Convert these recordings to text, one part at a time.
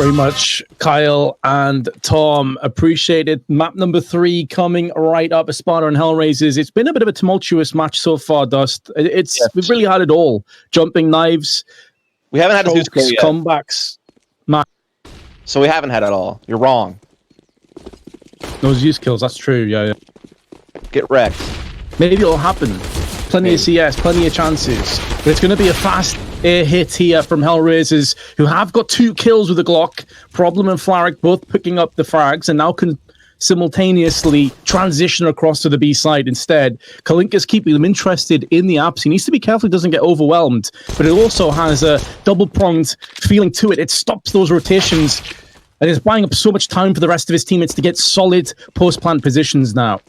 Very much, Kyle and Tom. Appreciate it. Map number 3 coming right up. ESPADA and HellRaisers. It's been a bit of a tumultuous match so far, Dust. We've really had it all. Jumping knives. We haven't had chokes, comebacks. So we haven't had it all. You're wrong. Those use kills, that's true, yeah. Get wrecked. Maybe it'll happen. Plenty of CS, plenty of chances. But it's going to be a fast air hit here from HellRaisers, who have got 2 kills with the Glock. Problem and Flaric both picking up the frags and now can simultaneously transition across to the B side instead. Kalinka's keeping them interested in the apps. He needs to be careful he doesn't get overwhelmed, but it also has a double-pronged feeling to it. It stops those rotations and is buying up so much time for the rest of his teammates to get solid post-plant positions now.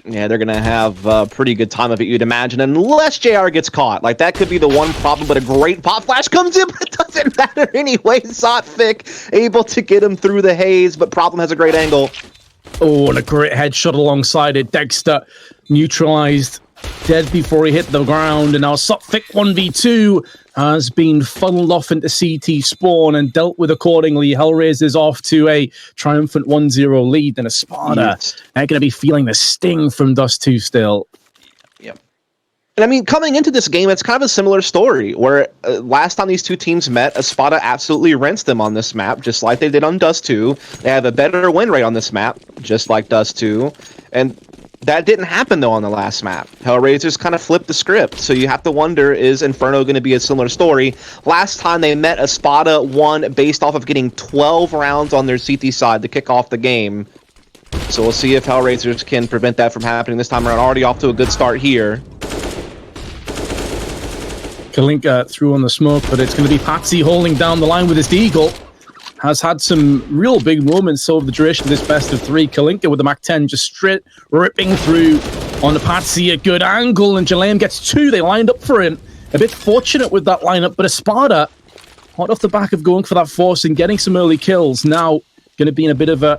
Yeah, they're going to have a pretty good time of it, you'd imagine, unless JR gets caught. Like, that could be the one problem, but a great pop flash comes in, but it doesn't matter anyway. Zotfik able to get him through the haze, but Problem has a great angle. Oh, and a great headshot alongside it. Dexter neutralized, dead before he hit the ground, and now Zotfik 1v2 has been funneled off into CT spawn and dealt with accordingly. HellRaisers off to a triumphant 1-0 lead, and ESPADA, yes, they're going to be feeling the sting from Dust 2 still. Yep. And I mean, coming into this game, it's kind of a similar story, where last time these two teams met, ESPADA absolutely rinsed them on this map, just like they did on Dust 2. They have a better win rate on this map, just like Dust 2. And that didn't happen, though, on the last map. HellRaisers kind of flipped the script, so you have to wonder, is Inferno going to be a similar story? Last time they met, ESPADA won based off of getting 12 rounds on their CT side to kick off the game. So we'll see if HellRaisers can prevent that from happening this time around. Already off to a good start here. Kalinka threw on the smoke, but it's going to be Patsy holding down the line with his Deagle. Has had some real big moments over the duration of this best of 3. Kalinka with the Mac-10 just straight ripping through on the Patsy, a good angle, and Jaleim gets 2. They lined up for him. A bit fortunate with that lineup, but ESPADA, hot off the back of going for that force and getting some early kills, now going to be in a bit of a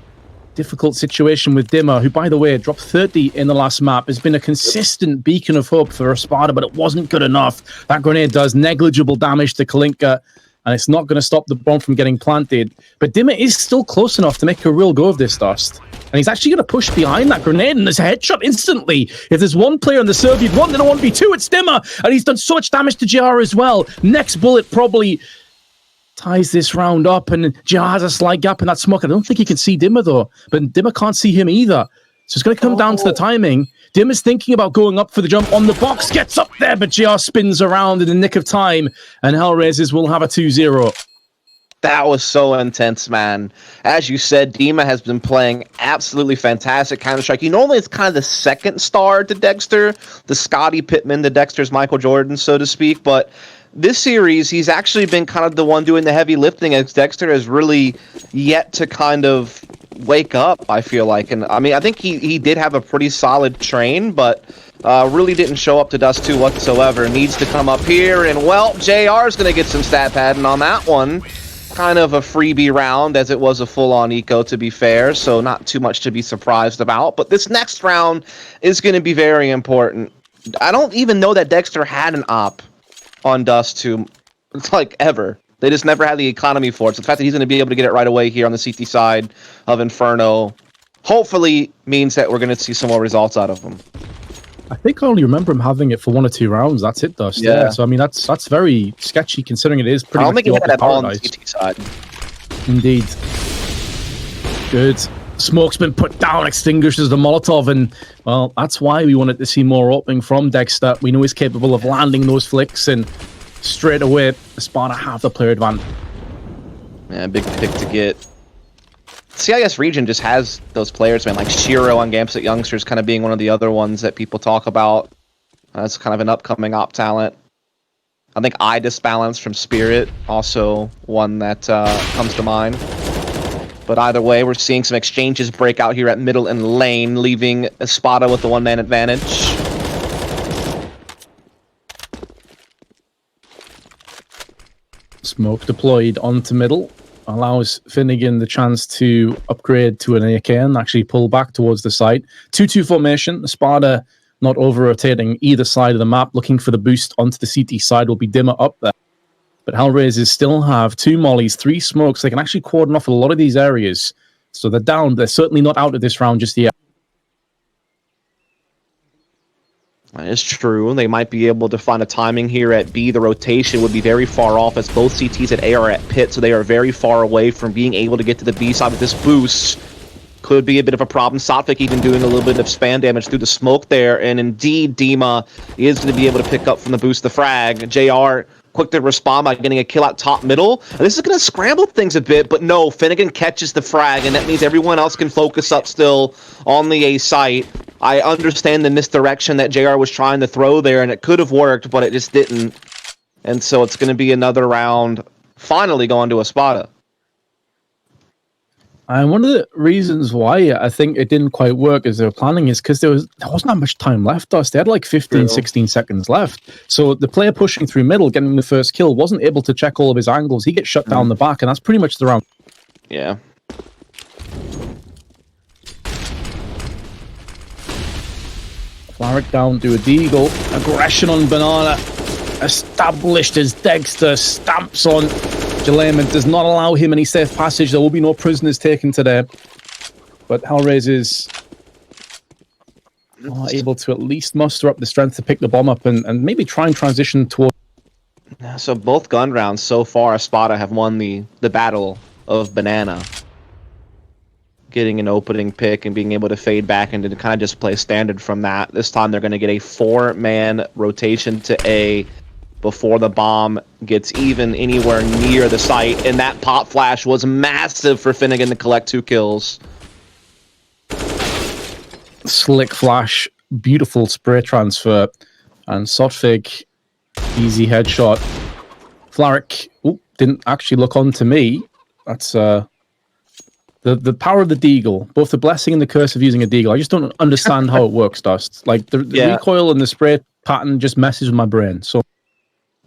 difficult situation with Dimmer, who, by the way, dropped 30 in the last map, has been a consistent beacon of hope for ESPADA, but it wasn't good enough. That grenade does negligible damage to Kalinka, and it's not going to stop the bomb from getting planted. But Dimmer is still close enough to make a real go of this, Dust. And he's actually going to push behind that grenade, and there's a headshot instantly. If there's one player on the serve you'd want in a 1v2, it's Dimmer. And he's done so much damage to JR as well. Next bullet probably ties this round up, and JR has a slight gap in that smoke. I don't think he can see Dimmer, though. But Dimmer can't see him either. So it's going to come down to the timing. Dimmer's thinking about going up for the jump on the box, gets up there, but JR spins around in the nick of time, and HellRaisers will have a 2-0. That was so intense, man. As you said, Dima has been playing absolutely fantastic Counter-Strike. He normally is kind of the second star to Dexter, the Scottie Pittman to Dexter's Michael Jordan, so to speak, but this series, he's actually been kind of the one doing the heavy lifting, as Dexter has really yet to kind of wake up, I feel like. And I mean, I think he did have a pretty solid train, but really didn't show up to Dust 2 whatsoever. Needs to come up here, and well, JR is going to get some stat padding on that one. Kind of a freebie round, as it was a full-on eco, to be fair, so not too much to be surprised about. But this next round is going to be very important. I don't even know that Dexter had an op on Dust 2, it's like ever. They just never had the economy for it. So the fact that he's going to be able to get it right away here on the CT side of Inferno hopefully means that we're going to see some more results out of him. I think I only remember him having it for 1 or 2 rounds. That's it, Dust. Yeah. So I mean, that's very sketchy considering it is pretty much the opposite paradise. On the CT side. Indeed. Good. Smoke's been put down, extinguishes the Molotov, and well, that's why we wanted to see more opening from Dexter. We know he's capable of landing those flicks, and straight away, ESPADA have the player advantage. Yeah, big pick to get. CIS region just has those players, man, like Shiro on Gamset Youngsters kind of being one of the other ones that people talk about. That's kind of an upcoming op talent. I think Balance from Spirit, also one that comes to mind. But either way, we're seeing some exchanges break out here at middle and lane, leaving ESPADA with the one-man advantage. Smoke deployed onto middle. Allows Finnegan the chance to upgrade to an AK and actually pull back towards the site. 2-2 formation. ESPADA not over-rotating either side of the map. Looking for the boost onto the CT side will be Dimmer up there. But HellRaisers still have 2 mollies, 3 smokes. They can actually cordon off a lot of these areas. So they're down. They're certainly not out of this round just yet. That is true. They might be able to find a timing here at B. The rotation would be very far off as both CTs at A are at pit, so they are very far away from being able to get to the B side with this boost. Could be a bit of a problem. Sophic even doing a little bit of spam damage through the smoke there, and indeed Dima is going to be able to pick up from the boost the frag. JR quick to respond by getting a kill out top middle. And this is going to scramble things a bit, but no, Finnegan catches the frag, and that means everyone else can focus up still on the A site. I understand the misdirection that JR was trying to throw there, and it could have worked, but it just didn't. And so it's going to be another round finally going to ESPADA. And one of the reasons why I think it didn't quite work as they were planning is because there wasn't that much time left. They had like 15, 16 seconds left. So the player pushing through middle, getting the first kill, wasn't able to check all of his angles. He gets shut down the back, and that's pretty much the round. Yeah. Flaric down to a deagle. Aggression on Banana. Established as Dexter stamps on Jalem and does not allow him any safe passage. There will be no prisoners taken today. But HellRaisers are able to at least muster up the strength to pick the bomb up and maybe try and transition toward. So both gun rounds so far, ESPADA have won the battle of Banana. Getting an opening pick and being able to fade back and to kind of just play standard from that. This time they're going to get a 4-man rotation to A before the bomb gets even anywhere near the site. And that pop flash was massive for Finnegan to collect 2 kills. Slick flash, beautiful spray transfer, and Sotfig, easy headshot. Flaric didn't actually look on to me. That's the power of the deagle, both the blessing and the curse of using a deagle. I just don't understand how it works, Dust. Like the recoil and the spray pattern just messes with my brain. So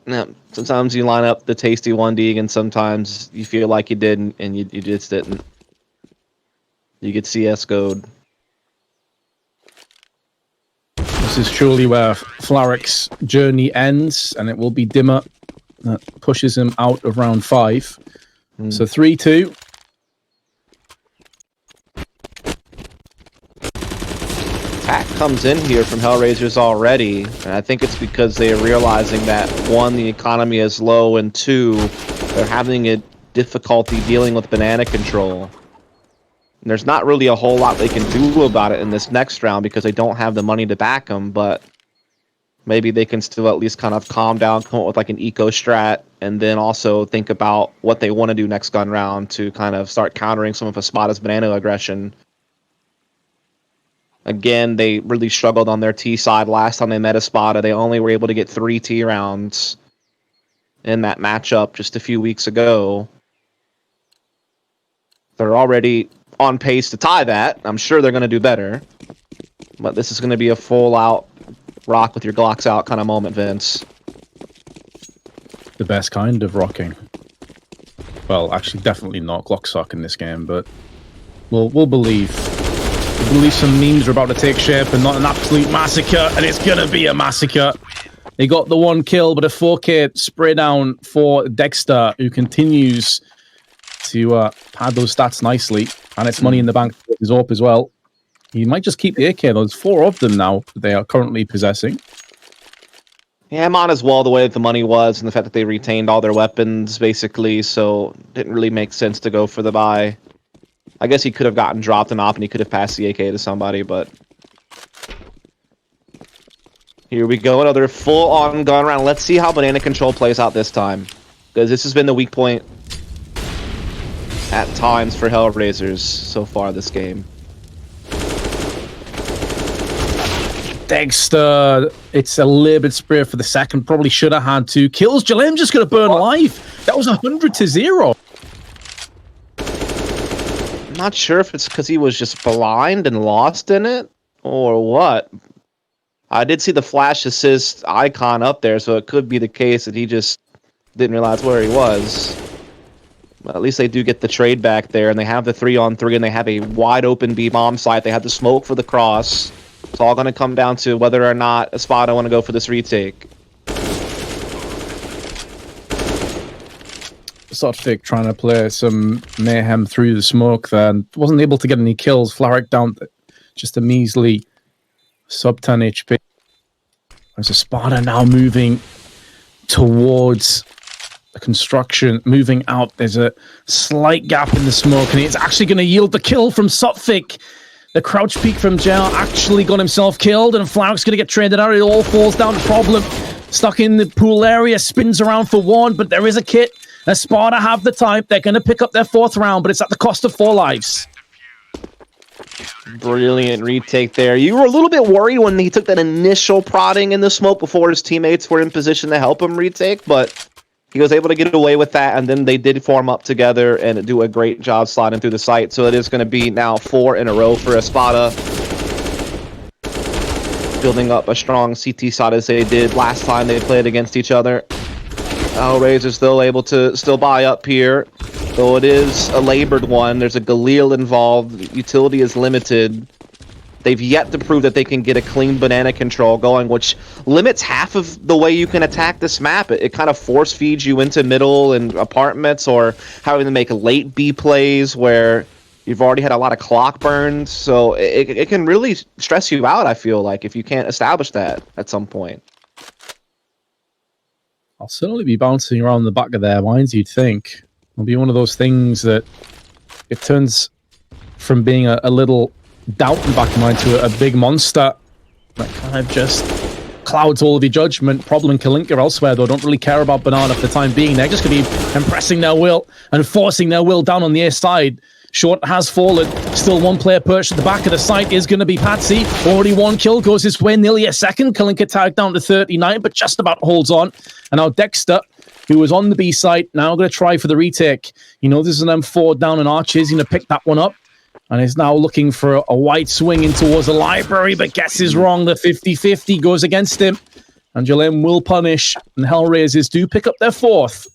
yeah, sometimes you line up the tasty 1D and sometimes you feel like you did and you just didn't. You get CSGO'd. This is truly where Flaric's journey ends, and it will be Dimmer that pushes him out of round 5. So 3-2. Attack comes in here from HellRaisers already, and I think it's because they are realizing that 1, the economy is low, and 2, they're having a difficulty dealing with banana control. And there's not really a whole lot they can do about it in this next round because they don't have the money to back them, but maybe they can still at least kind of calm down, come up with like an eco strat, and then also think about what they want to do next gun round to kind of start countering some of ESPADA's banana aggression. Again, they really struggled on their T side last time they met ESPADA. They only were able to get 3 T rounds in that matchup just a few weeks ago. They're already on pace to tie that. I'm sure they're going to do better. But this is going to be a full-out rock with your Glocks out kind of moment, Vince. The best kind of rocking. Well, actually, definitely not Glock sock in this game, but we'll believe. We'll believe some memes are about to take shape and not an absolute massacre, and it's going to be a massacre. They got the 1 kill, but a 4K spray down for Dexter, who continues to pad those stats nicely, and it's money in the bank for his AWP as well. He might just keep the AK, though. There's 4 of them now that they are currently possessing. Yeah, I'm on as well the way that the money was and the fact that they retained all their weapons, basically, so it didn't really make sense to go for the buy. I guess he could have gotten dropped an op and he could have passed the AK to somebody, but... Here we go, another full-on gun round. Let's see how banana control plays out this time, because this has been the weak point at times for HellRaisers so far this game. Dexter, it's a laboured spray for the second. Probably should have had 2 kills. Jalem just going to burn alive. That was 100-0. I'm not sure if it's because he was just blind and lost in it, or what. I did see the flash assist icon up there, so it could be the case that he just didn't realize where he was. But at least they do get the trade back there, and they have the 3-on-3, and they have a wide open B bomb site. They have the smoke for the cross. It's all going to come down to whether or not ESPADA want to go for this retake. Sotfik trying to play some mayhem through the smoke there and wasn't able to get any kills. Flaric down to just a measly sub 10 HP. There's ESPADA now moving towards the construction, moving out. There's a slight gap in the smoke, and it's actually going to yield the kill from Sotfik. The crouch peek from JR actually got himself killed, and Flaric's going to get traded out. It all falls down to Problem. Stuck in the pool area, spins around for one, but there is a kit. ESPADA have the type. They're going to pick up their 4th round, but it's at the cost of 4 lives. Brilliant retake there. You were a little bit worried when he took that initial prodding in the smoke before his teammates were in position to help him retake, but he was able to get away with that, and then they did form up together and do a great job sliding through the site. So it is going to be now 4 in a row for ESPADA, building up a strong CT side as they did last time they played against each other. HellRaisers still able to still buy up here, though it is a labored one. There's a Galil involved. Utility is limited. They've yet to prove that they can get a clean banana control going, which limits half of the way you can attack this map. It kind of force feeds you into middle and apartments, or having to make late B plays where you've already had a lot of clock burns. So it can really stress you out, I feel like, if you can't establish that at some point. I'll certainly be bouncing around the back of their minds, you'd think. It'll be one of those things that it turns from being a little doubt in the back of mind to a big monster that kind of just clouds all of your judgment. Problem Kalinka elsewhere, though, don't really care about Banana for the time being. They're just going to be impressing their will and forcing their will down on the A side. Short has fallen. Still one player perched at the back of the site is going to be Patsy. Already 1 kill goes his way, nearly a second. Kalinka tagged down to 39, but just about holds on. And now Dexter, who was on the B site, now going to try for the retake. You know, there's an M4 down in Arches. He's going to pick that one up. And is now looking for a wide swing in towards the library, but guesses wrong. The 50-50 goes against him. And Jolene will punish, and HellRaisers do pick up their 4th.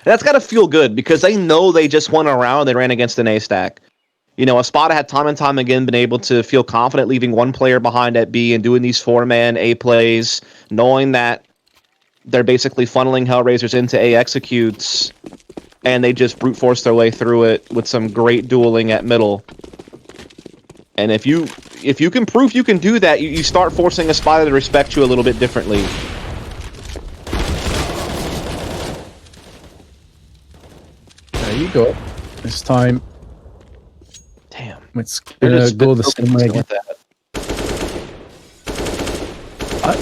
That's got to feel good, because they know they just won a round. They ran against an A stack. You know, ESPADA had time and time again been able to feel confident leaving 1 player behind at B and doing these 4-man A plays, knowing that they're basically funneling HellRaisers into A executes, and they just brute force their way through it with some great dueling at middle. And if you can prove you can do that, you start forcing ESPADA to respect you a little bit differently. There you go. This time, damn, it's gonna go the same way again.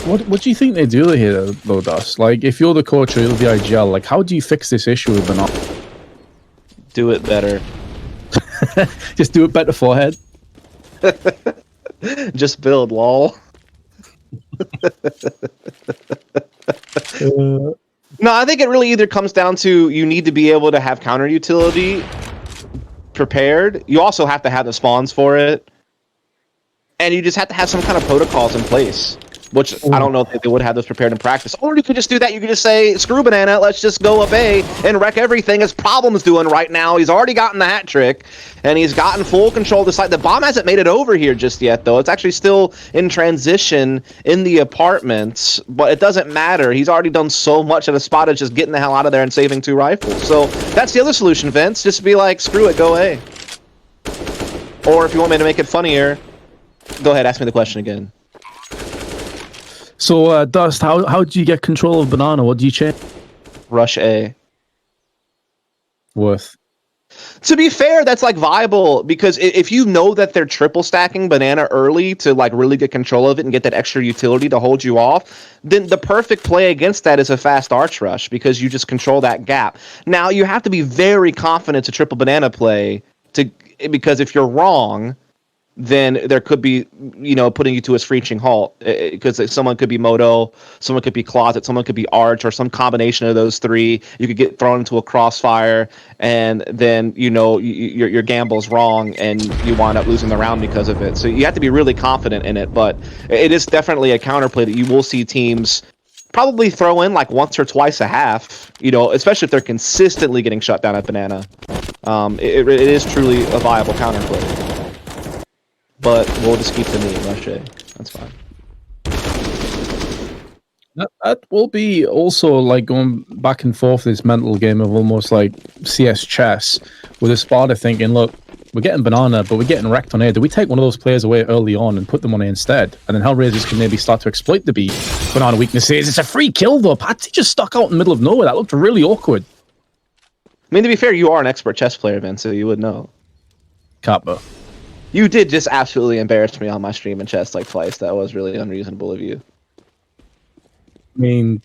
What do you think they do here, though, Dust? Like, if you're the coach or you're the IGL, like, how do you fix this issue with Banana? Do it better. Just do it better, forehead. Just build, lol. No, I think it really either comes down to you need to be able to have counter utility prepared. You also have to have the spawns for it. And you just have to have some kind of protocols in place. Which I don't know if they would have those prepared in practice. Or you could just do that. You could just say, screw Banana, let's just go up A and wreck everything as Problem's doing right now. He's already gotten the hat trick, and he's gotten full control of the site. The bomb hasn't made it over here just yet, though. It's actually still in transition in the apartments, but it doesn't matter. He's already done so much of the spot of just getting the hell out of there and saving 2 rifles. So that's the other solution, Vince. Just be like, screw it, go A. Or if you want me to make it funnier, go ahead, ask me the question again. So, Dust, how do you get control of Banana? What do you change? Rush A. Worth. To be fair, that's like viable, because if you know that they're triple stacking Banana early to like really get control of it and get that extra utility to hold you off, then the perfect play against that is a fast arch rush, because you just control that gap. Now, you have to be very confident to triple Banana play, because if you're wrong, then there could be, you know, putting you to a screeching halt, because someone could be Moto, someone could be Closet, someone could be Arch, or some combination of those 3. You could get thrown into a crossfire, and then, you know, your gamble's wrong, and you wind up losing the round because of it. So you have to be really confident in it, but it is definitely a counterplay that you will see teams probably throw in like once or twice a half, you know, especially if they're consistently getting shut down at Banana. It is truly a viable counterplay. But we'll just keep the knee, rush A. That's fine. That will be also like going back and forth this mental game of almost like CS chess, with ESPADA thinking, look, we're getting banana, but we're getting wrecked on A. Do we take one of those players away early on and put them on A instead? And then HellRaisers can maybe start to exploit the B banana weaknesses. It's a free kill though. Patsy just stuck out in the middle of nowhere. That looked really awkward. I mean, to be fair, you are an expert chess player, man, so you would know. Kappa. You did just absolutely embarrass me on my stream in chess like twice. That was really unreasonable of you. I mean,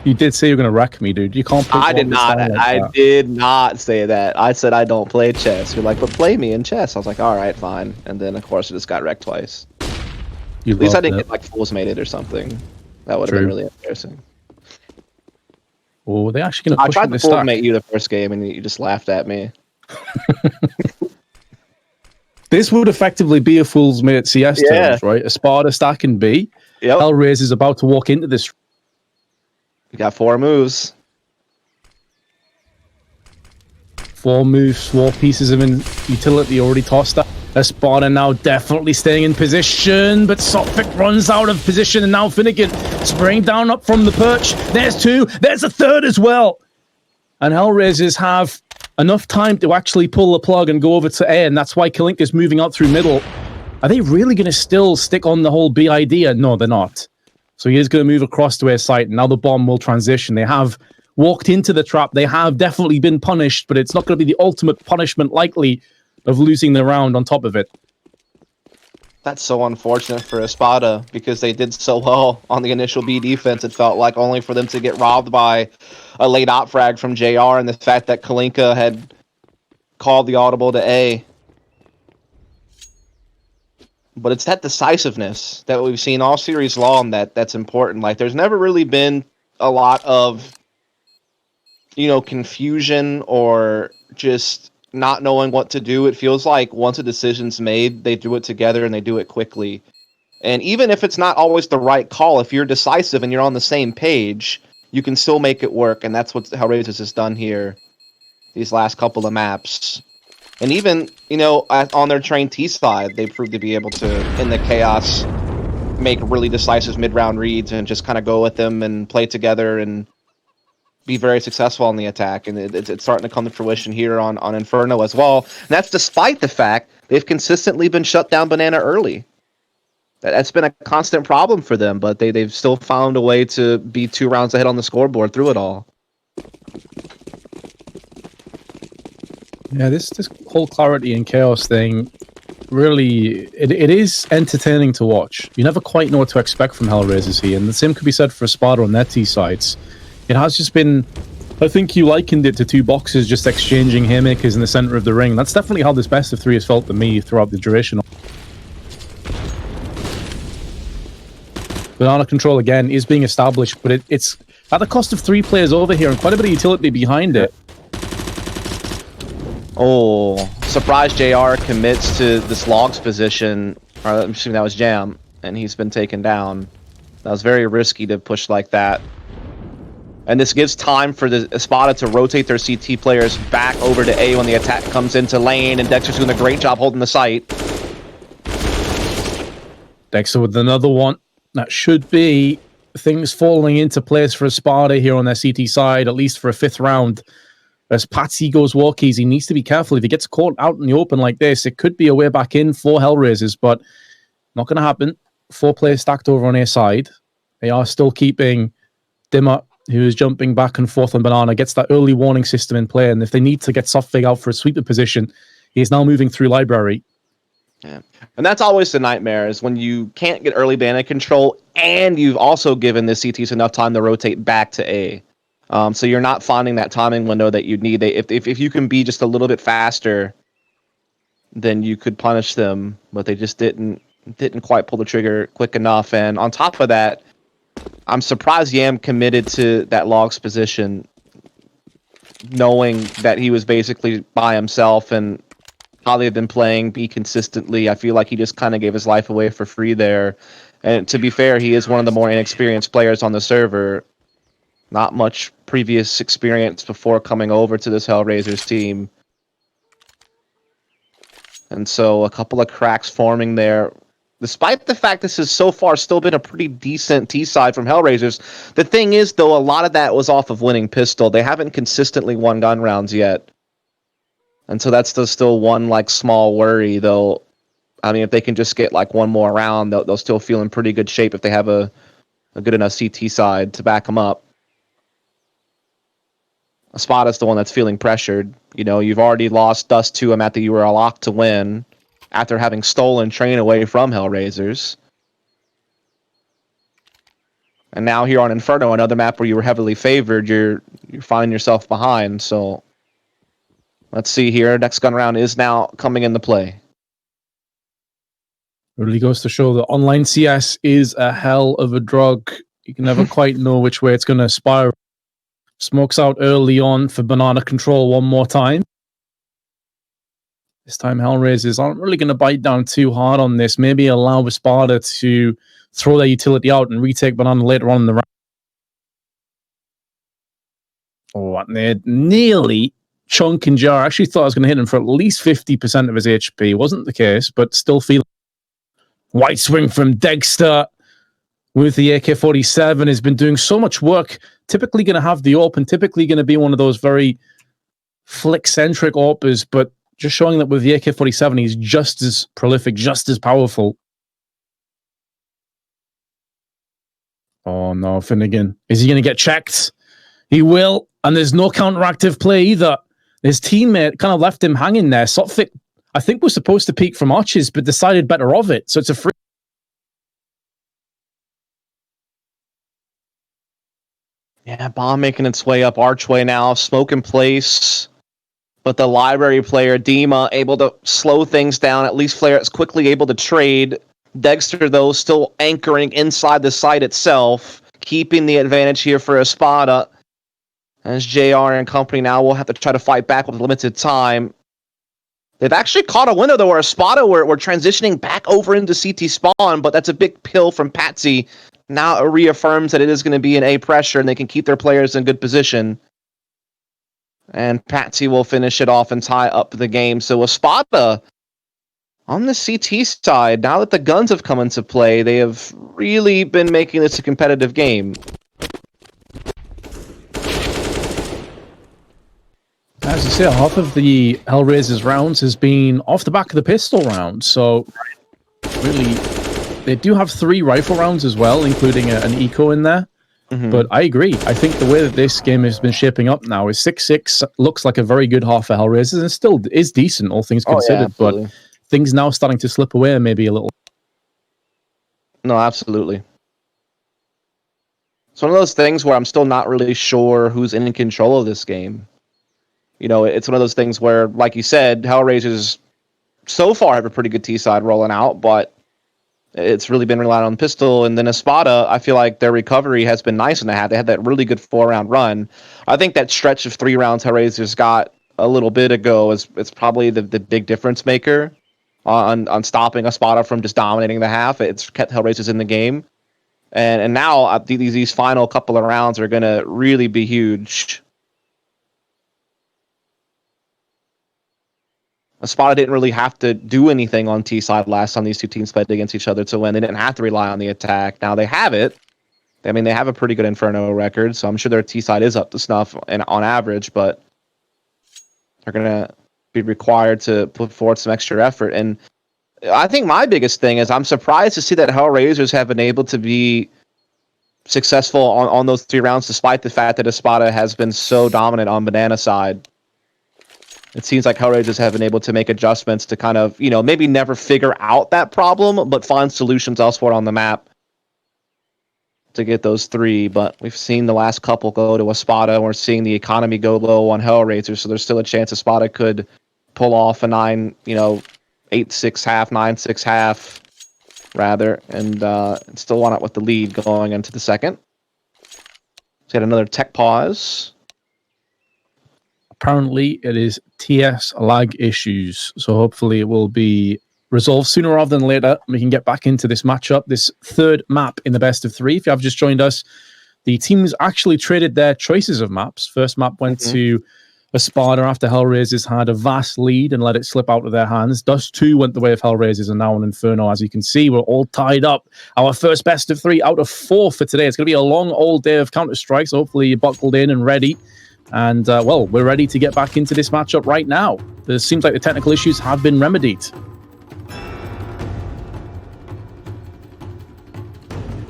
you did say you're going to wreck me, dude. You can't. I did not. I did not say that. I said I don't play chess. You're like, but play me in chess. I was like, all right, fine. And then of course I just got wrecked twice. At least I didn't get like fools mated or something. That would have been really embarrassing. Oh, they actually going to push I tried to fools mate you the first game, and you just laughed at me. This would effectively be a fool's mate CS terms, right? ESPADA stacking B. Yep. HellRaisers is about to walk into this. You got 4 moves. 4 moves, 4 pieces of utility already tossed up. ESPADA now definitely staying in position, but Sophic runs out of position, and now Finnegan spraying down up from the perch. There's 2, there's a 3rd as well. And HellRaisers have enough time to actually pull the plug and go over to A, and that's why Kalink is moving out through middle. Are they really going to still stick on the whole B idea? No, they're not. So he is going to move across to A site, and now the bomb will transition. They have walked into the trap. They have definitely been punished, but it's not going to be the ultimate punishment likely of losing the round on top of it. That's so unfortunate for ESPADA, because they did so well on the initial B defense. It felt like, only for them to get robbed by a late op frag from JR, and the fact that Kalinka had called the audible to A. But it's that decisiveness that we've seen all series long that's important. Like, there's never really been a lot of, confusion or just not knowing what to do. It feels like once a decision's made, they do it together and they do it quickly. And even if it's not always the right call, if you're decisive and you're on the same page, you can still make it work. And that's what HellRaisers has done here these last couple of maps. And even, on their train T side, they proved to be able to, in the chaos, make really decisive mid-round reads and just kind of go with them and play together and be very successful on the attack. And it's starting to come to fruition here on Inferno as well. And that's despite the fact they've consistently been shut down banana early. That's been a constant problem for them, but they've still found a way to be 2 rounds ahead on the scoreboard through it all. Yeah, this whole clarity and chaos thing, really, it is entertaining to watch. You never quite know what to expect from HellRaisers here, and the same could be said for ESPADA on their T sides. It has just been, I think you likened it to 2 boxers just exchanging haymakers in the center of the ring. That's definitely how this best of 3 has felt to me throughout the duration. Banana control, again, is being established, but it's at the cost of 3 players over here and quite a bit of utility behind it. Oh, surprise JR commits to this Logs position. I'm assuming that was Jam, and he's been taken down. That was very risky to push like that. And this gives time for the ESPADA to rotate their CT players back over to A when the attack comes into lane, and Dexter's doing a great job holding the site. Dexter with another one. That should be things falling into place for ESPADA here on their CT side, at least for a 5th round. As Patsy goes walkies, he needs to be careful. If he gets caught out in the open like this, it could be a way back in for HellRaisers, but not going to happen. 4 players stacked over on A side. They are still keeping Dimmer, who is jumping back and forth on banana, gets that early warning system in play, and if they need to get Softfig out for a sweeper position, he is now moving through library. Yeah. And that's always the nightmare, is when you can't get early banana control and you've also given the CTs enough time to rotate back to A. So you're not finding that timing window that you'd need. If you can be just a little bit faster, then you could punish them, but they just didn't quite pull the trigger quick enough. And on top of that, I'm surprised Yam committed to that Logs position, knowing that he was basically by himself and how they've been playing B consistently. I feel like he just kind of gave his life away for free there. And to be fair, he is one of the more inexperienced players on the server. Not much previous experience before coming over to this HellRaisers team. And so a couple of cracks forming there Despite the fact this has so far still been a pretty decent T side from HellRaisers, the thing is, though, a lot of that was off of winning pistol. They haven't consistently won gun rounds yet. And so that's still one like small worry, though. I mean, if they can just get like one more round, they'll still feel in pretty good shape if they have a good enough CT side to back them up. ESPADA's the one that's feeling pressured. You know, you've already lost dust to a map that you were locked to win after having stolen train away from HellRaisers. And now here on Inferno, another map where you were heavily favored, you're finding yourself behind. So let's see here. Next gun round is now coming into play. It really goes to show that online CS is a hell of a drug. You can never quite know which way it's going to spiral. Smokes out early on for banana control one more time. This time HellRaisers aren't really going to bite down too hard on this. Maybe allow ESPADA to throw their utility out and retake banana later on in the round. Oh, and they're nearly chunk and jar. I actually thought I was going to hit him for at least 50% of his HP. Wasn't the case, but still feeling. White swing from Dexter with the AK-47 has been doing so much work. Typically going to have the AWP and typically going to be one of those very flick-centric AWPers, but just showing that with the AK-47, he's just as prolific, just as powerful. Oh no, Finnegan. Is he going to get checked? He will, and there's no counteractive play either. His teammate kind of left him hanging there. Sotfik, I think, was supposed to peek from arches, but decided better of it. So it's a free. Yeah, bomb making its way up archway now. Smoke in place. But the library player, Dima, able to slow things down. At least Flare is quickly able to trade. Dexter, though, still anchoring inside the site itself. Keeping the advantage here for ESPADA. As JR and company now will have to try to fight back with limited time. They've actually caught a window, though, where ESPADA were transitioning back over into CT spawn, but that's a big pill from Patsy. Now it reaffirms that it is going to be an A pressure, and they can keep their players in good position. And Patsy will finish it off and tie up the game. So ESPADA, on the CT side, now that the guns have come into play, they have really been making this a competitive game. As you say, half of the HellRaisers rounds has been off the back of the pistol round. So really, they do have 3 rifle rounds as well, including an eco in there. Mm-hmm. But I agree. I think the way that this game has been shaping up now is 6-6 looks like a very good half for HellRaisers and still is decent, all things considered. But things now starting to slip away maybe a little. No, absolutely. It's one of those things where I'm still not really sure who's in control of this game. You know, it's one of those things where, like you said, HellRaisers so far have a pretty good T side rolling out, but it's really been relying on pistol. And then ESPADA, I feel like their recovery has been nice in the hat. They had that really good 4-round run. I think that stretch of 3 rounds HellRaisers got a little bit ago is probably the big difference maker on stopping ESPADA from just dominating the half. It's kept HellRaisers in the game. And now these final couple of rounds are going to really be huge. ESPADA didn't really have to do anything on T side last time these two teams played against each other to win. They didn't have to rely on the attack. Now they have it. I mean, they have a pretty good Inferno record, so I'm sure their T side is up to snuff on average, but they're going to be required to put forward some extra effort. And I think my biggest thing is I'm surprised to see that HellRaisers have been able to be successful on those 3 rounds, despite the fact that ESPADA has been so dominant on banana side. It seems like HellRaisers have been able to make adjustments to kind of, you know, maybe never figure out that problem, but find solutions elsewhere on the map to get those 3. But we've seen the last couple go to ESPADA, and we're seeing the economy go low on HellRaisers, so there's still a chance ESPADA could pull off a 8-6 half, 9-6 half, rather, and still want it with the lead going into the second. Let's get another tech pause. Apparently, it is TS lag issues, so hopefully it will be resolved sooner rather than later. We can get back into this matchup, this 3rd map in the best of 3. If you have just joined us, the teams actually traded their choices of maps. First map went to ESPADA after HellRaisers had a vast lead and let it slip out of their hands. Dust 2 went the way of HellRaisers and now an Inferno. As you can see, we're all tied up. Our first best of 3 out of 4 for today. It's going to be a long old day of Counter-Strike, so hopefully you're buckled in and ready. And, well, we're ready to get back into this matchup right now. It seems like the technical issues have been remedied.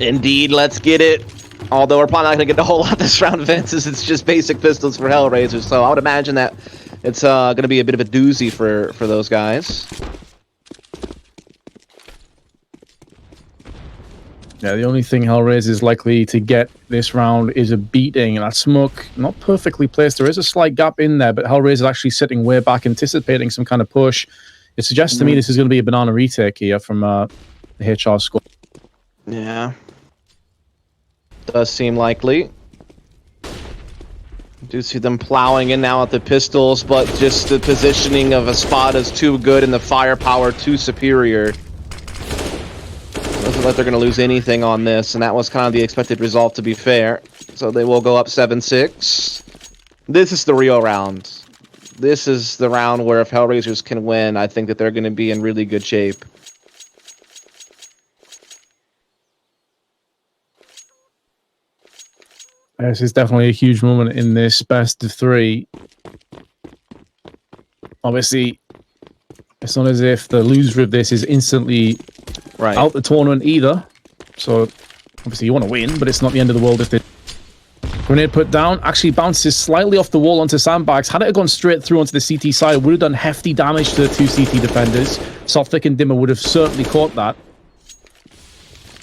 Indeed, let's get it. Although we're probably not going to get a whole lot this round, Vince, as it's just basic pistols for HellRaisers. So I would imagine that it's going to be a bit of a doozy for those guys. Yeah, the only thing HellRaisers is likely to get this round is a beating. And that smoke, not perfectly placed. There is a slight gap in there, but HellRaisers is actually sitting way back, anticipating some kind of push. It suggests to me this is going to be a banana retake here from the HR squad. Yeah. Does seem likely. Do see them plowing in now at the pistols, but just the positioning of ESPADA is too good and the firepower too superior. Doesn't look like they're going to lose anything on this, and that was kind of the expected result, to be fair. So they will go up 7-6. This is the real round. This is the round where if HellRaisers can win, I think that they're going to be in really good shape. This is definitely a huge moment in this best of 3. Obviously, it's not as if the loser of this is instantly out the tournament either. So, obviously, you want to win, but it's not the end of the world if they... Grenade put down, actually bounces slightly off the wall onto sandbags. Had it gone straight through onto the CT side, it would have done hefty damage to the 2 CT defenders. Softic and Dimmer would have certainly caught that.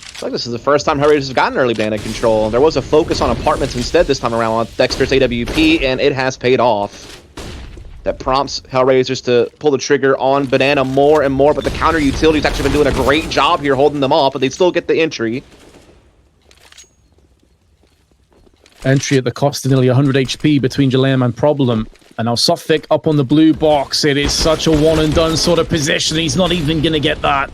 Looks like this is the first time HellRaisers have gotten early banana control. There was a focus on apartments instead this time around on Dexter's AWP, and it has paid off. That prompts HellRaisers to pull the trigger on banana more and more, but the counter utility's actually been doing a great job here holding them off, but they still get the entry. Entry at the cost of nearly 100 HP between Jalem and Problem. And now Softic up on the blue box. It is such a one and done sort of position. He's not even going to get that.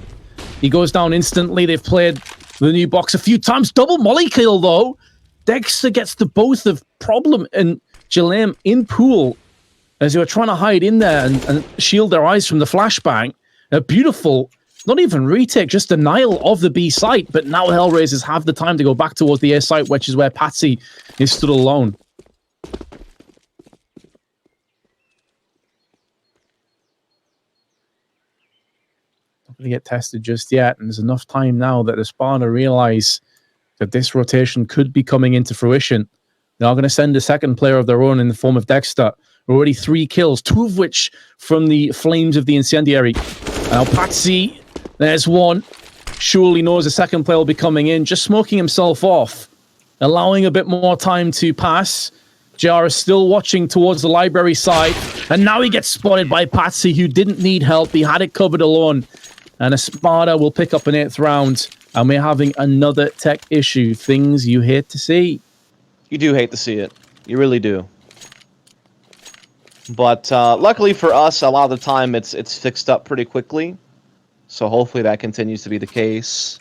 He goes down instantly. They've played the new box a few times. Double molly kill, though. Dexter gets the both of Problem and Jalem in pool as they were trying to hide in there and shield their eyes from the flashbang. A beautiful, not even retake, just denial of the B site. But now HellRaisers have the time to go back towards the A site, which is where Patsy is stood alone. To get tested just yet, and there's enough time now that the ESPADA realize that this rotation could be coming into fruition. They are going to send a second player of their own in the form of Dexter. Already 3 kills, 2 of which from the flames of the incendiary. Now Patsy, there's one. Surely knows a second player will be coming in, just smoking himself off, allowing a bit more time to pass. JR is still watching towards the library side, and now he gets spotted by Patsy, who didn't need help. He had it covered alone. And ESPADA will pick up an 8th round, and we're having another tech issue. Things you hate to see. You do hate to see it. You really do. But luckily for us, a lot of the time it's fixed up pretty quickly. So hopefully that continues to be the case.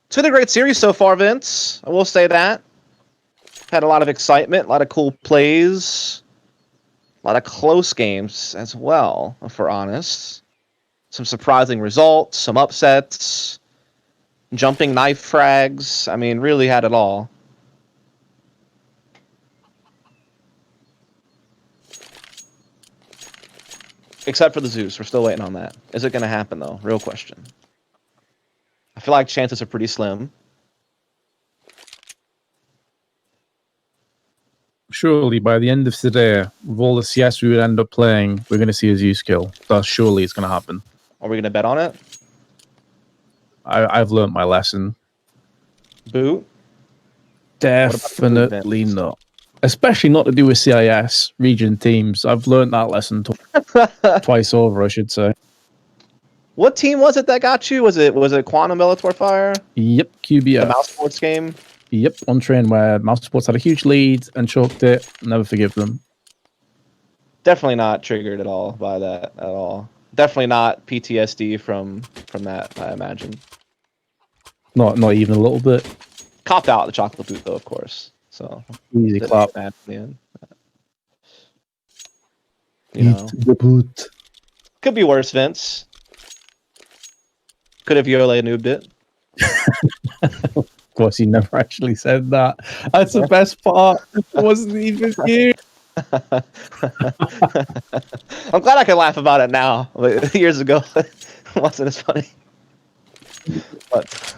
It's been a great series so far, Vince. I will say that. Had a lot of excitement, a lot of cool plays, a lot of close games as well, if we're honest. Some surprising results, some upsets, jumping knife frags. I mean, really had it all. Except for the Zeus. We're still waiting on that. Is it going to happen, though? Real question. I feel like chances are pretty slim. Surely, by the end of today, with all the CS we would end up playing, we're going to see a Zeus kill. Thus, surely it's going to happen. Are we going to bet on it? I've learned my lesson. Boot? Definitely not. Especially not to do with CIS region teams. I've learned that lesson twice over, I should say. What team was it that got you? Was it Quantum Bellator Fire? Yep, QBF. The Mouse Sports game? Yep, on train where Mouse Sports had a huge lead and choked it. Never forgive them. Definitely not triggered at all by that at all. Definitely not PTSD from that, I imagine. Not even a little bit. Copped out the chocolate boot though, of course. So easy clap. Bad, man. You know, the boot. could be worse, Vince. Could have Yole noobed it. Of course, he never actually said that. That's the best part. It wasn't even you. I'm glad I can laugh about it now. But years ago, it wasn't as funny. But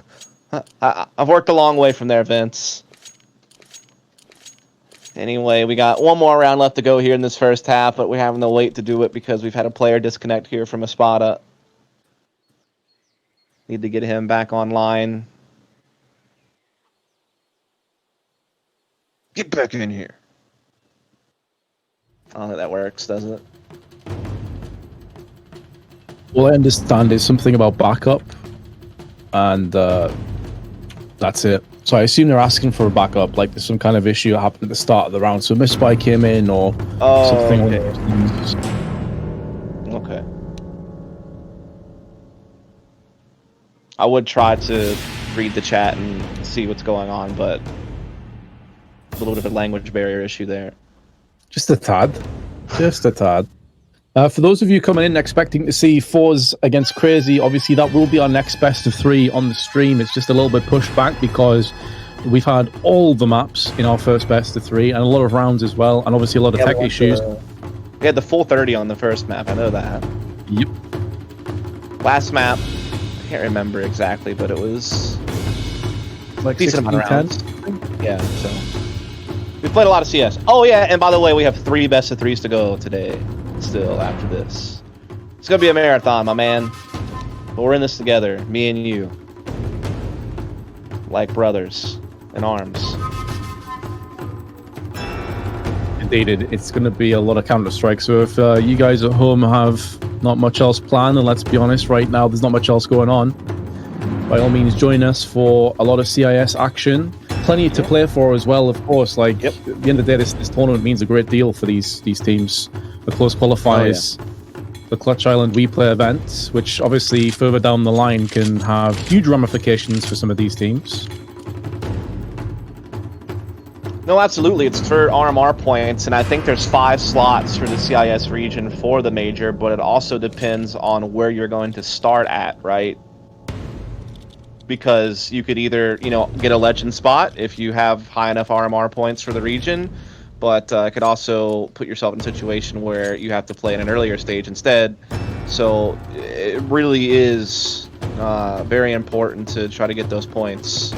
I've worked a long way from there, Vince. Anyway, we got one more round left to go here in this first half, but we're having to wait to do it because we've had a player disconnect here from ESPADA. Need to get him back online. Get back in here. I don't think that works, does it? All I understand is something about backup, and that's it. So I assume they're asking for a backup, like there's some kind of issue that happened at the start of the round. So Misspy came in or something. Okay. I would try to read the chat and see what's going on, but a little bit of a language barrier issue there. Just a tad. Just a tad. For those of you coming in expecting to see fours against Crazy, obviously that will be our next best of 3 on the stream. It's just a little bit pushed back because we've had all the maps in our first best of 3 and a lot of rounds as well, and obviously a lot of tech issues. We had the full 30 on the first map, I know that. Yep. Last map, I can't remember exactly, but it was Like decent amount of 16, rounds. Yeah, so we played a lot of CS. Oh yeah, and by the way, we have 3 best of 3s to go today. Still after this, it's gonna be a marathon, my man. But we're in this together, me and you, like brothers in arms. Indeed, it's going to be a lot of Counter-Strike. So if you guys at home have not much else planned, and let's be honest, right now there's not much else going on, by all means join us for a lot of CIS action. Plenty to play for as well, of course. Like at the end of the day, this tournament means a great deal for these teams. The Closed Qualifiers, the Clutch Island WePlay event, which obviously further down the line can have huge ramifications for some of these teams. No, absolutely. It's for RMR points, and I think there's 5 slots for the CIS region for the major, but it also depends on where you're going to start at, right? Because you could either, get a legend spot if you have high enough RMR points for the region, but it could also put yourself in a situation where you have to play in an earlier stage instead. So it really is very important to try to get those points.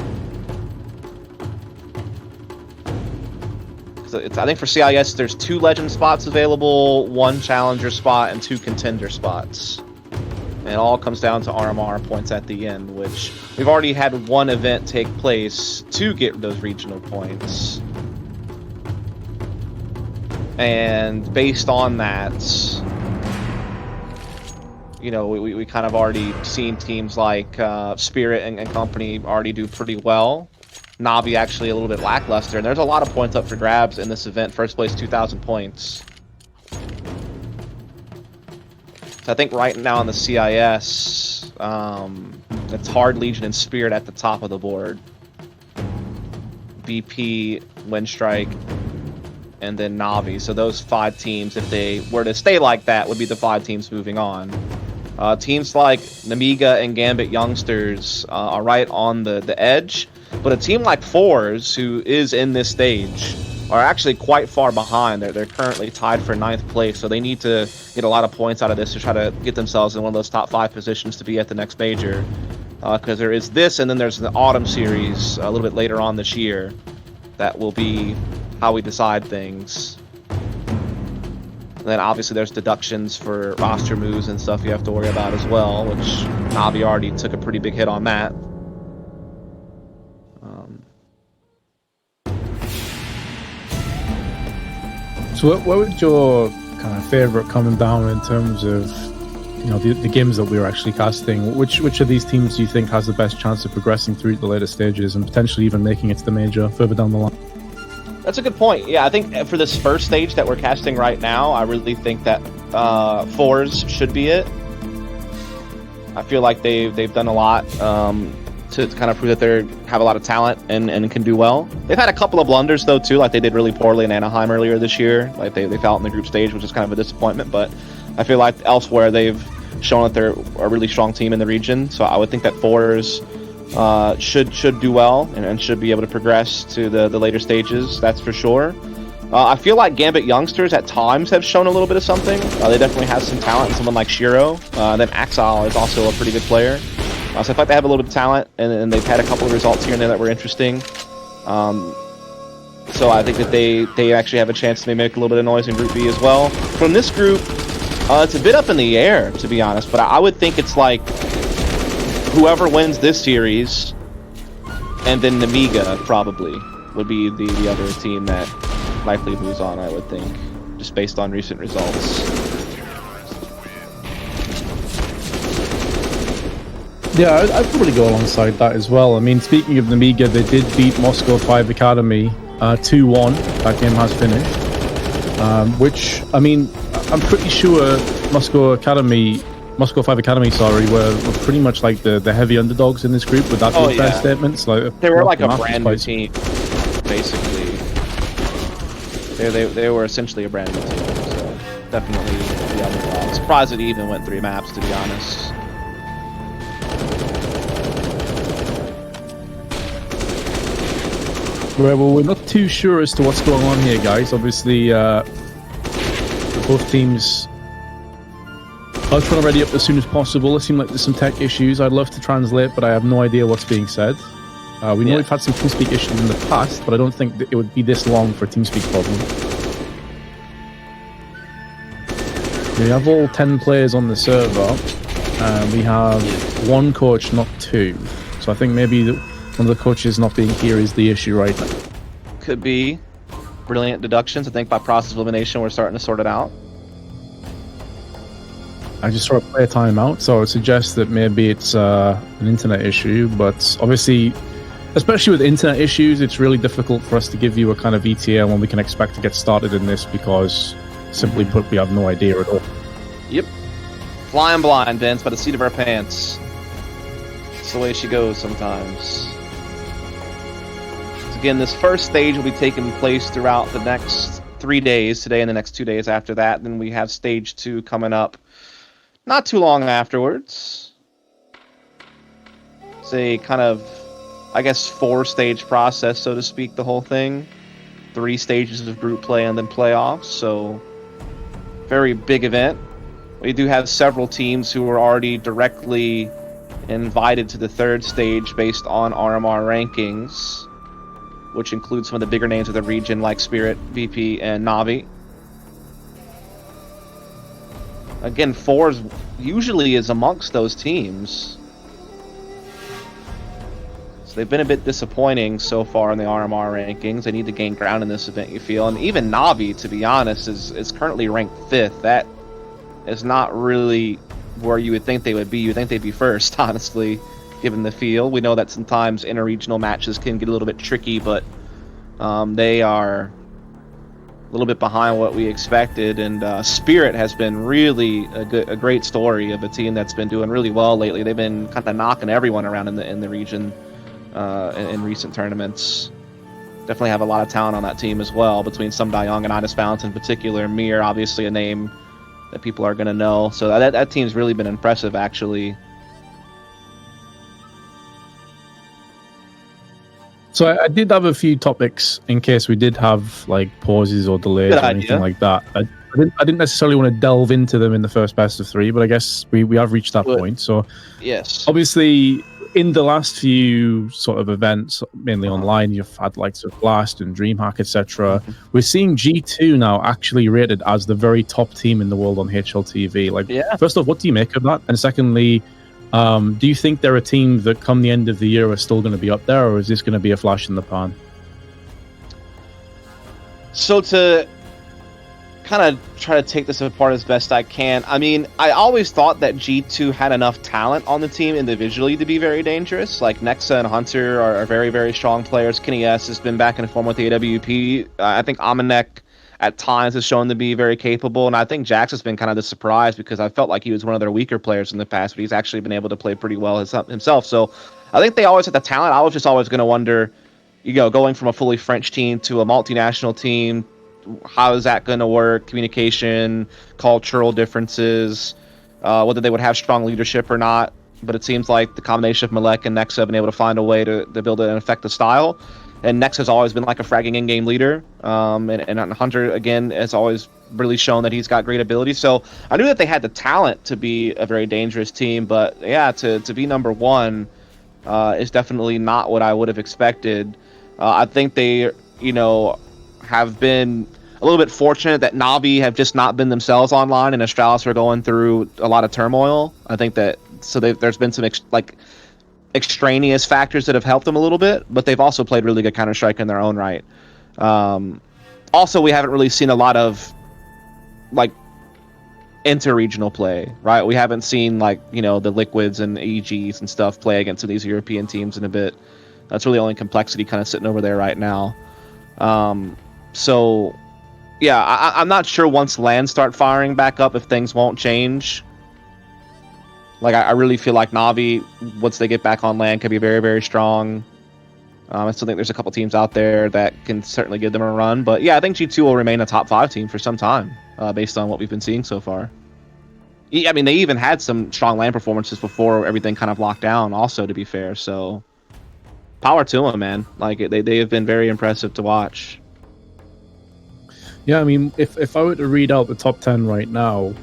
So I think for CIS, there's 2 legend spots available, 1 challenger spot, and 2 contender spots. And it all comes down to RMR points at the end, which we've already had 1 event take place to get those regional points. And based on that, we kind of already seen teams like Spirit and company already do pretty well. Navi actually a little bit lackluster, and there's a lot of points up for grabs in this event. First place, 2,000 points. So I think right now in the CIS, it's Hard, Legion, and Spirit at the top of the board. BP, Windstrike, and then Navi. So those 5 teams, if they were to stay like that, would be the 5 teams moving on. Teams like Namiga and Gambit Youngsters are right on the edge, but a team like Fours, who is in this stage, are actually quite far behind. They're currently tied for 9th place, so they need to get a lot of points out of this to try to get themselves in one of those top 5 positions to be at the next major. Because there is this, and then there's the Autumn Series a little bit later on this year. That will be how we decide things. And then obviously there's deductions for roster moves and stuff you have to worry about as well, which Navi already took a pretty big hit on that. So what would your kind of favorite coming down in terms of the games that we were actually casting? Which of these teams do you think has the best chance of progressing through the later stages and potentially even making it to the major further down the line? That's a good point. Yeah, I think for this first stage that we're casting right now, I really think that Fours should be it. I feel like they've done a lot to to kind of prove that they have a lot of talent and can do well. They've had a couple of blunders though too, like they did really poorly in Anaheim earlier this year. Like they fell out in the group stage, which is kind of a disappointment. But I feel like elsewhere they've shown that they're a really strong team in the region. So I would think that Fours should do well and should be able to progress to the later stages. That's for sure. I feel like Gambit youngsters at times have shown a little bit of something. They definitely have some talent. Someone like Shiro, then Axel is also a pretty good player. So I feel like they have a little bit of talent, and they've had a couple of results here and there that were interesting. So I think that they actually have a chance to maybe make a little bit of noise in Group B as well. From this group, it's a bit up in the air, to be honest, but I would think it's like whoever wins this series, and then Namiga probably would be the other team that likely moves on, I would think, just based on recent results. Yeah, I'd probably go alongside that as well. I mean, speaking of Namiga, they did beat Moscow 5 Academy 2-1. That game has finished. Which, I mean, I'm pretty sure Moscow 5 Academy, were pretty much like the heavy underdogs in this group. Would that be fair statements? Like, they were like a brand new team, basically. They were essentially a brand new team, so definitely the underdog. Surprised it even went 3 maps, to be honest. Right, well, we're not too sure as to what's going on here, guys. Obviously, both teams are trying to ready up as soon as possible. It seems like there's some tech issues. I'd love to translate, but I have no idea what's being said. We know we've had some TeamSpeak issues in the past, but I don't think that it would be this long for a TeamSpeak problem. We have all 10 players on the server, and we have 1 coach, not 2. So I think maybe one of the coaches not being here is the issue right now. Could be. Brilliant deductions. I think by process of elimination, we're starting to sort it out. I just saw a player timeout, so I would suggest that maybe it's an internet issue, but obviously, especially with internet issues, it's really difficult for us to give you a kind of ETA when we can expect to get started in this because, simply put, we have no idea at all. Yep. Flying blind, Vince, by the seat of our pants. It's the way she goes sometimes. So again, this first stage will be taking place throughout the next 3 days, today and the next 2 days after that. Then we have stage 2 coming up not too long afterwards. It's a kind of, I guess, 4-stage process, so to speak, the whole thing. 3 stages of group play and then playoffs, so very big event. We do have several teams who are already directly invited to the 3rd stage based on RMR rankings, which includes some of the bigger names of the region like Spirit, VP, and Navi. Again, 4s usually is amongst those teams. So they've been a bit disappointing so far in the RMR rankings. They need to gain ground in this event, you feel. And even Navi, to be honest, is currently ranked 5th. That is not really where you would think they would be. You would think they'd be 1st, honestly, given the field. We know that sometimes interregional matches can get a little bit tricky, but they are a little bit behind what we expected, and Spirit has been really a great story of a team that's been doing really well lately. They've been kind of knocking everyone around in the region in recent tournaments. Definitely have a lot of talent on that team as well, between Sum Young and Idis Balance in particular. Mir, obviously a name that people are going to know. So that team's really been impressive, actually. So I did have a few topics in case we did have like pauses or delays or anything like that. I didn't necessarily want to delve into them in the first best of 3, but I guess we have reached that point. So yes, obviously in the last few sort of events, mainly online, you've had likes of Blast and DreamHack, etc. We're seeing G2 now actually rated as the very top team in the world on HLTV. Like, first off, what do you make of that? And secondly, do you think they're a team that come the end of the year are still going to be up there, or is this going to be a flash in the pan? So to kind of try to take this apart as best I can, I mean, I always thought that G2 had enough talent on the team individually to be very dangerous. Like Nexa and Hunter are very, very strong players. Kenny S has been back and forth with the AWP. I think Amanek at times has shown to be very capable. And I think Jax has been kind of the surprise because I felt like he was one of their weaker players in the past, but he's actually been able to play pretty well himself. So I think they always had the talent. I was just always going to wonder, going from a fully French team to a multinational team, how is that going to work? Communication, cultural differences, whether they would have strong leadership or not. But it seems like the combination of Malek and Nexa have been able to find a way to build an effective style. And Nex has always been like a fragging in-game leader. And Hunter, again, has always really shown that he's got great ability. So I knew that they had the talent to be a very dangerous team. But yeah, to be number one is definitely not what I would have expected. I think they, have been a little bit fortunate that Na'Vi have just not been themselves online, and Astralis are going through a lot of turmoil. I think that there's been some extraneous factors that have helped them a little bit, but they've also played really good Counter-Strike in their own right. Also, we haven't really seen a lot of inter-regional play, right? We haven't seen the Liquids and EGs and stuff play against some of these European teams in a bit. That's really the only complexity kind of sitting over there right now. So yeah, I'm not sure once LAN start firing back up if things won't change. I really feel like Na'Vi, once they get back on LAN, could be very, very strong. I still think there's a couple teams out there that can certainly give them a run. But yeah, I think G2 will remain a top 5 team for some time, based on what we've been seeing so far. I mean, they even had some strong LAN performances before everything kind of locked down also, to be fair. So power to them, man. They have been very impressive to watch. Yeah, I mean, if I were to read out the top 10 right now,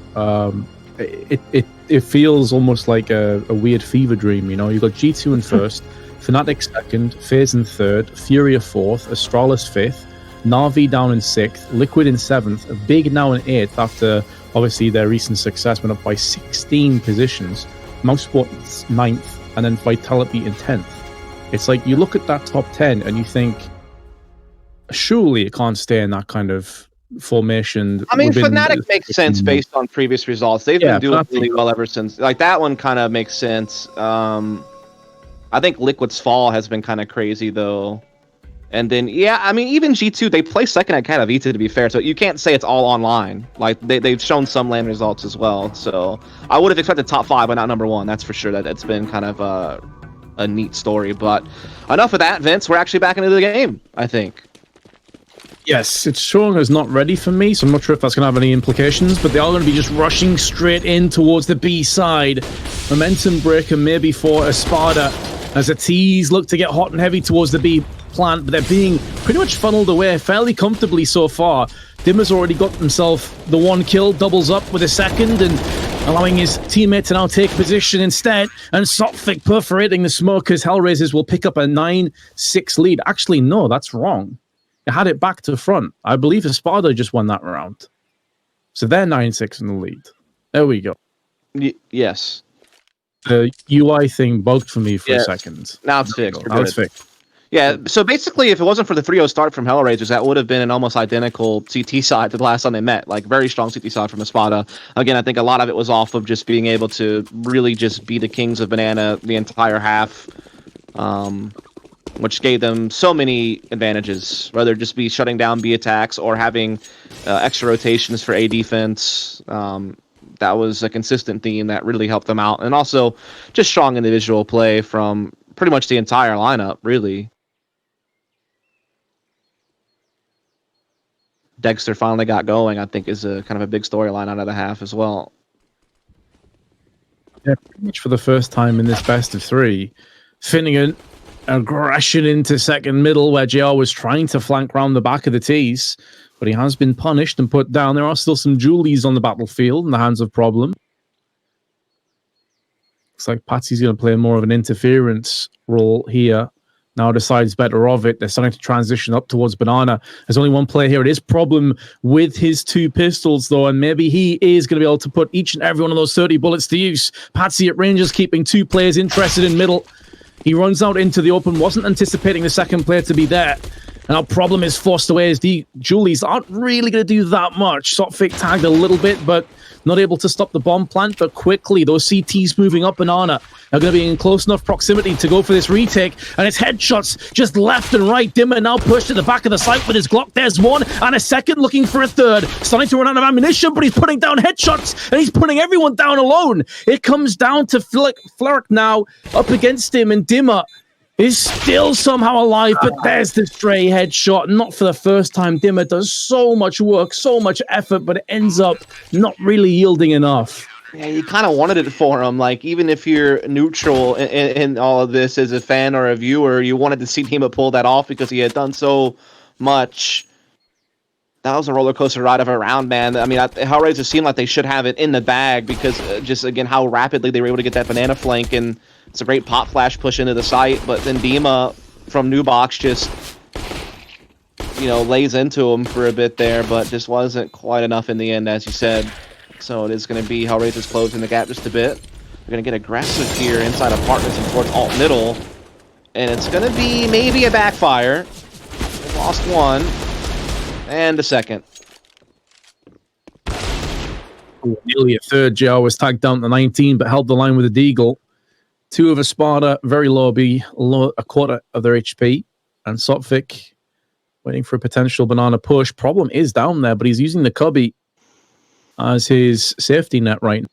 it feels almost like a weird fever dream, You've got G2 in first, Fnatic second, FaZe in third, Furia fourth, Astralis fifth, Na'Vi down in sixth, Liquid in seventh, Big now in eighth after, obviously, their recent success went up by 16 positions, Mousesport ninth, and then Vitality in 10th. It's like, you look at that top 10 and you think, surely it can't stay in that kind of formation. I mean, Fnatic makes sense based on previous results. They've been doing really well ever since. That one kind of makes sense. I think Liquid's fall has been kind of crazy, though. And then, yeah, I mean, even G2, they play second at Katowice, to be fair. So you can't say it's all online. They've shown some LAN results as well. So I would have expected top 5, but not number 1. That's for sure. It's been kind of a neat story. But enough of that, Vince. We're actually back into the game, I think. Yes, it's showing us not ready for me, so I'm not sure if that's going to have any implications, but they are going to be just rushing straight in towards the B side. Momentum breaker maybe for ESPADA as the T's look to get hot and heavy towards the B plant, but they're being pretty much funneled away fairly comfortably so far. Dimmer's already got himself the 1 kill, doubles up with a second, and allowing his teammate to now take position instead, and Sophic perforating the smoke as HellRaisers will pick up a 9-6 lead. Actually, no, that's wrong. They had it back to front. I believe ESPADA just won that round. So they're 9-6 in the lead. There we go. Yes. The UI thing bugged for me for a second. Now it's fixed. Now it's fixed. Yeah, so basically, if it wasn't for the 3-0 start from HellRaisers, that would have been an almost identical CT side to the last time they met. Very strong CT side from ESPADA. Again, I think a lot of it was off of just being able to really just be the kings of Banana the entire half. Which gave them so many advantages, whether it just be shutting down B attacks or having extra rotations for A defense. That was a consistent theme that really helped them out. And also just strong individual play from pretty much the entire lineup, really. Dexter finally got going, I think, is a kind of a big storyline out of the half as well. Yeah, pretty much for the first time in this best of 3. Finnegan aggression into second middle where JR was trying to flank round the back of the T's, but he has been punished and put down. There are still some Julies on the battlefield in the hands of Problem. Looks like Patsy's going to play more of an interference role here. Now decides better of it. They're starting to transition up towards Banana. There's only one player here. It is Problem with his 2 pistols, though, and maybe he is going to be able to put each and every one of those 30 bullets to use. Patsy at Rangers keeping 2 players interested in middle. He runs out into the open, wasn't anticipating the second player to be there. And our problem is forced away as the Julies aren't really going to do that much. Sotfik tagged a little bit, but not able to stop the bomb plant. But quickly, those CTs moving up Banana are going to be in close enough proximity to go for this retake. And it's headshots just left and right. Dimmer now pushed to the back of the site with his Glock. There's one and a second, looking for a third. Starting to run out of ammunition, but he's putting down headshots and he's putting everyone down alone. It comes down to Flerick now up against him, and Dimmer is still somehow alive, but there's the stray headshot. Not for the first time. Dimmer does so much work, so much effort, but it ends up not really yielding enough. Yeah, you kind of wanted it for him. Like, even if you're neutral in all of this as a fan or a viewer, you wanted to see Dimmer pull that off because he had done so much. That was a roller coaster ride of a round, man. I mean, HellRaisers seemed like they should have it in the bag because just, again, how rapidly they were able to get that banana flank, and it's a great pop flash push into the site, but then Dima from New Box just, you know, lays into him for a bit there, but just wasn't quite enough in the end, as you said. So it is going to be HellRaisers closing the gap just a bit. They're going to get aggressive here inside apartments and towards alt middle, and it's going to be maybe a backfire. They've lost one and a second. Ooh, nearly a third. JR was tagged down to 19, but held the line with a Deagle. 2 of ESPADA, very low B, a quarter of their HP. And Sotfik waiting for a potential banana push. Problem is down there, but he's using the cubby as his safety net right now.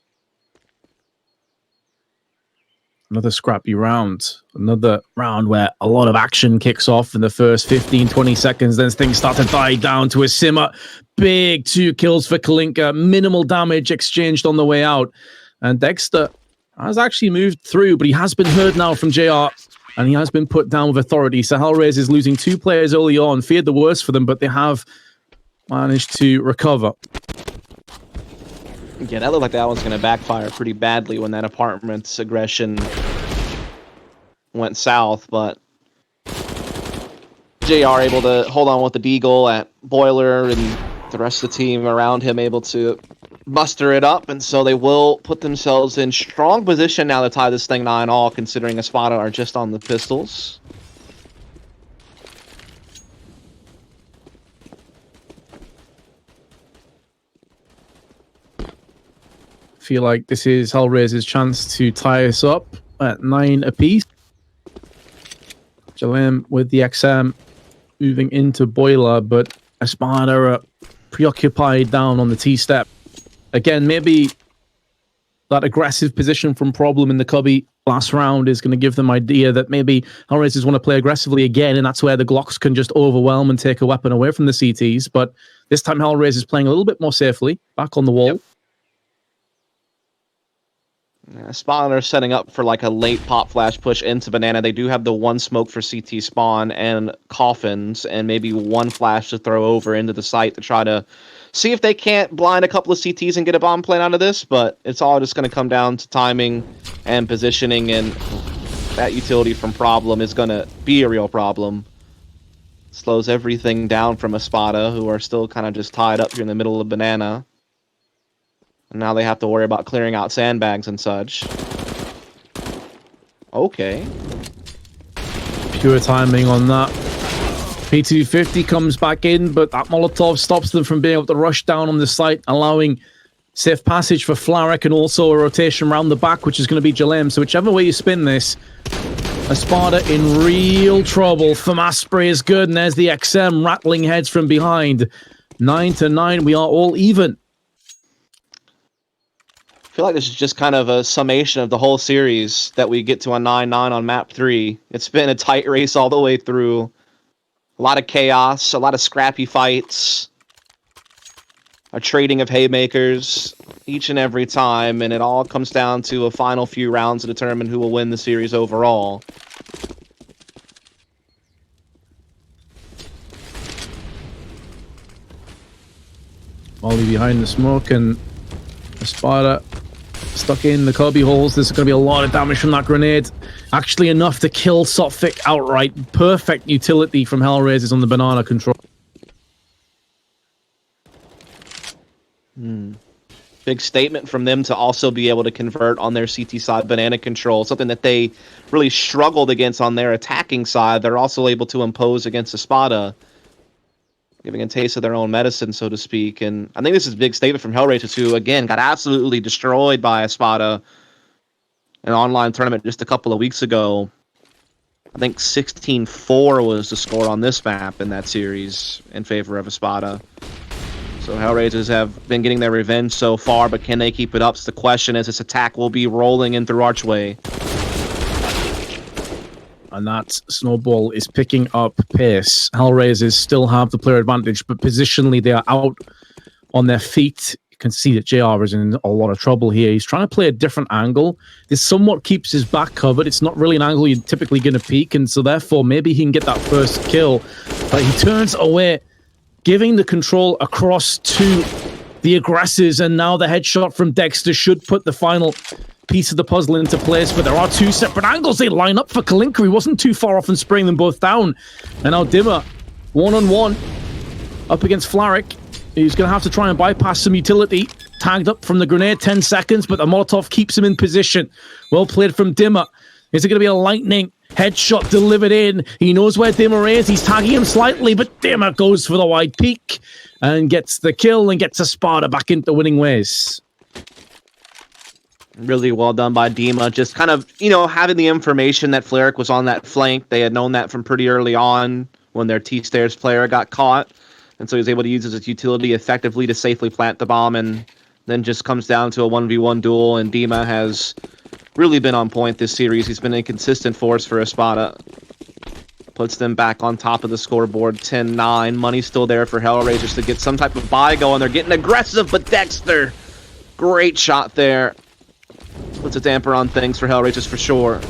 Another scrappy round. Another round where a lot of action kicks off in the first 15, 20 seconds. Then things start to die down to a simmer. Big 2 kills for Kalinka. Minimal damage exchanged on the way out. And Dexter has actually moved through, but he has been heard now from JR, and he has been put down with authority. So HellRaisers is losing 2 players early on. Feared the worst for them, but they have managed to recover. Yeah, that looked like that was going to backfire pretty badly when that apartment's aggression went south, but JR able to hold on with the Deagle at Boiler, and the rest of the team around him able to muster it up, and so they will put themselves in strong position now to tie this thing 9-all, considering ESPADA are just on the pistols. Feel like this is HellRaisers' chance to tie us up at 9 apiece. Jalem with the XM moving into Boiler, but ESPADA are preoccupied down on the T-step. Again, maybe that aggressive position from Problem in the cubby last round is going to give them idea that maybe HellRaisers want to play aggressively again, and that's where the Glocks can just overwhelm and take a weapon away from the CTs. But this time HellRaisers playing a little bit more safely, back on the wall. Yep. Spawn are setting up for like a late pop flash push into Banana. They do have the 1 smoke for CT spawn and coffins, and maybe 1 flash to throw over into the site to try to see if they can't blind a couple of CTs and get a bomb plant out of this, but it's all just going to come down to timing and positioning, and that utility from Problem is going to be a real problem. Slows everything down from ESPADA, who are still kind of just tied up here in the middle of Banana. And now they have to worry about clearing out sandbags and such. Okay. Pure timing on that. P250 comes back in, but that Molotov stops them from being able to rush down on the site, allowing safe passage for Flaric and also a rotation around the back, which is going to be Jalem. So whichever way you spin this, ESPADA in real trouble. FAMAS spray is good, and there's the XM rattling heads from behind. 9-9, we are all even. I feel like this is just kind of a summation of the whole series that we get to on 9-9 on map 3. It's been a tight race all the way through. A lot of chaos, a lot of scrappy fights, a trading of haymakers each and every time, and it all comes down to a final few rounds to determine who will win the series overall. Molly behind the smoke, and ESPADA stuck in the cubby holes. There's going to be a lot of damage from that grenade. Actually enough to kill Sotfik outright. Perfect utility from HellRaisers on the banana control. Big statement from them to also be able to convert on their CT side banana control, something that they really struggled against on their attacking side. They're also able to impose against ESPADA, giving a taste of their own medicine, so to speak. And I think this is a big statement from HellRaisers, who, again, got absolutely destroyed by ESPADA in an online tournament just a couple of weeks ago. I think 16-4 was the score on this map in that series in favor of ESPADA. So HellRaisers have been getting their revenge so far, but can they keep it up? It's the question, as this attack will be rolling in through Archway. And that snowball is picking up pace. HellRaisers still have the player advantage, but positionally they are out on their feet. You can see that JR is in a lot of trouble here. He's trying to play a different angle. This somewhat keeps his back covered. It's not really an angle you're typically going to peek, and so therefore maybe he can get that first kill. But he turns away, giving the control across to the aggressors, and now the headshot from Dexter should put the final piece of the puzzle into place, but there are two separate angles. They line up for Kalinka. He wasn't too far off and spraying them both down. And now Dimmer, one-on-one, up against Flaric. He's going to have to try and bypass some utility. Tagged up from the grenade, 10 seconds, but the Molotov keeps him in position. Well played from Dimmer. Is it going to be a lightning headshot delivered in? He knows where Dimmer is. He's tagging him slightly, but Dimmer goes for the wide peak and gets the kill and gets ESPADA back into winning ways. Really well done by Dima. Just kind of, having the information that Flaric was on that flank. They had known that from pretty early on when their T-Stairs player got caught. And so he was able to use his utility effectively to safely plant the bomb, and then just comes down to a 1v1 duel, and Dima has really been on point this series. He's been a consistent force for ESPADA. Puts them back on top of the scoreboard, 10-9. Money's still there for HellRaisers to get some type of buy going. They're getting aggressive, but Dexter, great shot there. Puts a damper on things for HellRaisers for sure.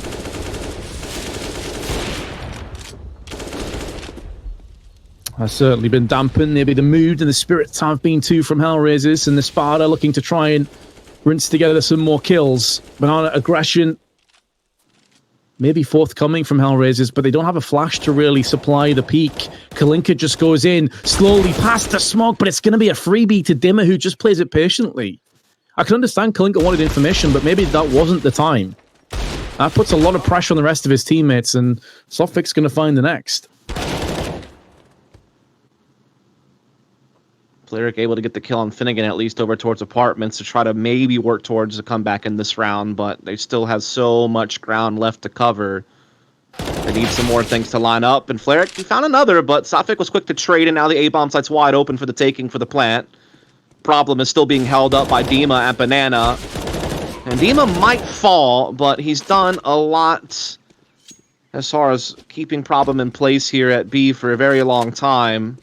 Has certainly been dampened. Maybe the mood and the spirits have been too from HellRaisers, and the ESPADA looking to try and rinse together some more kills. Banana aggression maybe forthcoming from HellRaisers, but they don't have a flash to really supply the peak. Kalinka just goes in slowly past the smoke, but it's going to be a freebie to Dimmer, who just plays it patiently. I can understand Kalinka wanted information, but maybe that wasn't the time. That puts a lot of pressure on the rest of his teammates, and Sophics going to find the next. Flaric able to get the kill on Finnegan, at least over towards apartments, to try to maybe work towards a comeback in this round, but they still have so much ground left to cover. They need some more things to line up, and Flaric, he found another, but Sophic was quick to trade, and now the A-bomb site's wide open for the taking for the plant. Problem is still being held up by Dima at Banana. And Dima might fall, but he's done a lot as far as keeping Problem in place here at B for a very long time,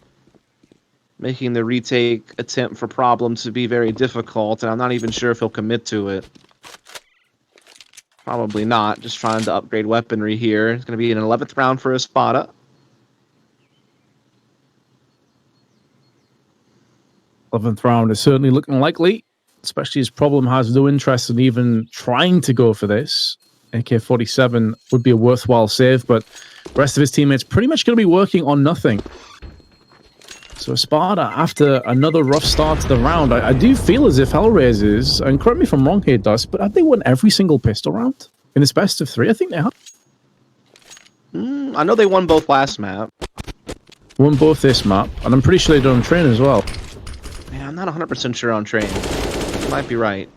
making the retake attempt for Problem to be very difficult, and I'm not even sure if he'll commit to it. Probably not, just trying to upgrade weaponry here. It's going to be an 11th round for ESPADA. 11th round is certainly looking likely, especially as Problem has no interest in even trying to go for this. AK-47 would be a worthwhile save, but the rest of his teammates pretty much going to be working on nothing. So ESPADA, after another rough start to the round, I do feel as if HellRaisers, and correct me if I'm wrong here, Dust, but have they won every single pistol round in this best of 3? I think they have. I know they won both last map. Won both this map, and I'm pretty sure they done train as well. Yeah, I'm not 100% sure on train. You might be right.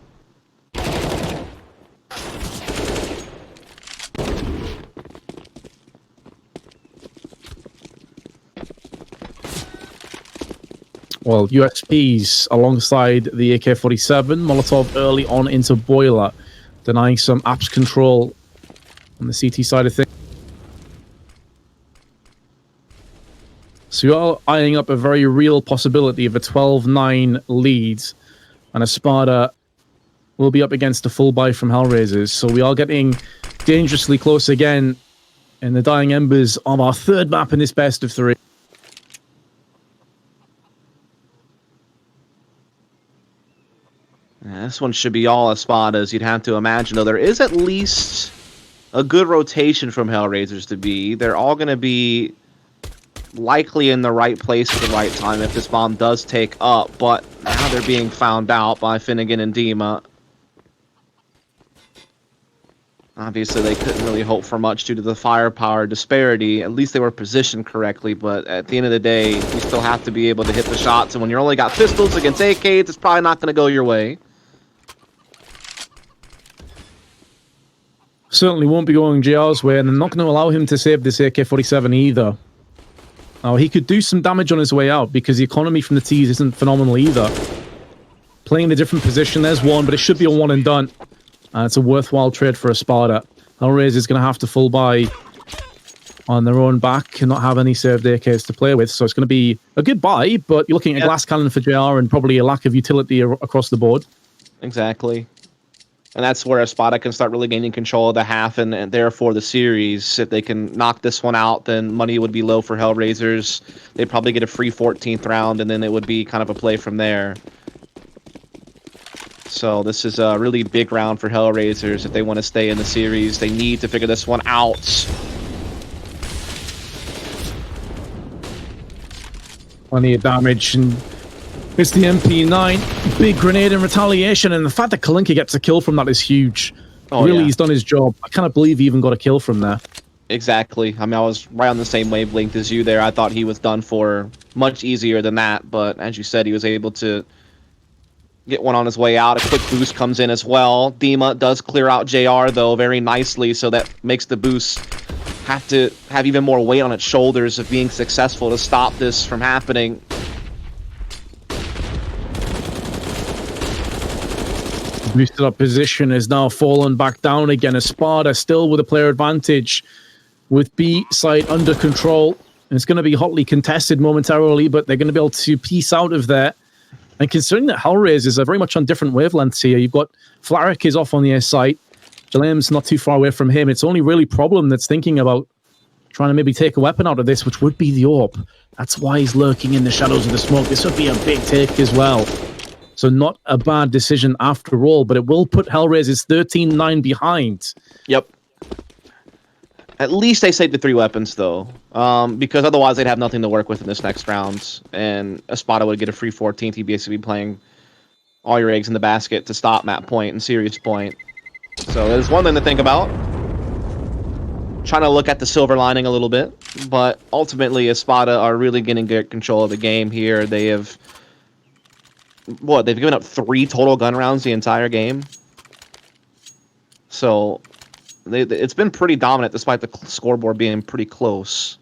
Well, USPs alongside the AK-47, Molotov early on into Boiler, denying some apps control on the CT side of things. So you are eyeing up a very real possibility of a 12-9 lead, and ESPADA will be up against a full buy from HellRaisers. So we are getting dangerously close again in the dying embers of our third map in this best of 3. Yeah, this one should be all ESPADAs, you'd have to imagine, though there is at least a good rotation from HellRaisers to be. They're all going to be likely in the right place at the right time if this bomb does take up, but now they're being found out by Finnegan and Dima. Obviously, they couldn't really hope for much due to the firepower disparity. At least they were positioned correctly, but at the end of the day, you still have to be able to hit the shots, and when you only got pistols against AKs, it's probably not going to go your way. Certainly won't be going JR's way, and they're not going to allow him to save this AK-47 either. Now, he could do some damage on his way out, because the economy from the T's isn't phenomenal either. Playing in a different position, there's one, but it should be a one and done. It's a worthwhile trade for ESPADA. HellRaisers is going to have to full buy on their own back and not have any saved AKs to play with, so it's going to be a good buy, but you're looking at a glass cannon for JR and probably a lack of utility across the board. Exactly. And that's where ESPADA can start really gaining control of the half and therefore the series. If they can knock this one out, then money would be low for HellRaisers. They'd probably get a free 14th round, and then it would be kind of a play from there. So this is a really big round for HellRaisers. If they want to stay in the series, they need to figure this one out. Plenty of damage, and it's the MP9. Big grenade in retaliation, and the fact that Kalinka gets a kill from that is huge. Oh, really, yeah. He's done his job. I cannot believe he even got a kill from there. Exactly. I mean, I was right on the same wavelength as you there. I thought he was done for much easier than that, but as you said, he was able to get one on his way out. A quick boost comes in as well. Dima does clear out JR, though, very nicely, so that makes the boost have to have even more weight on its shoulders of being successful to stop this from happening. Boosted up position is now fallen back down again. ESPADA still with a player advantage with B side under control. And it's going to be hotly contested momentarily, but they're going to be able to piece out of there. And considering that HellRaisers are very much on different wavelengths here, you've got Flaric is off on the A site. Jalam's not too far away from him. It's only really Problem that's thinking about trying to maybe take a weapon out of this, which would be the AWP. That's why he's lurking in the shadows of the smoke. This would be a big take as well. So not a bad decision after all, but it will put HellRaisers 13-9 behind. Yep. At least they saved the 3 weapons, though, because otherwise they'd have nothing to work with in this next round, and ESPADA would get a free 14th. He'd basically be playing all your eggs in the basket to stop map point and series point. So there's one thing to think about. Trying to look at the silver lining a little bit, but ultimately ESPADA are really getting good control of the game here. They have, what, they've given up 3 total gun rounds the entire game. So it's been pretty dominant despite the scoreboard being pretty close.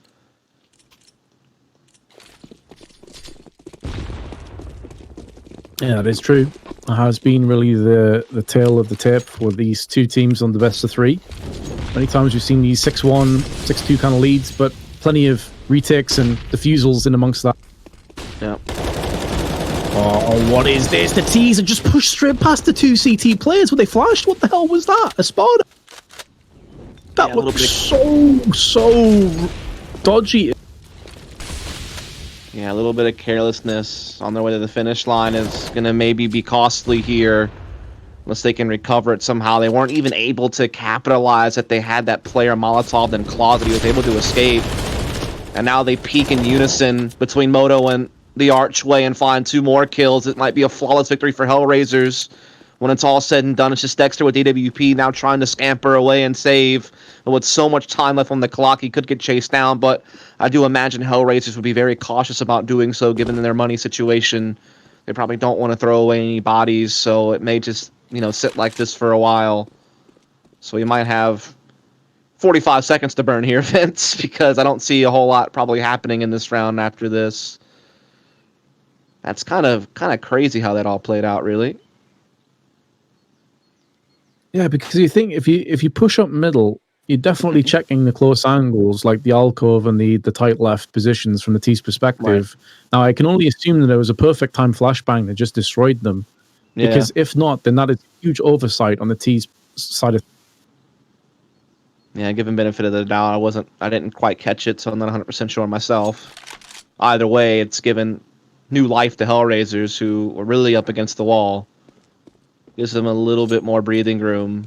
Yeah, that is true. It has been really the tail of the tape for these two teams on the best of 3. Many times we've seen these 6-1, 6-2 kind of leads, but plenty of retakes and defusals in amongst that. Yeah. Oh, what is this? The T's are just pushed straight past the 2 CT players. Were they flashed? What the hell was that? ESPADA? That looks so dodgy. Yeah, a little bit of carelessness on their way to the finish line is going to maybe be costly here. Unless they can recover it somehow. They weren't even able to capitalize that they had that player Molotov and Closet. He was able to escape. And now they peak in unison between Moto and the Archway and find 2 more kills. It might be a flawless victory for HellRaisers. When it's all said and done, it's just Dexter with DWP now trying to scamper away and save. And with so much time left on the clock, he could get chased down. But I do imagine HellRaisers would be very cautious about doing so, given their money situation. They probably don't want to throw away any bodies, so it may just, sit like this for a while. So you might have 45 seconds to burn here, Vince, because I don't see a whole lot probably happening in this round after this. That's kind of crazy how that all played out, really. Yeah, because you think if you push up middle, you're definitely checking the close angles, like the alcove and the tight left positions from the T's perspective. Right. Now, I can only assume that it was a perfect time flashbang that just destroyed them. Yeah. Because if not, then that is huge oversight on the T's side of. Yeah, given benefit of the doubt, I didn't quite catch it, so I'm not 100% sure myself. Either way, it's given new life to HellRaisers, who were really up against the wall. Gives them a little bit more breathing room.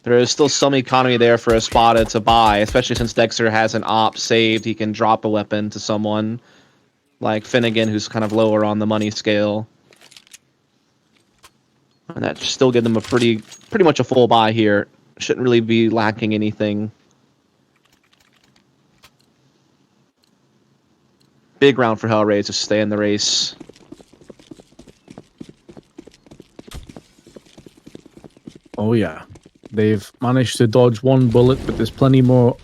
There is still some economy there for ESPADA to buy, especially since Dexter has an op saved. He can drop a weapon to someone like Finnegan, who's kind of lower on the money scale. And that should still give them a pretty much a full buy here. Shouldn't really be lacking anything. Big round for HellRaisers to stay in the race. Oh yeah. They've managed to dodge one bullet, but there's plenty more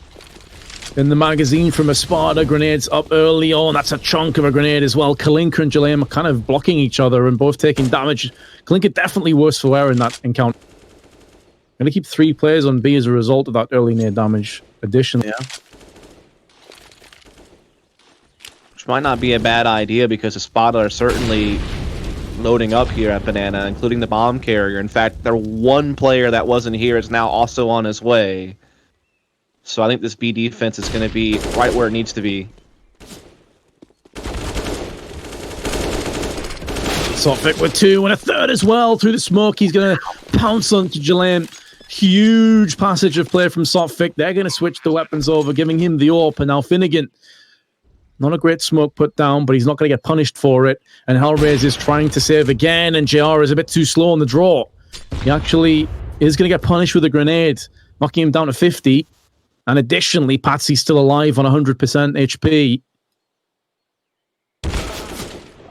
in the magazine from ESPADA. Grenades up early on. That's a chunk of a grenade as well. Kalinka and Jalem are kind of blocking each other and both taking damage. Kalinka definitely worse for wear in that encounter. Going to keep 3 players on B as a result of that early nade damage. Additionally, yeah. Which might not be a bad idea because ESPADA are certainly loading up here at Banana, including the bomb carrier. In fact, their one player that wasn't here is now also on his way. So I think this B defense is going to be right where it needs to be. Sofik with 2 and a third as well through the smoke. He's going to pounce onto Jalem. Huge passage of play from Sofik. They're going to switch the weapons over, giving him the AWP. And now Finnegan. Not a great smoke put down, but he's not going to get punished for it. And HellRaisers is trying to save again, and JR is a bit too slow on the draw. He actually is going to get punished with a grenade, knocking him down to 50. And additionally, Patsy's still alive on 100% HP.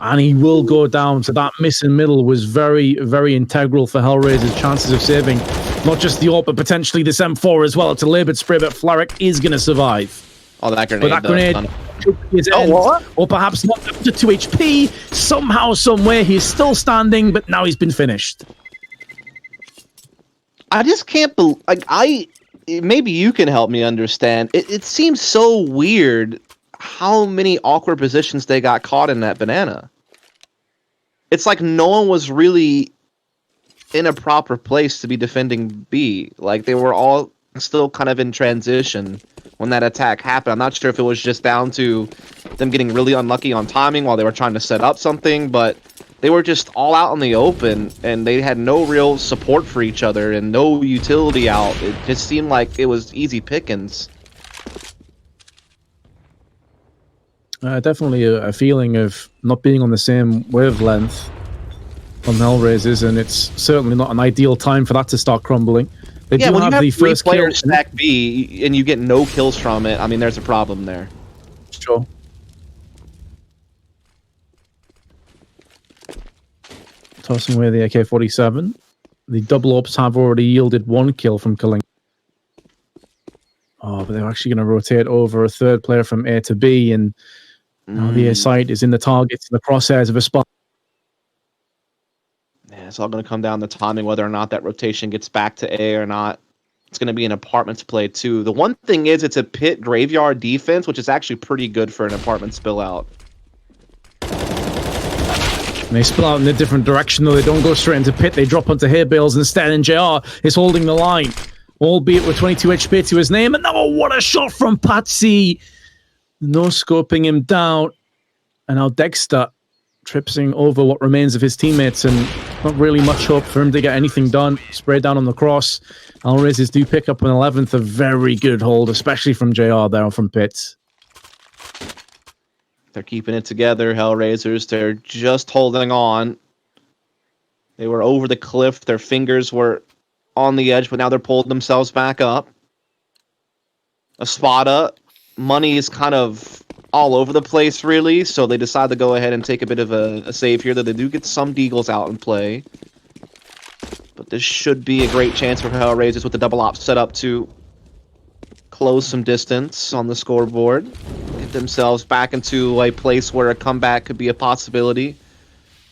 And he will go down. So that miss in middle was very, very integral for HellRaisers' chances of saving not just the AWP, but potentially this M4 as well. It's a labored spray, but Flaric is going to survive. Oh, that grenade. But that grenade... What? Or perhaps not up to 2 HP. Somehow, somewhere, he's still standing, but now he's been finished. I just can't believe... maybe you can help me understand. It seems so weird how many awkward positions they got caught in that Banana. It's like no one was really in a proper place to be defending B. Like, they were all still kind of in transition when that attack happened. I'm not sure if it was just down to them getting really unlucky on timing while they were trying to set up something, but they were just all out in the open, and they had no real support for each other and no utility out. It just seemed like it was easy pickings. Definitely a feeling of not being on the same wavelength on HellRaisers, and it's certainly not an ideal time for that to start crumbling. They do when have you have the 3 first players kill. stack B and you get no kills from it, I mean, there's a problem there. Sure. Tossing away the AK-47. The double ups have already yielded 1 kill from Kalinka. Oh, but they're actually going to rotate over a third player from A to B, and now the A site is in the targets, in the crosshairs of a spot. Yeah, it's all going to come down to timing, whether or not that rotation gets back to A or not. It's going to be an apartments play, too. The one thing is it's a pit graveyard defense, which is actually pretty good for an apartment spill out. And they spill out in a different direction, though. They don't go straight into pit. They drop onto hay bales instead, and JR is holding the line, albeit with 22 HP to his name. And oh, what a shot from Patsy! No scoping him down. And now Dexter tripsing over what remains of his teammates, and not really much hope for him to get anything done. Sprayed down on the cross. HellRaisers do pick up an 11th, a very good hold, especially from JR there from pits. They're keeping it together, HellRaisers. They're just holding on. They were over the cliff. Their fingers were on the edge, but now they're pulled themselves back up. ESPADA, money is kind of all over the place, really, so they decide to go ahead and take a bit of a save here, that they do get some deagles out in play. But this should be a great chance for HellRaisers with the double op set up to close some distance on the scoreboard. Get themselves back into a place where a comeback could be a possibility.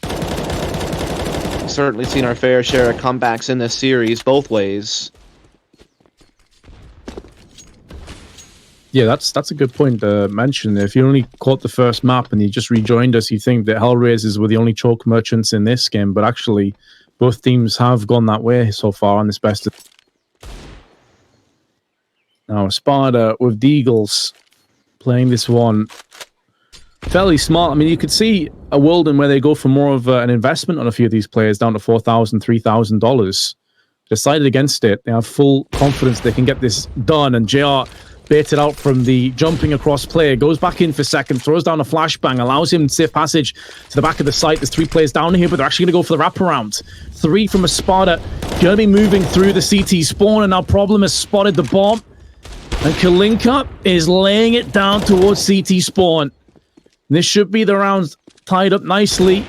We've certainly seen our fair share of comebacks in this series, both ways. Yeah, that's a good point to mention. If you only caught the first map and you just rejoined us, you think that HellRaisers were the only choke merchants in this game, but actually both teams have gone that way so far on this best of... Now, ESPADA with Deagles playing this one fairly smart. I mean, you could see a world in where they go for more of an investment on a few of these players, down to $4,000, $3,000. decided against it. They have full confidence they can get this done, and JR baited out from the jumping across play, goes back in for second, throws down a flashbang, allows him safe passage to the back of the site. There's 3 players down here, but they're actually going to go for the wraparound. 3 from ESPADA, going to be moving through the CT spawn, and now Problem has spotted the bomb, and Kalinka is laying it down towards CT spawn. This should be the round tied up nicely.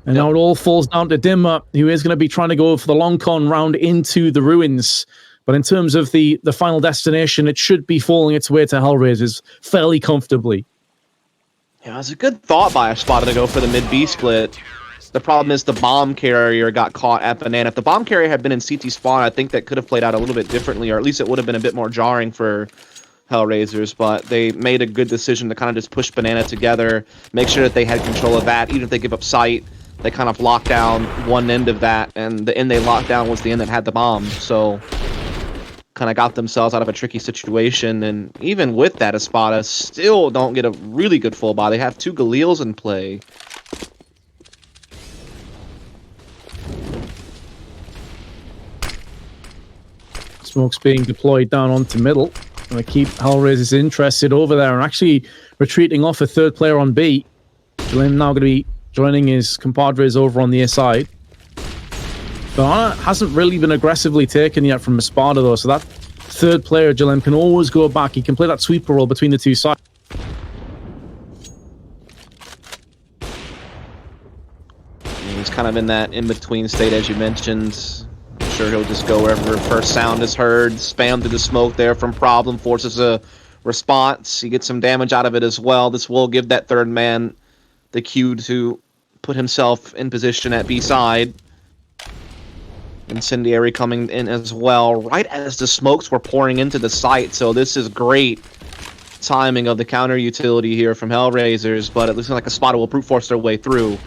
And now it all falls down to Dimmer, who is going to be trying to go for the long con round into the ruins. But in terms of the final destination, it should be falling its way to HellRaisers fairly comfortably. Yeah, it was a good thought by ESPADA to go for the mid-B split. The problem is the bomb carrier got caught at Banana. If the bomb carrier had been in CT spawn, I think that could have played out a little bit differently, or at least it would have been a bit more jarring for HellRaisers, but they made a good decision to kind of just push Banana together, make sure that they had control of that. Even if they give up sight, they kind of locked down one end of that, and the end they locked down was the end that had the bomb. So kind of got themselves out of a tricky situation, and even with that, ESPADA still don't get a really good full buy. They have 2 Galils in play. Smoke's being deployed down onto middle. Going to keep HellRaisers interested over there, and actually retreating off a 3rd player on B. Jalim now going to be joining his compadres over on the side. Banana hasn't really been aggressively taken yet from ESPADA though, so that 3rd player, Jalim, can always go back. He can play that sweeper role between the 2 sides. He's kind of in that in-between state, as you mentioned. I'm sure he'll just go wherever first sound is heard, spam through the smoke there from Problem, forces a response. He gets some damage out of it as well. This will give that 3rd man the cue to put himself in position at B side. Incendiary coming in as well, right as the smokes were pouring into the site, so this is great timing of the counter utility here from HellRaisers, but it looks like ESPADA will brute force their way through.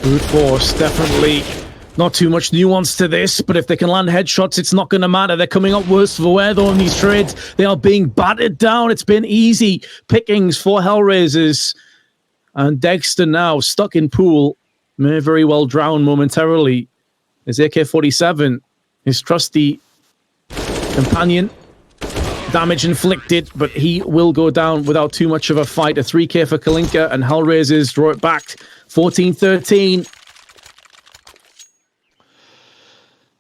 Brute force, definitely not too much nuance to this, but if they can land headshots, it's not going to matter. They're coming up worse for wear, though, in these trades. They are being battered down. It's been easy pickings for HellRaisers. And Dexter now stuck in pool, may very well drown momentarily. His AK-47, his trusty companion, damage inflicted, but he will go down without too much of a fight. A 3K for Kalinka, and HellRaisers draw it back 14-13.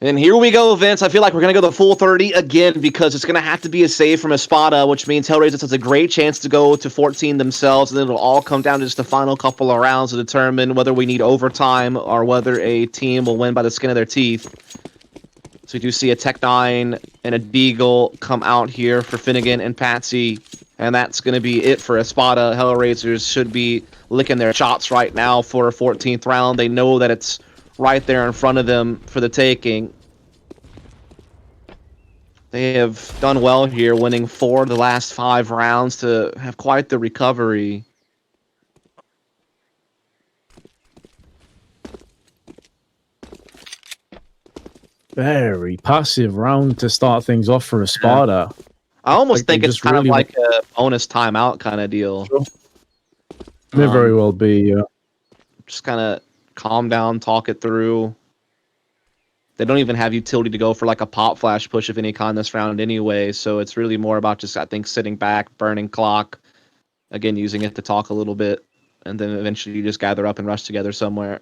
And here we go, Vince. I feel like we're going to go the full 30 again because it's going to have to be a save from ESPADA, which means HellRaisers has a great chance to go to 14 themselves, and then it'll all come down to just the final couple of rounds to determine whether we need overtime or whether a team will win by the skin of their teeth. So we do see a Tech-9 and a Deagle come out here for Finnegan and Patsy, and that's going to be it for ESPADA. HellRaisers should be licking their chops right now for a 14th round. They know that it's right there in front of them for the taking. They have done well here, winning 4 of the last 5 rounds to have quite the recovery. Very passive round to start things off for ESPADA. I almost think it's kind really of like a bonus timeout kind of deal. Sure. May very well be. Just kind of calm down, talk it through. They don't even have utility to go for like a pop flash push of any kind this round anyway, so it's really more about just, I think, sitting back, burning clock, again, using it to talk a little bit, and then eventually you just gather up and rush together somewhere.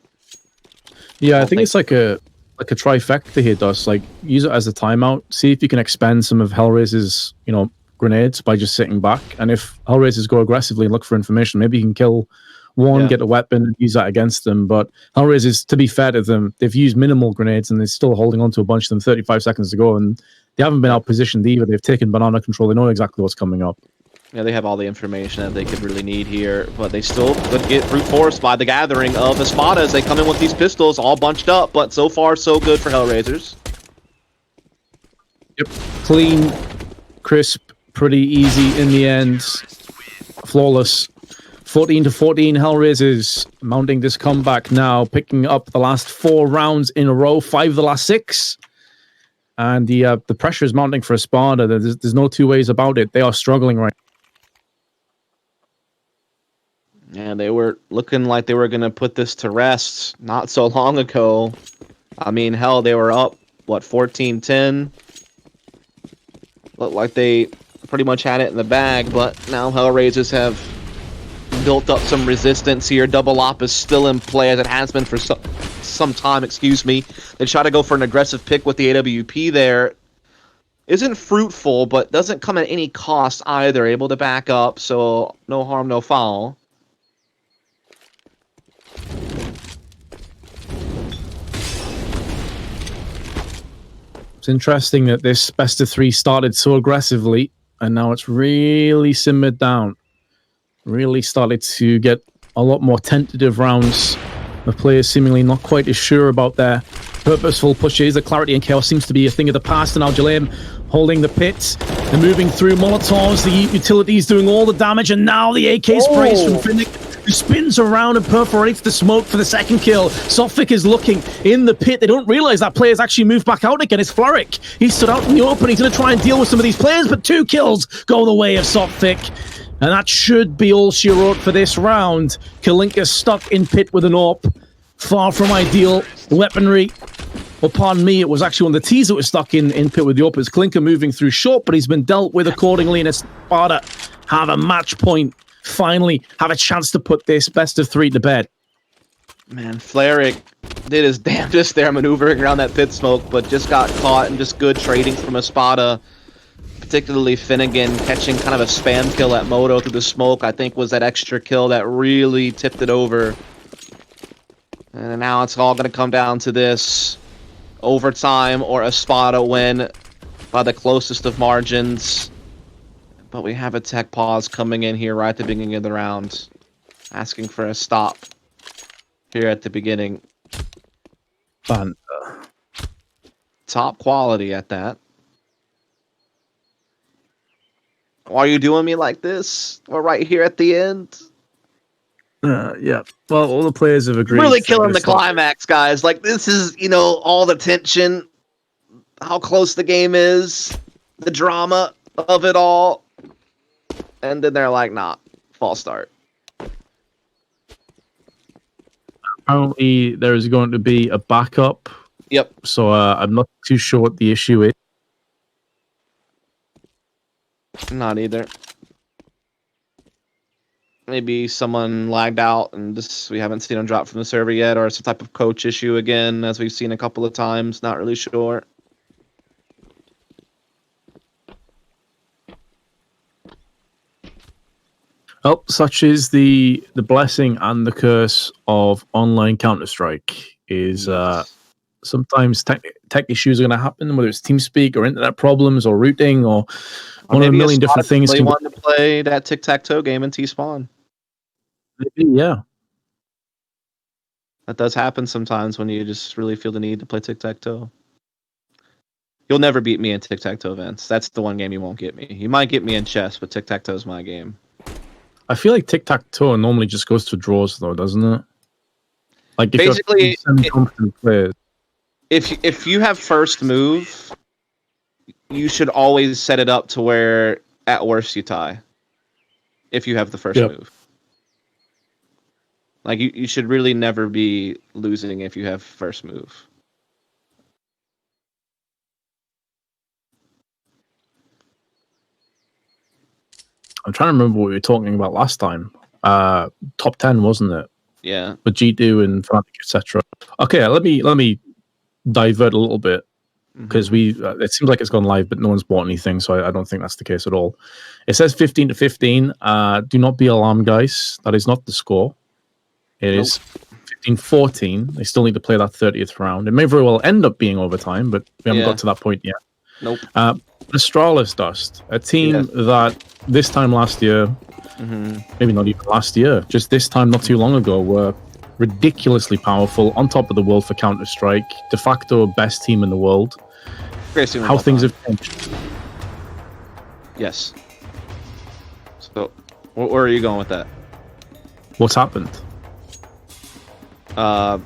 Yeah, I think it's like a trifecta here, Dust. Like, use it as a timeout, see if you can expend some of HellRaisers', grenades by just sitting back, and if HellRaisers go aggressively and look for information, maybe you can kill one, get a weapon, and use that against them. But HellRaisers, to be fair to them, they've used minimal grenades and they're still holding on to a bunch of them, 35 seconds to go, and they haven't been outpositioned either. They've taken banana control. They know exactly what's coming up. Yeah, they have all the information that they could really need here, but they still could get brute forced by the gathering of ESPADA as they come in with these pistols all bunched up, but so far so good for HellRaisers. Yep, clean, crisp, pretty easy in the end. Flawless. 14-14, HellRaisers mounting this comeback now, picking up the last 4 rounds in a row, 5 of the last 6. And the pressure is mounting for ESPADA. There's no two ways about it. They are struggling right now. And they were looking like they were going to put this to rest not so long ago. I mean, hell, they were up, what, 14-10? Looked like they pretty much had it in the bag, but now HellRaisers have built up some resistance here. Double op is still in play, as it has been for some time, excuse me. They try to go for an aggressive pick with the AWP there. Isn't fruitful, but doesn't come at any cost either. Able to back up, so no harm, no foul. It's interesting that this best of 3 started so aggressively, and now it's really simmered down. Really started to get a lot more tentative rounds. The players seemingly not quite as sure about their purposeful pushes. The clarity and chaos seems to be a thing of the past, and now Jalem holding the pit. They're moving through Molotovs, the utilities doing all the damage, and now the AK sprays from Finnick, who spins around and perforates the smoke for the second kill. Sophic is looking in the pit. They don't realize that player's actually moved back out again. It's Flurick. He stood out in the open. He's going to try and deal with some of these players, but 2 kills go the way of Sophic. And that should be all she wrote for this round. Kalinka stuck in pit with an AWP. Far from ideal weaponry. Well, pardon me, it was actually one of the T's that was stuck in pit with the AWP. It's Kalinka moving through short, but he's been dealt with accordingly. And ESPADA have a match point. Finally have a chance to put this best of 3 to bed. Man, Flurick did his damnedest there maneuvering around that pit smoke, but just got caught, and just good trading from ESPADA. Particularly Finnegan catching kind of a spam kill at Moto through the smoke, I think was that extra kill that really tipped it over. And now it's all going to come down to this overtime or ESPADA win by the closest of margins. But we have a tech pause coming in here right at the beginning of the round, asking for a stop here at the beginning. Fun. Top quality at that. Why are you doing me like this? We're right here at the end. Yeah. Well, all the players have agreed. Really killing the climax, guys. Like, this is, you know, all the tension, how close the game is, the drama of it all. And then they're like, nah, false start. Apparently, there is going to be a backup. Yep. So I'm not too sure what the issue is. Not either. Maybe someone lagged out and just we haven't seen him drop from the server yet, or some type of coach issue again, as we've seen a couple of times. Not really sure. Well, such is the blessing and the curse of online Counter-Strike. Is sometimes tech issues are going to happen, whether it's TeamSpeak or internet problems or routing or one of a million different things. They wanted to play that tic-tac-toe game in T-Spawn. Maybe, yeah. That does happen sometimes when you just really feel the need to play tic-tac-toe. You'll never beat me in tic-tac-toe events. That's the one game you won't get me. You might get me in chess, but tic-tac-toe is my game. I feel like tic-tac-toe normally just goes to draws, though, doesn't it? Like, if basically, players. If you have first move, you should always set it up to where at worst you tie. If you have the first move. Like, you should really never be losing if you have first move. I'm trying to remember what we were talking about last time. Top 10, wasn't it? Yeah. With G2 and Fnatic, etc. Okay, let me divert a little bit, because it seems like it's gone live, but no one's bought anything, so I don't think that's the case at all. It says 15-15. Do not be alarmed, guys. That is not the score. It is 15-14. They still need to play that 30th round. It may very well end up being overtime, but we haven't got to that point yet. Nope. Astralis Dust, a team that this time last year, maybe not even last year, just this time not too long ago, were ridiculously powerful, on top of the world for Counter-Strike, de facto best team in the world. How things have changed. Yes. So, where are you going with that? What's happened? Well,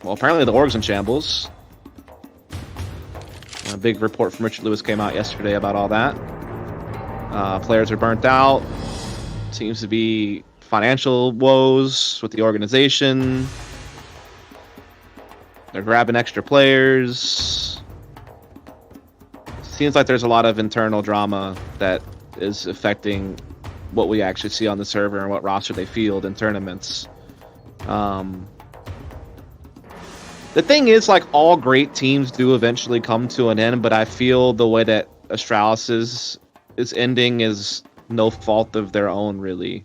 apparently the org's in shambles. A big report from Richard Lewis came out yesterday about all that. Players are burnt out. Seems to be financial woes with the organization. They're grabbing extra players. Seems like there's a lot of internal drama that is affecting what we actually see on the server and what roster they field in tournaments. The thing is, like, all great teams do eventually come to an end, but I feel the way that Astralis is ending is no fault of their own, really.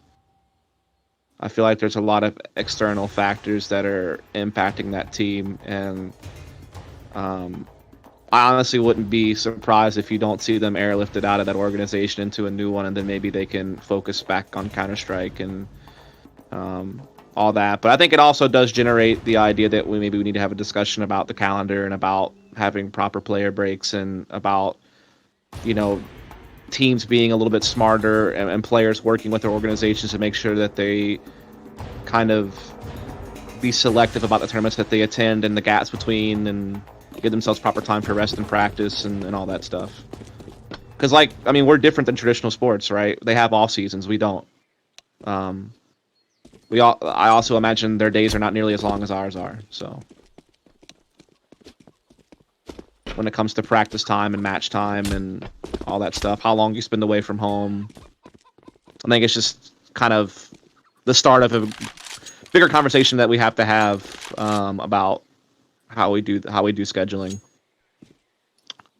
I feel like there's a lot of external factors that are impacting that team, and I honestly wouldn't be surprised if you don't see them airlifted out of that organization into a new one, and then maybe they can focus back on Counter-Strike and all that. But I think it also does generate the idea that we need to have a discussion about the calendar and about having proper player breaks and about, you know, teams being a little bit smarter and players working with their organizations to make sure that they kind of be selective about the tournaments that they attend and the gaps between, and give themselves proper time for rest and practice and all that stuff. Because, like, I mean, we're different than traditional sports, right? They have off seasons. We don't. I also imagine their days are not nearly as long as ours are. So when it comes to practice time and match time and all that stuff, how long you spend away from home, I think it's just kind of the start of a bigger conversation that we have to have about how we do scheduling.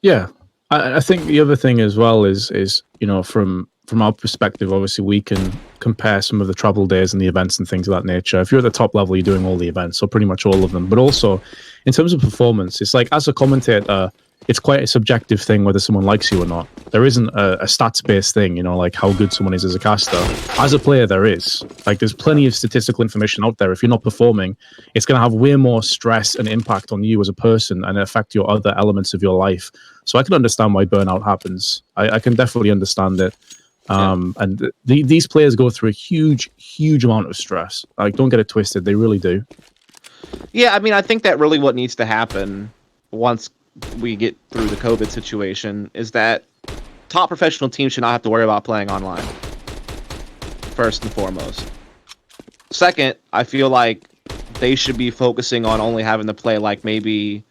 Yeah, I think the other thing as well is you know, from our perspective, obviously we can compare some of the travel days and the events and things of that nature. If you're at the top level, you're doing all the events, so pretty much all of them. But also, in terms of performance, it's like, as a commentator, it's quite a subjective thing whether someone likes you or not. There isn't a stats-based thing, you know, like how good someone is as a caster. As a player, there is. Like, there's plenty of statistical information out there. If you're not performing, it's going to have way more stress and impact on you as a person and affect your other elements of your life. So I can understand why burnout happens. I can definitely understand it. And these players go through a huge amount of stress. Like, don't get it twisted. They really do. Yeah, I mean, I think that really what needs to happen once we get through the COVID situation is that top professional teams should not have to worry about playing online, first and foremost. Second, I feel like they should be focusing on only having to play like maybe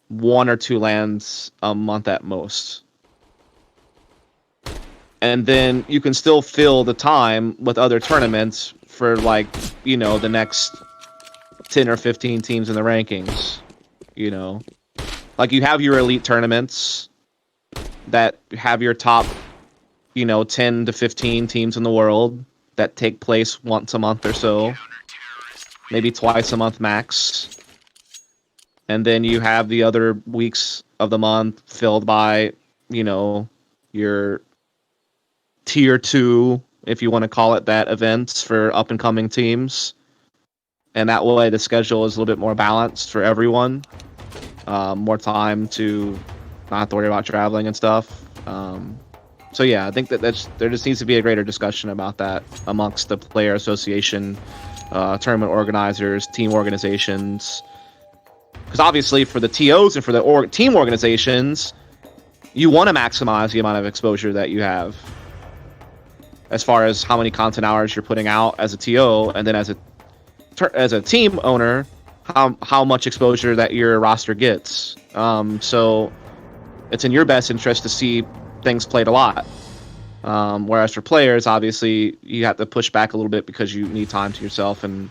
1 or 2 LANs a month at most. And then you can still fill the time with other tournaments for, like, you know, the next 10 or 15 teams in the rankings, you know. Like, you have your elite tournaments that have your top, you know, 10 to 15 teams in the world that take place once a month or so, maybe twice a month max. And then you have the other weeks of the month filled by, you know, your tier 2, if you want to call it that, events for up and coming teams. And that way the schedule is a little bit more balanced for everyone. More time to not have to worry about traveling and stuff. So yeah, I think that there just needs to be a greater discussion about that amongst the player association, tournament organizers, team organizations. Because obviously for the TOs and for the team organizations, you want to maximize the amount of exposure that you have, as far as how many content hours you're putting out as a TO, and then as a team owner, how much exposure that your roster gets. So it's in your best interest to see things played a lot. Whereas for players, obviously, you have to push back a little bit because you need time to yourself and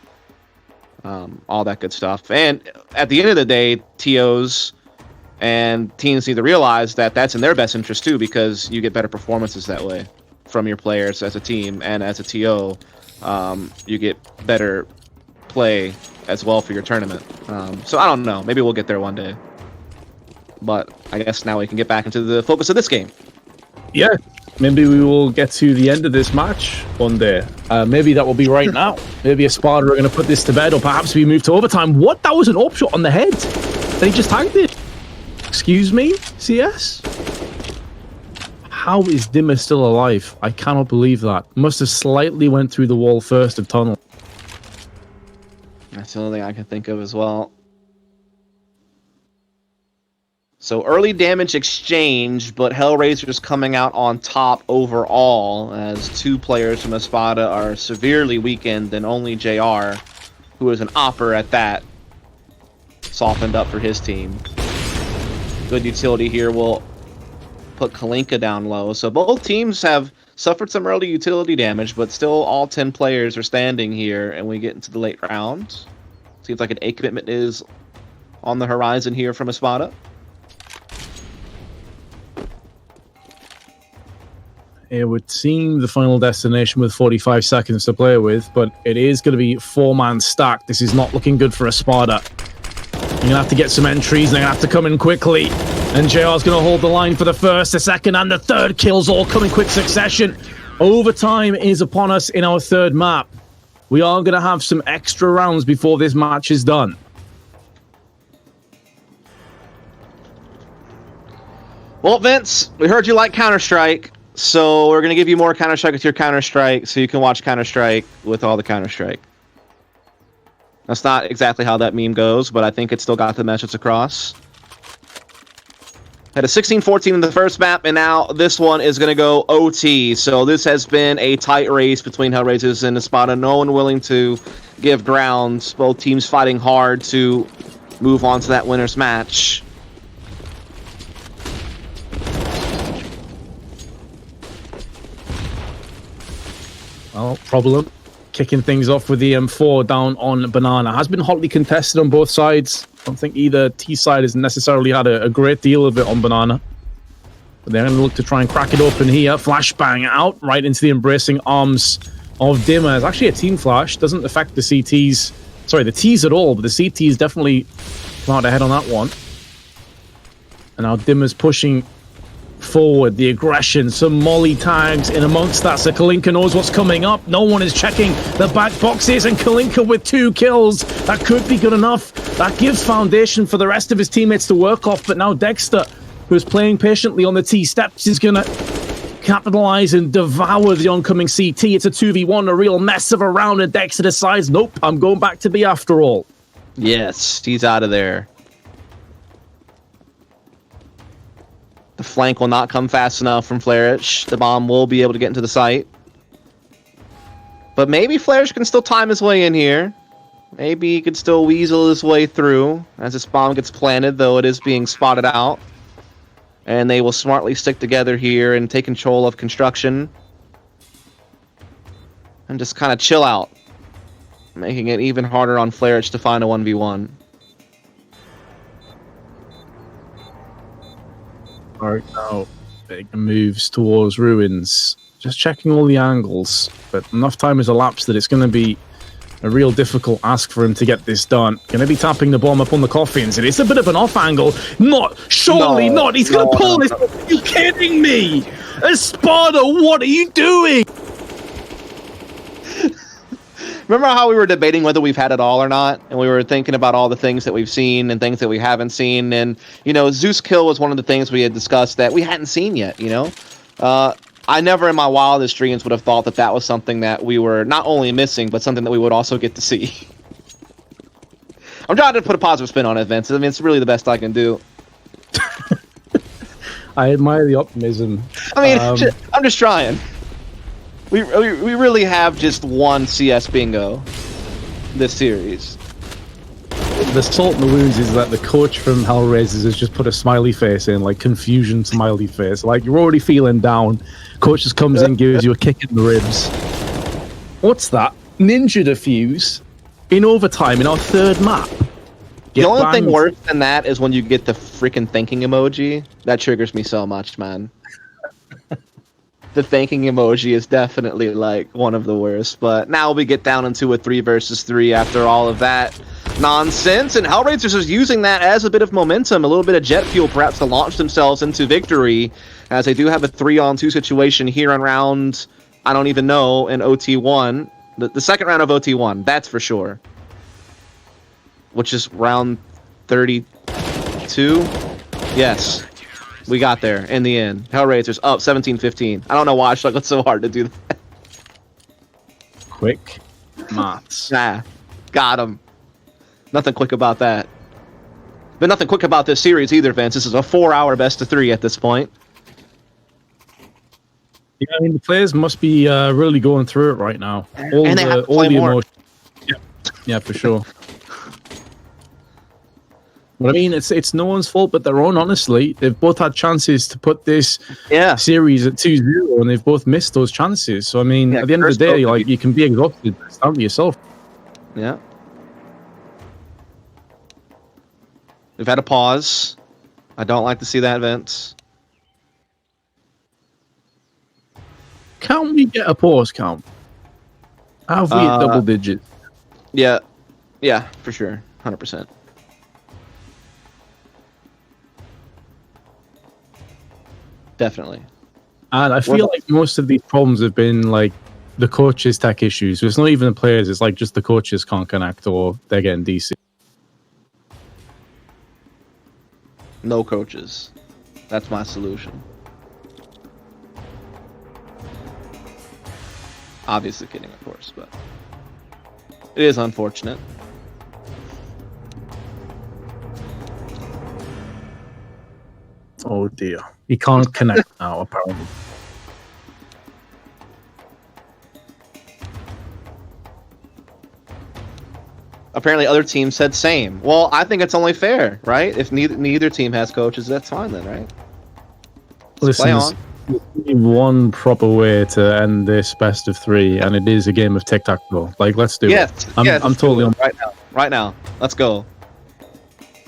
all that good stuff. And at the end of the day, TOs and teams need to realize that that's in their best interest too, because you get better performances that way from your players as a team, and as a TO, you get better play as well for your tournament. So I don't know, maybe we'll get there one day, but I guess now we can get back into the focus of this game. Yeah, maybe we will get to the end of this match one day. Maybe that will be right now. Maybe ESPADA are going to put this to bed, or perhaps we move to overtime. What? That was an up shot on the head. They just tagged it. Excuse me, CS? How is Dimmer still alive? I cannot believe that. Must have slightly went through the wall first of tunnel. That's the only thing I can think of as well. So early damage exchange, but HellRaisers coming out on top overall, as 2 players from ESPADA are severely weakened, and only JR, who is an opper at that, softened up for his team. Good utility here will put Kalinka down low. So both teams have suffered some early utility damage, but still all 10 players are standing here, and we get into the late round. Seems like an A commitment is on the horizon here from ESPADA. It would seem the final destination with 45 seconds to play with, but it is going to be 4-man stack. This is not looking good for ESPADA. You're going to have to get some entries, and they're going to have to come in quickly. And JR's going to hold the line for the first, the second, and the third kills all come in quick succession. Overtime is upon us in our third map. We are going to have some extra rounds before this match is done. Well, Vince, we heard you like Counter-Strike, so we're going to give you more Counter-Strike with your Counter-Strike so you can watch Counter-Strike with all the Counter-Strike. That's not exactly how that meme goes, but I think it still got the message across. Had a 16-14 in the first map, and now this one is going to go OT. So this has been a tight race between HellRaisers and ESPADA. No one willing to give ground. Both teams fighting hard to move on to that winner's match. Well, problem. Kicking things off with the M4 down on Banana. Has been hotly contested on both sides. I don't think either T side has necessarily had a great deal of it on Banana. But they're going to look to try and crack it open here. Flashbang out right into the embracing arms of Dimmer. It's actually a team flash. Doesn't affect the CTs. Sorry, the Ts at all, but the CTs definitely come out ahead on that one. And now Dimmer's pushing forward, the aggression, some molly tags in amongst that, so Kalinka knows what's coming up. No one is checking the back boxes, and Kalinka with 2 kills. That could be good enough. That gives foundation for the rest of his teammates to work off, but now Dexter, who's playing patiently on the T steps, is gonna capitalize and devour the oncoming CT. It's a 2v1, a real mess of a round, and Dexter decides, nope, I'm going back to B after all. Yes, he's out of there. The flank will not come fast enough from Flarich. The bomb will be able to get into the site. But maybe Flarich can still time his way in here. Maybe he could still weasel his way through as this bomb gets planted, though it is being spotted out. And they will smartly stick together here and take control of construction. And just kind of chill out, making it even harder on Flarich to find a 1v1. Right now, big moves towards ruins. Just checking all the angles, but enough time has elapsed that it's going to be a real difficult ask for him to get this done. Going to be tapping the bomb up on the coffins, and it's a bit of an off angle. Surely not. He's going to pull this. Are you kidding me? ESPADA, what are you doing? Remember how we were debating whether we've had it all or not? And we were thinking about all the things that we've seen and things that we haven't seen. And, you know, Zeus Kill was one of the things we had discussed that we hadn't seen yet, you know? I never in my wildest dreams would have thought that that was something that we were not only missing, but something that we would also get to see. I'm trying to put a positive spin on it, Vince. I mean, it's really the best I can do. I admire the optimism. I mean, I'm just trying. We really have just one CS bingo this series. The salt in the wounds is that the coach from HellRaisers has just put a smiley face in, like confusion smiley face. Like, you're already feeling down. Coach just comes in, gives you a kick in the ribs. What's that? Ninja defuse in overtime in our third map. The only thing worse than that is when you get the freaking thinking emoji. That triggers me so much, man. The thanking emoji is definitely like one of the worst, but now we get down into a 3 versus 3 after all of that nonsense, and HellRaisers is using that as a bit of momentum, a little bit of jet fuel perhaps to launch themselves into victory, as they do have a 3-on-2 situation here on round, I don't even know, in OT1, the second round of OT1, that's for sure, which is round 32, yes. We got there in the end. HellRaisers up 17-15. I don't know why I struggled so hard to do that. Quick maths. Nah, got him. Nothing quick about that. But nothing quick about this series either, Vince. This is a 4-hour best of 3 at this point. Yeah, I mean, the players must be really going through it right now. All the emotion. Yeah, for sure. Well, I mean, it's no one's fault but their own, honestly. They've both had chances to put this series at 2-0, and they've both missed those chances. So, I mean, at the end of the day, like, you can be exhausted. It's down to yourself. Yeah. We've had a pause. I don't like to see that, Vince. Can we get a pause count? Have we at double digits? Yeah. Yeah, for sure. 100%. Definitely. And I feel like most of these problems have been like the coaches' tech issues. So it's not even the players, it's like just the coaches can't connect or they're getting DC. No coaches. That's my solution. Obviously kidding, of course, but it is unfortunate. Oh dear. He can't connect now, apparently. Apparently other teams said same. Well, I think it's only fair, right? If neither team has coaches, that's fine then, right? Listen, there's one proper way to end this best of 3, and it is a game of tic-tac-toe. Like, let's do it. I'm totally on. Right now. Let's go.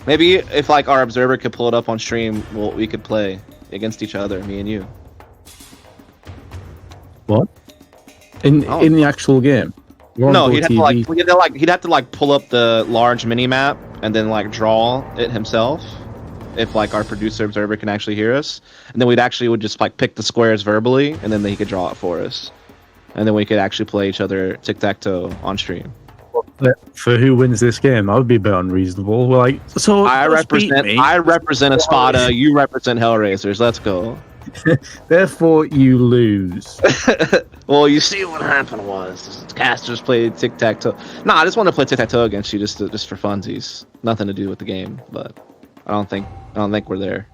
Maybe if like our observer could pull it up on stream, we could play against each other, me and you. What? In the actual game? No, he'd have to like pull up the large mini map and then like draw it himself. If like our producer observer can actually hear us, and then would just like pick the squares verbally, and then he could draw it for us, and then we could actually play each other tic-tac-toe on stream. For who wins this game, that would be a bit unreasonable. We're like, so I represent ESPADA, you represent HellRaisers. Let's go. Therefore, you lose. Well, you see what happened was casters played tic-tac-toe. No, I just want to play tic-tac-toe against you just for funsies. Nothing to do with the game, but I don't think we're there.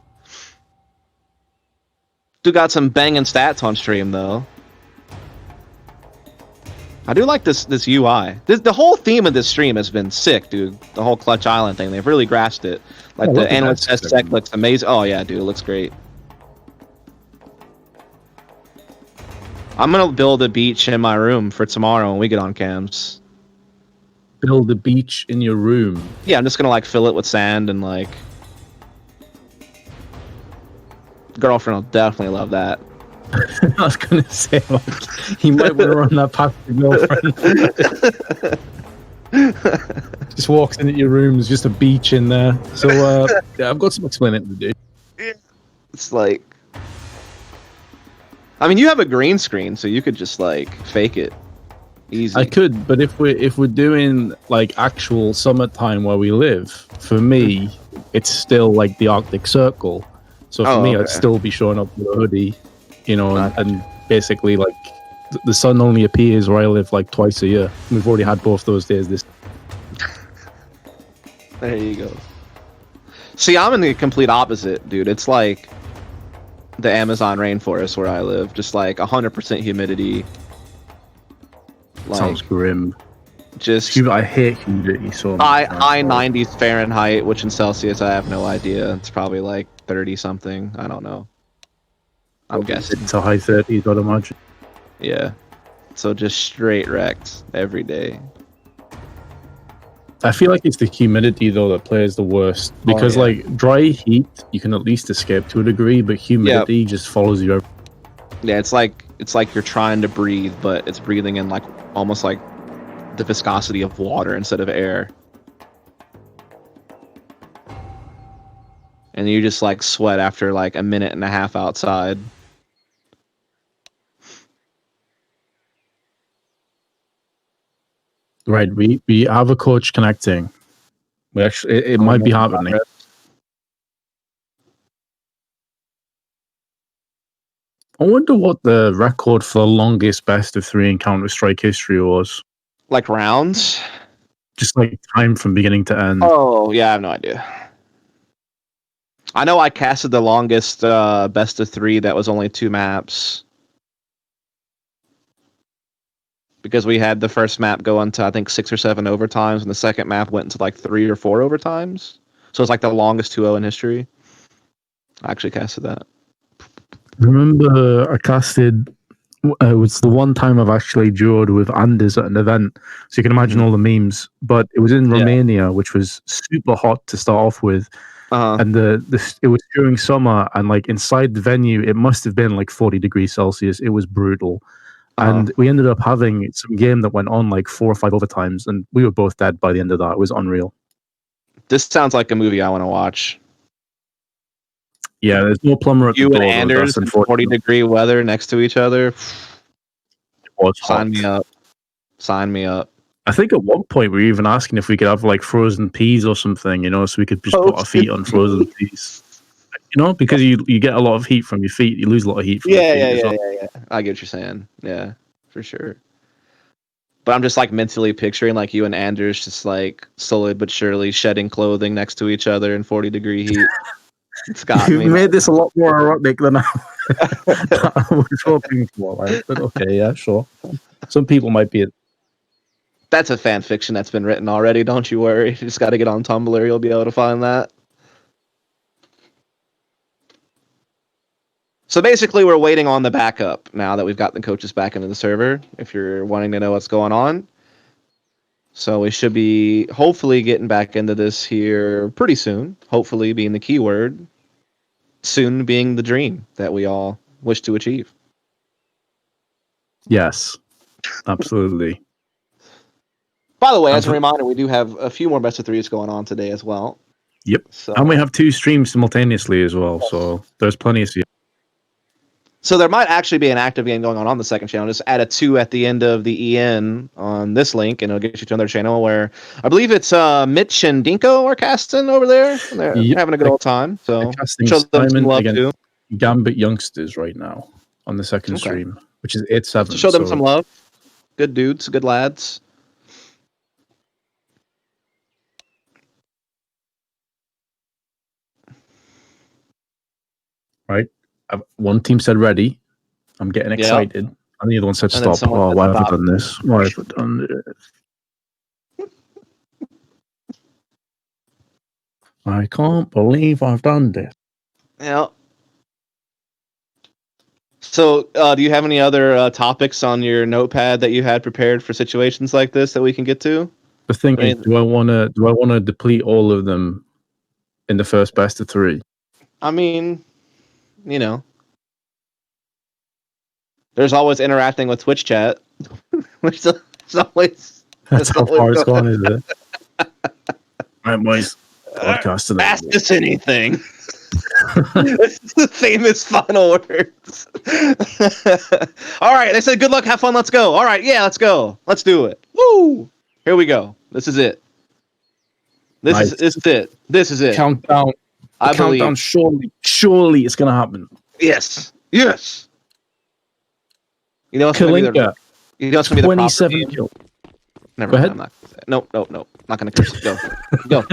Dude got some banging stats on stream though. I do like this UI. The whole theme of this stream has been sick, dude. The whole Clutch Island thing. They've really grasped it. Like the analyst test tech looks amazing. Oh yeah, dude, it looks great. I'm gonna build a beach in my room for tomorrow when we get on cams. Build a beach in your room? Yeah, I'm just gonna like fill it with sand and like. Girlfriend will definitely love that. I was gonna say, like, he might want to run that past your girlfriend. Just walks into your room, there's just a beach in there. So, yeah, I've got some explaining to do. It's like, I mean, you have a green screen, so you could just like fake it. Easy. I could, but if we're doing like actual summertime where we live, for me, it's still like the Arctic Circle. So for me, I'd still be showing up with a hoodie, you know, and basically like the sun only appears where I live like twice a year. We've already had both those days this. There you go. See, I'm in the complete opposite, dude. It's like the Amazon rainforest where I live, just like 100% humidity. Like, sounds grim. Just I hate humidity so much. High 90s Fahrenheit, which in Celsius I have no idea. It's probably like 30 something. I don't know. I'm guessing. It's a high 30s, I'd imagine. Yeah. So just straight wrecked every day. I feel like it's the humidity though that plays the worst because like dry heat you can at least escape to a degree, but humidity just follows you. Yeah, it's like you're trying to breathe, but it's breathing in like almost like the viscosity of water instead of air. And you just like sweat after like a minute and a half outside. Right, we have a coach connecting. We actually it might be happening. I wonder what the record for the longest best of 3 in Counter-Strike history was. Like rounds? Just like time from beginning to end. Oh, yeah, I have no idea. I know I casted the longest best of 3 that was only 2 maps. Because we had the first map go into, I think, 6 or 7 overtimes, and the second map went into like 3 or 4 overtimes. So it's like the longest 2-0 in history. I actually casted that. Remember, I casted. It was the one time I've actually duoed with Anders at an event, so you can imagine all the memes. But it was in Romania, which was super hot to start off with, and it was during summer, and like inside the venue, it must have been like 40 degrees Celsius. It was brutal, and we ended up having some game that went on like 4 or 5 overtimes, and we were both dead by the end of that. It was unreal. This sounds like a movie I want to watch. Yeah, there's no plumber at you the door. And Anders in 40-degree weather next to each other. Sign me up. Sign me up. I think at one point we were even asking if we could have like frozen peas or something, so we could just put our feet on frozen peas. Because you get a lot of heat from your feet. You lose a lot of heat from your feet. Yeah. I get what you're saying. Yeah, for sure. But I'm just like mentally picturing like you and Anders just like slowly but surely shedding clothing next to each other in 40-degree heat. It's got me. You made this a lot more erotic than I was hoping for. Right? But okay, yeah, sure. Some people might be. That's a fan fiction that's been written already. Don't you worry. You just got to get on Tumblr. You'll be able to find that. So basically, we're waiting on the backup now that we've got the coaches back into the server. If you're wanting to know what's going on. So we should be hopefully getting back into this here pretty soon. Hopefully being the keyword. Soon being the dream that we all wish to achieve. Yes, absolutely. By the way, as a reminder, we do have a few more best of threes going on today as well. Yep. So, and we have 2 streams simultaneously as well. So there's plenty of. So there might actually be an active game going on the second channel. Just add a 2 at the end of the EN on this link, and it'll get you to another channel where I believe it's Mitch and Dinko are casting over there. They're having a good old time. So show them some love too. Gambit Youngsters right now on the second stream, which is 8-7. So show them some love. Good dudes, good lads. Right. One team said ready. I'm getting excited. And the other one said stop. Oh, why have I done this? Why have I done this? I can't believe I've done this. Yeah. So, do you have any other topics on your notepad that you had prepared for situations like this that we can get to? The thing is, do I want to deplete all of them in the first best of 3? I mean, there's always interacting with Twitch chat, which is always. That's how far it's gone, is it? All right, boys. Podcast Ask us anything. It's the famous final words. All right, they said good luck, have fun, let's go. All right, yeah, let's go. Let's do it. Woo! Here we go. This is it. This is it. This is it. Countdown. I believe. Countdown. Surely it's gonna happen. Yes. Yes. Kalinka. It's gonna be the 27 kills. Never mind. I'm not gonna say it. Nope. Not gonna curse. Go.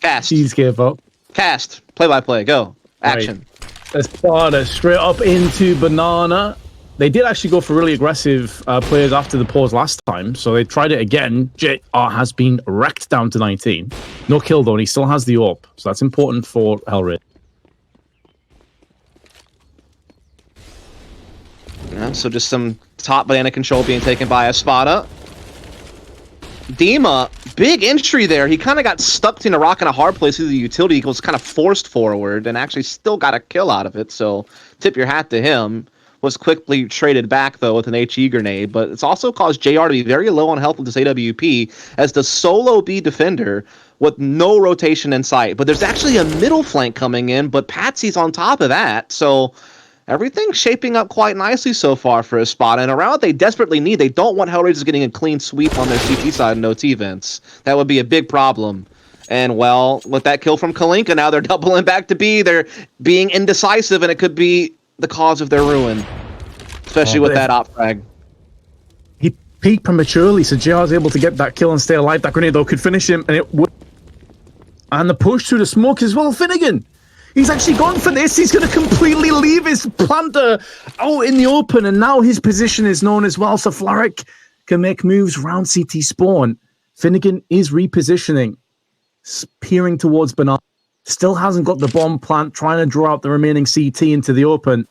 Cast. Jeez, give up. Cast. Play-by-play. Go. Action. Right. ESPADA straight up into Banana. They did actually go for really aggressive players after the pause last time, so they tried it again. JR has been wrecked down to 19. No kill though, and he still has the AWP, so that's important for HellRaisers. Yeah, so just some top banana control being taken by ESPADA. Dima, big entry there. He kind of got stuck in a rock and a hard place through the utility. He was kind of forced forward and actually still got a kill out of it, so tip your hat to him. Was quickly traded back, though, with an HE grenade, but it's also caused JR to be very low on health with this AWP as the solo B defender with no rotation in sight. But there's actually a middle flank coming in, but Patsy's on top of that, so everything's shaping up quite nicely so far for ESPADA. And around what they desperately need, they don't want HellRaisers getting a clean sweep on their CT side in OT vents. That would be a big problem. And, well, with that kill from Kalinka, now they're doubling back to B. They're being indecisive, and it could be the cause of their ruin, especially with that op frag. He peaked prematurely, so JR's able to get that kill and stay alive. That grenade, though, could finish him, and it would. And the push through the smoke as well. Finnegan, he's actually gone for this. He's going to completely leave his planter out in the open, and now his position is known as well. So Flaric can make moves around CT spawn. Finnegan is repositioning. peering towards Banana. Still hasn't got the bomb plant, trying to draw out the remaining CT into the open.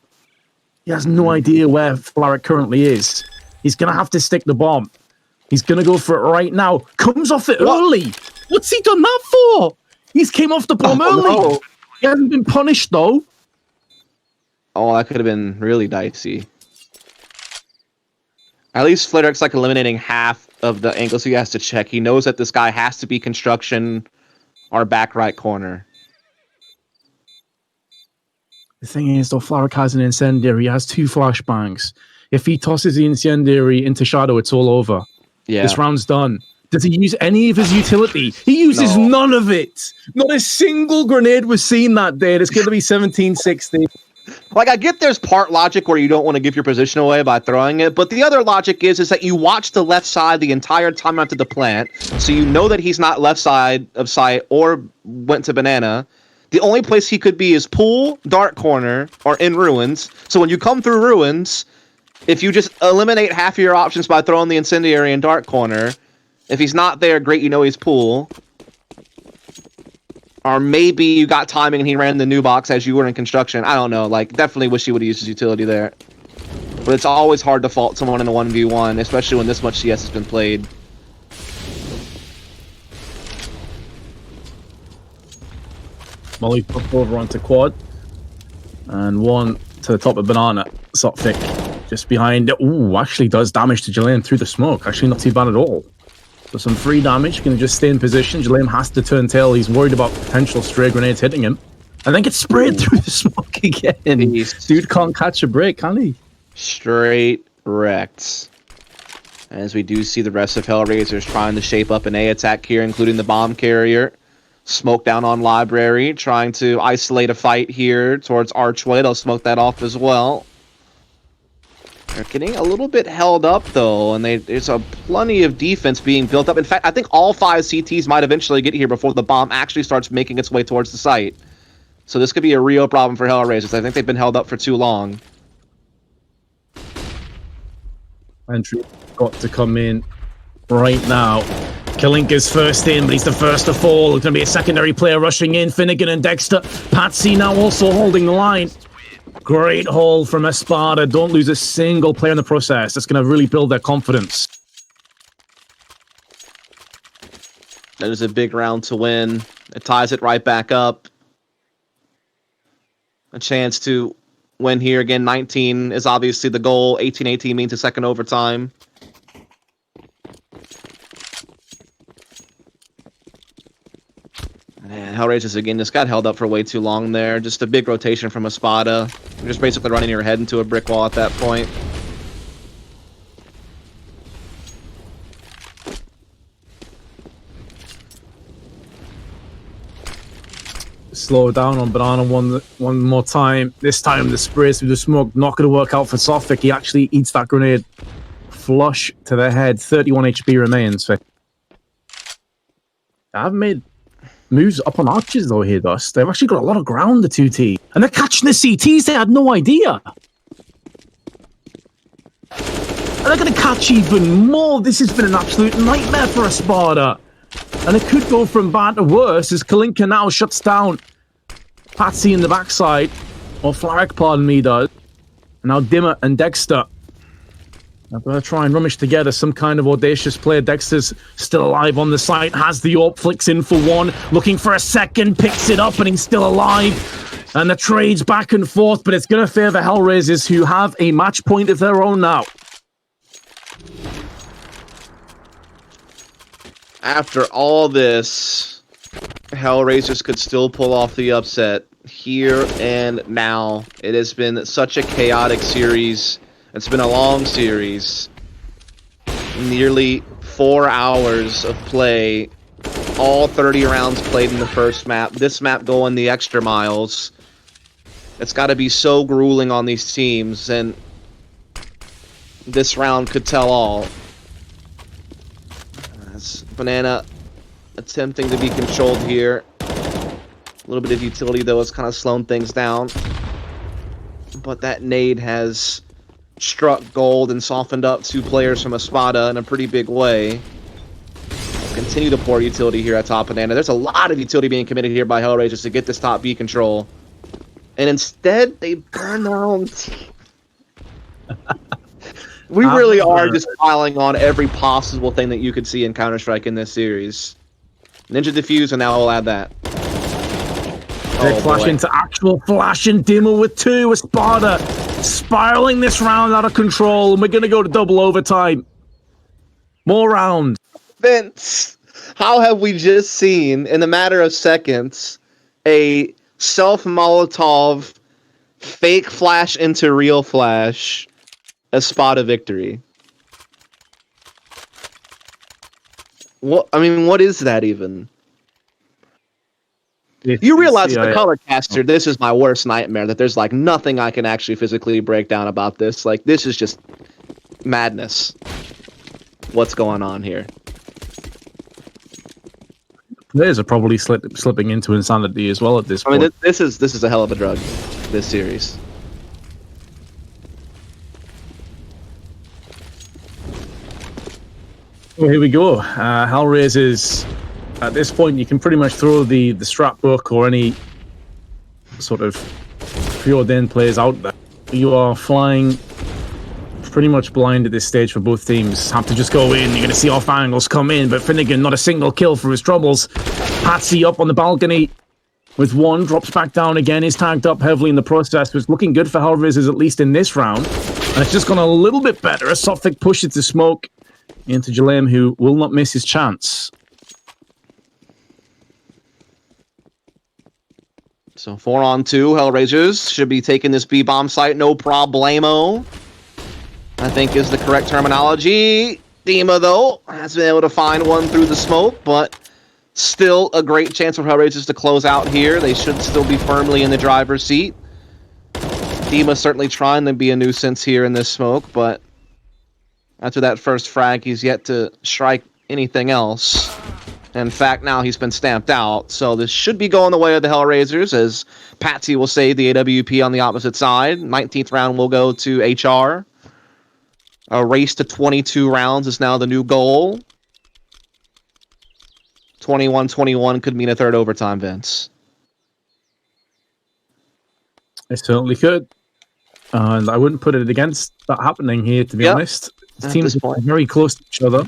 He has no idea where Flaric currently is. He's going to have to stick the bomb. He's going to go for it right now. Comes off it early. What's he done that for? He's came off the bomb early. No. He hasn't been punished, though. Oh, that could have been really dicey. At least Flairic's like eliminating half of the angles he has to check. He knows that this guy has to be construction or back right corner. The thing is, though, Flaric has an incendiary. He has 2 flashbangs. If he tosses the incendiary into Shadow, it's all over. Yeah. This round's done. Does he use any of his utility? He uses none of it. Not a single grenade was seen that day. It's going to be 17-16. Like, I get there's part logic where you don't want to give your position away by throwing it, but the other logic is that you watch the left side the entire time after the plant, so you know that he's not left side of sight or went to Banana. The only place he could be is pool, dark corner, or in ruins. So when you come through ruins, if you just eliminate half of your options by throwing the incendiary in dark corner, if he's not there, great, you know he's pool. Or maybe you got timing and he ran the new box as you were in construction. I don't know. Like, definitely wish he would have used his utility there. But it's always hard to fault someone in a 1v1, especially when this much CS has been played. Molly pop over onto quad. And one to the top of Banana. Sophic just behind it. Ooh, actually does damage to Jalaine through the smoke. Actually not too bad at all. So some free damage. Can just stay in position. Jalaine has to turn tail. He's worried about potential stray grenades hitting him. And then gets sprayed through the smoke again. Jeez. Dude can't catch a break, can he? Straight wrecked. As we do see the rest of HellRaisers trying to shape up an A attack here, including the bomb carrier. Smoke down on Library, trying to isolate a fight here towards Archway. They'll smoke that off as well. They're getting a little bit held up, though, and there's plenty of defense being built up. In fact, I think all 5 CTs might eventually get here before the bomb actually starts making its way towards the site. So this could be a real problem for HellRaisers. I think they've been held up for too long. Entry got to come in right now. Kalinka's first in, but he's the first to fall. There's going to be a secondary player rushing in. Finnegan and Dexter. Patsy now also holding the line. Great haul from ESPADA. Don't lose a single player in the process. That's going to really build their confidence. That is a big round to win. It ties it right back up. A chance to win here. Again, 19 is obviously the goal. 18-18 means a second overtime. And HellRaisers again just got held up for way too long there. Just a big rotation from ESPADA. You're just basically running your head into a brick wall at that point. Slow down on Banana one more time. This time the sprays through the smoke not going to work out for Sophic. He actually eats that grenade flush to the head. 31 HP remains. I haven't made moves up on arches though here, Dust. They've actually got a lot of ground, the 2T. And they're catching the CTs. They had no idea. And they're going to catch even more. This has been an absolute nightmare for ESPADA. And it could go from bad to worse as Kalinka now shuts down Patsy in the backside. Or Flaric, pardon me, does. And now Dimmer and Dexter. I'm going to try and rummage together some kind of audacious play. Dexter's still alive on the site. Has the AWP, flicks in for one. Looking for a second, picks it up, and he's still alive. And the trade's back and forth, but it's going to favour HellRaisers, who have a match point of their own now. After all this, HellRaisers could still pull off the upset here and now. It has been such a chaotic series. It's been a long series. Nearly 4 hours of play. All 30 rounds played in the first map. This map going the extra miles. It's got to be so grueling on these teams, and this round could tell all. As Banana attempting to be controlled here. A little bit of utility, though, has kind of slowed things down. But that nade has struck gold and softened up 2 players from ESPADA in a pretty big way. continue to pour utility here at top banana. There's a lot of utility being committed here by HellRaisers to get this top B control. And instead, they burn their own team. We really are just piling on every possible thing that you could see in Counter-Strike in this series. Ninja Diffuse, and now we'll add that. They flash into actual flash and Dimmer with 2. ESPADA spiraling this round out of control, and we're going to go to double overtime. More rounds. Vince, how have we just seen, in a matter of seconds, a self-Molotov, fake flash into real flash, ESPADA victory? What? I mean, what is that even? You realize the color caster, this is my worst nightmare, that there's like nothing I can actually physically break down about this. Like, this is just madness. What's going on here? Players are probably slipping into insanity as well at this point. I mean, this is a hell of a drug, this series. Well, here we go. HellRaisers, at this point, you can pretty much throw the strap book or any sort of preordained players out there. You are flying pretty much blind at this stage for both teams. Have to just go in. You're going to see off angles come in, but Finnegan, not a single kill for his troubles. Patsy up on the balcony with 1, drops back down again, is tagged up heavily in the process. It's looking good for HellRaisers, at least in this round. And it's just gone a little bit better. A Sophic pushes to smoke into Jalem, who will not miss his chance. So 4-on-2, HellRaisers should be taking this B-bomb site, no problemo, I think is the correct terminology. Dima, though, has been able to find one through the smoke, but still a great chance for HellRaisers to close out here. They should still be firmly in the driver's seat. Dima certainly trying to be a nuisance here in this smoke, but after that first frag, he's yet to strike anything else. In fact, now he's been stamped out, so this should be going the way of the HellRaisers, as Patsy will save the AWP on the opposite side. 19th round will go to HR. A race to 22 rounds is now the new goal. 21-21 could mean a third overtime, Vince. It certainly could. And I wouldn't put it against that happening here, to be honest. The teams are very close to each other.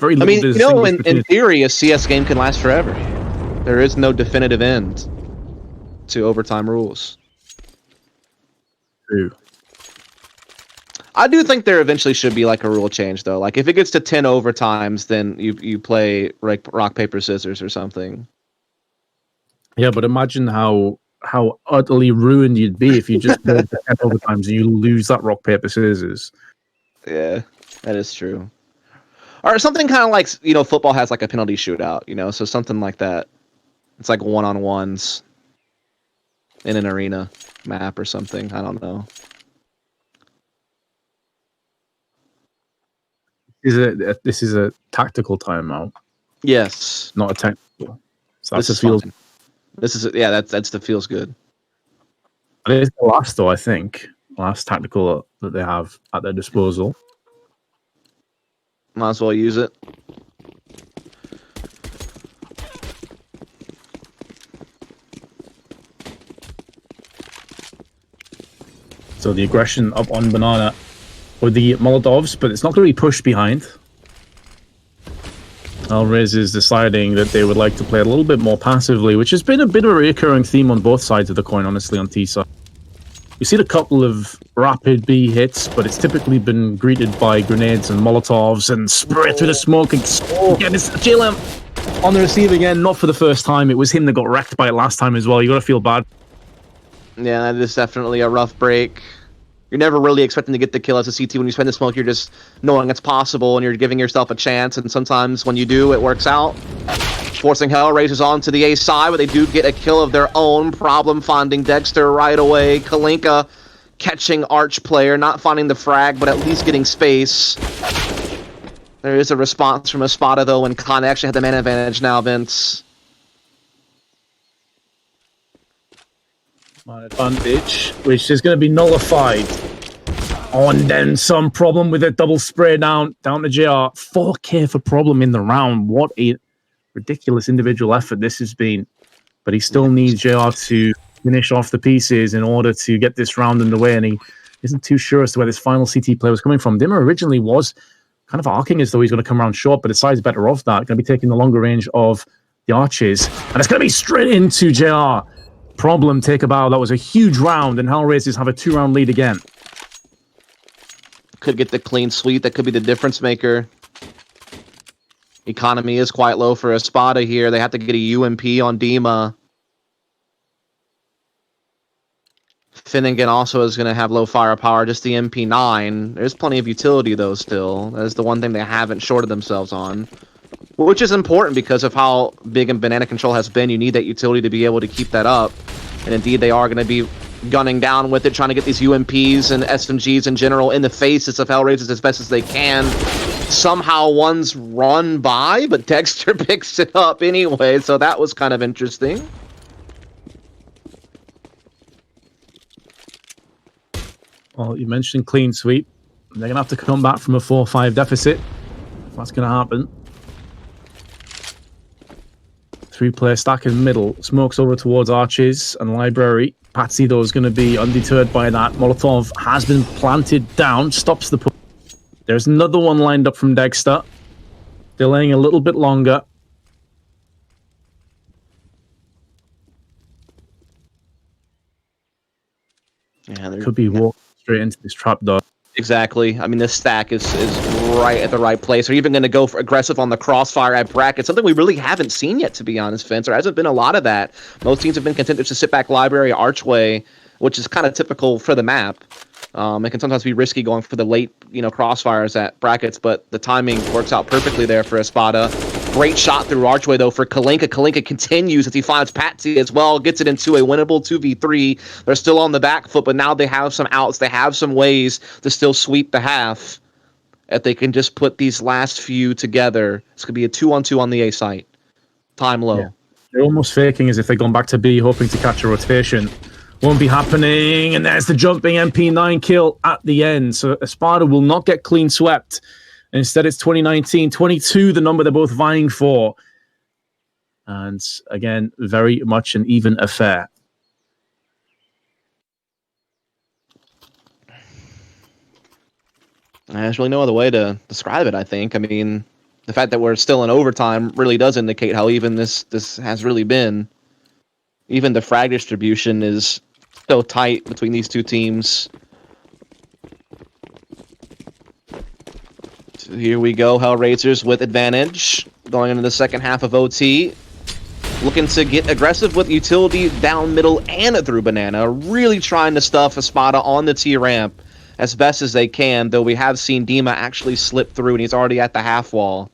Very little. I mean, you know, in theory, a CS game can last forever. There is no definitive end to overtime rules. True. I do think there eventually should be like a rule change, though. Like, if it gets to 10 overtimes, then you play rock, paper, scissors or something. Yeah, but imagine how utterly ruined you'd be if you just played the 10 overtimes and you lose that rock, paper, scissors. Yeah, that is true. Or something kind of like, you know, football has like a penalty shootout, you know, so something like that. It's like one-on-ones in an arena map or something. I don't know. This is a tactical timeout. Yes. Not a technical. So this is feels. This is that's the feels good. It's the last, though, I think. Last tactical that they have at their disposal. Might as well use it. So the aggression up on Banana with the Molotovs, but it's not going to be pushed behind. HellRaisers deciding that they would like to play a little bit more passively, which has been a bit of a recurring theme on both sides of the coin, honestly, on T-side. We've seen a couple of rapid B hits, but it's typically been greeted by grenades and Molotovs and spray through the smoke. And again, it's Jalem on the receive again, not for the first time. It was him that got wrecked by it last time as well. You got to feel bad. Yeah, that is definitely a rough break. You're never really expecting to get the kill as a CT. When you spend the smoke, you're just knowing it's possible and you're giving yourself a chance. And sometimes when you do, it works out. Forcing HellRaisers on to the A side, but they do get a kill of their own. Problem finding Dexter right away. Kalinka catching Arch player, not finding the frag, but at least getting space. There is a response from ESPADA, though, and Khan actually had the man advantage now, Vince. Man advantage, which is going to be nullified. On then some problem with a double spray down to JR. 4K for problem in the round. What a ridiculous individual effort this has been. But he still needs JR to finish off the pieces in order to get this round underway, and he isn't too sure as to where this final CT play was coming from. Dimmer originally was kind of arcing as though he's going to come around short, but decides better off that. Going to be taking the longer range of the arches, and it's going to be straight into JR. Problem, take a bow. That was a huge round, and HellRaisers have a 2-round lead again. Could get the clean sweep. That could be the difference maker. Economy is quite low for ESPADA here. They have to get a UMP on Dima. Finnegan also is going to have low firepower, just the MP9. There's plenty of utility, though, still. That is the one thing they haven't shorted themselves on. Which is important because of how big and banana control has been. You need that utility to be able to keep that up. And indeed, they are going to be gunning down with it, trying to get these UMPs and SMGs in general in the faces of HellRaisers as best as they can. Somehow one's run by, but Dexter picks it up anyway, so that was kind of interesting. Well, you mentioned clean sweep. They're going to have to come back from a 4-5 deficit. If that's going to happen. 3-player stack in the middle. Smokes over towards Arches and Library. Patsy, though, is going to be undeterred by that. Molotov has been planted down. Stops the push. There's another one lined up from Dexter. Delaying a little bit longer. Yeah, could be walking straight into this trap, though. Exactly. I mean, this stack is right at the right place. They're even going to go for aggressive on the crossfire at bracket, something we really haven't seen yet, to be honest, Vince. There hasn't been a lot of that. Most teams have been content to sit back Library, Archway, which is kind of typical for the map. It can sometimes be risky going for the late, crossfires at brackets, but the timing works out perfectly there for ESPADA. Great shot through Archway, though, for Kalinka. Kalinka continues as he finds Patsy as well, gets it into a winnable 2v3. They're still on the back foot, but now they have some outs. They have some ways to still sweep the half. If they can just put these last few together, this could be a 2-on-2 on the A site. Time low. Yeah. They're almost faking as if they've gone back to B, hoping to catch a rotation. Won't be happening, and there's the jumping MP9 kill at the end. So ESPADA will not get clean swept. Instead, it's 2019, 22, the number they're both vying for. And again, very much an even affair. There's really no other way to describe it, I think. I mean, the fact that we're still in overtime really does indicate how even this has really been. Even the frag distribution is so tight between these two teams. So here we go, HellRaisers with advantage. Going into the second half of OT. Looking to get aggressive with utility down middle and through banana. Really trying to stuff ESPADA on the T-ramp as best as they can, though we have seen Dima actually slip through and he's already at the half wall.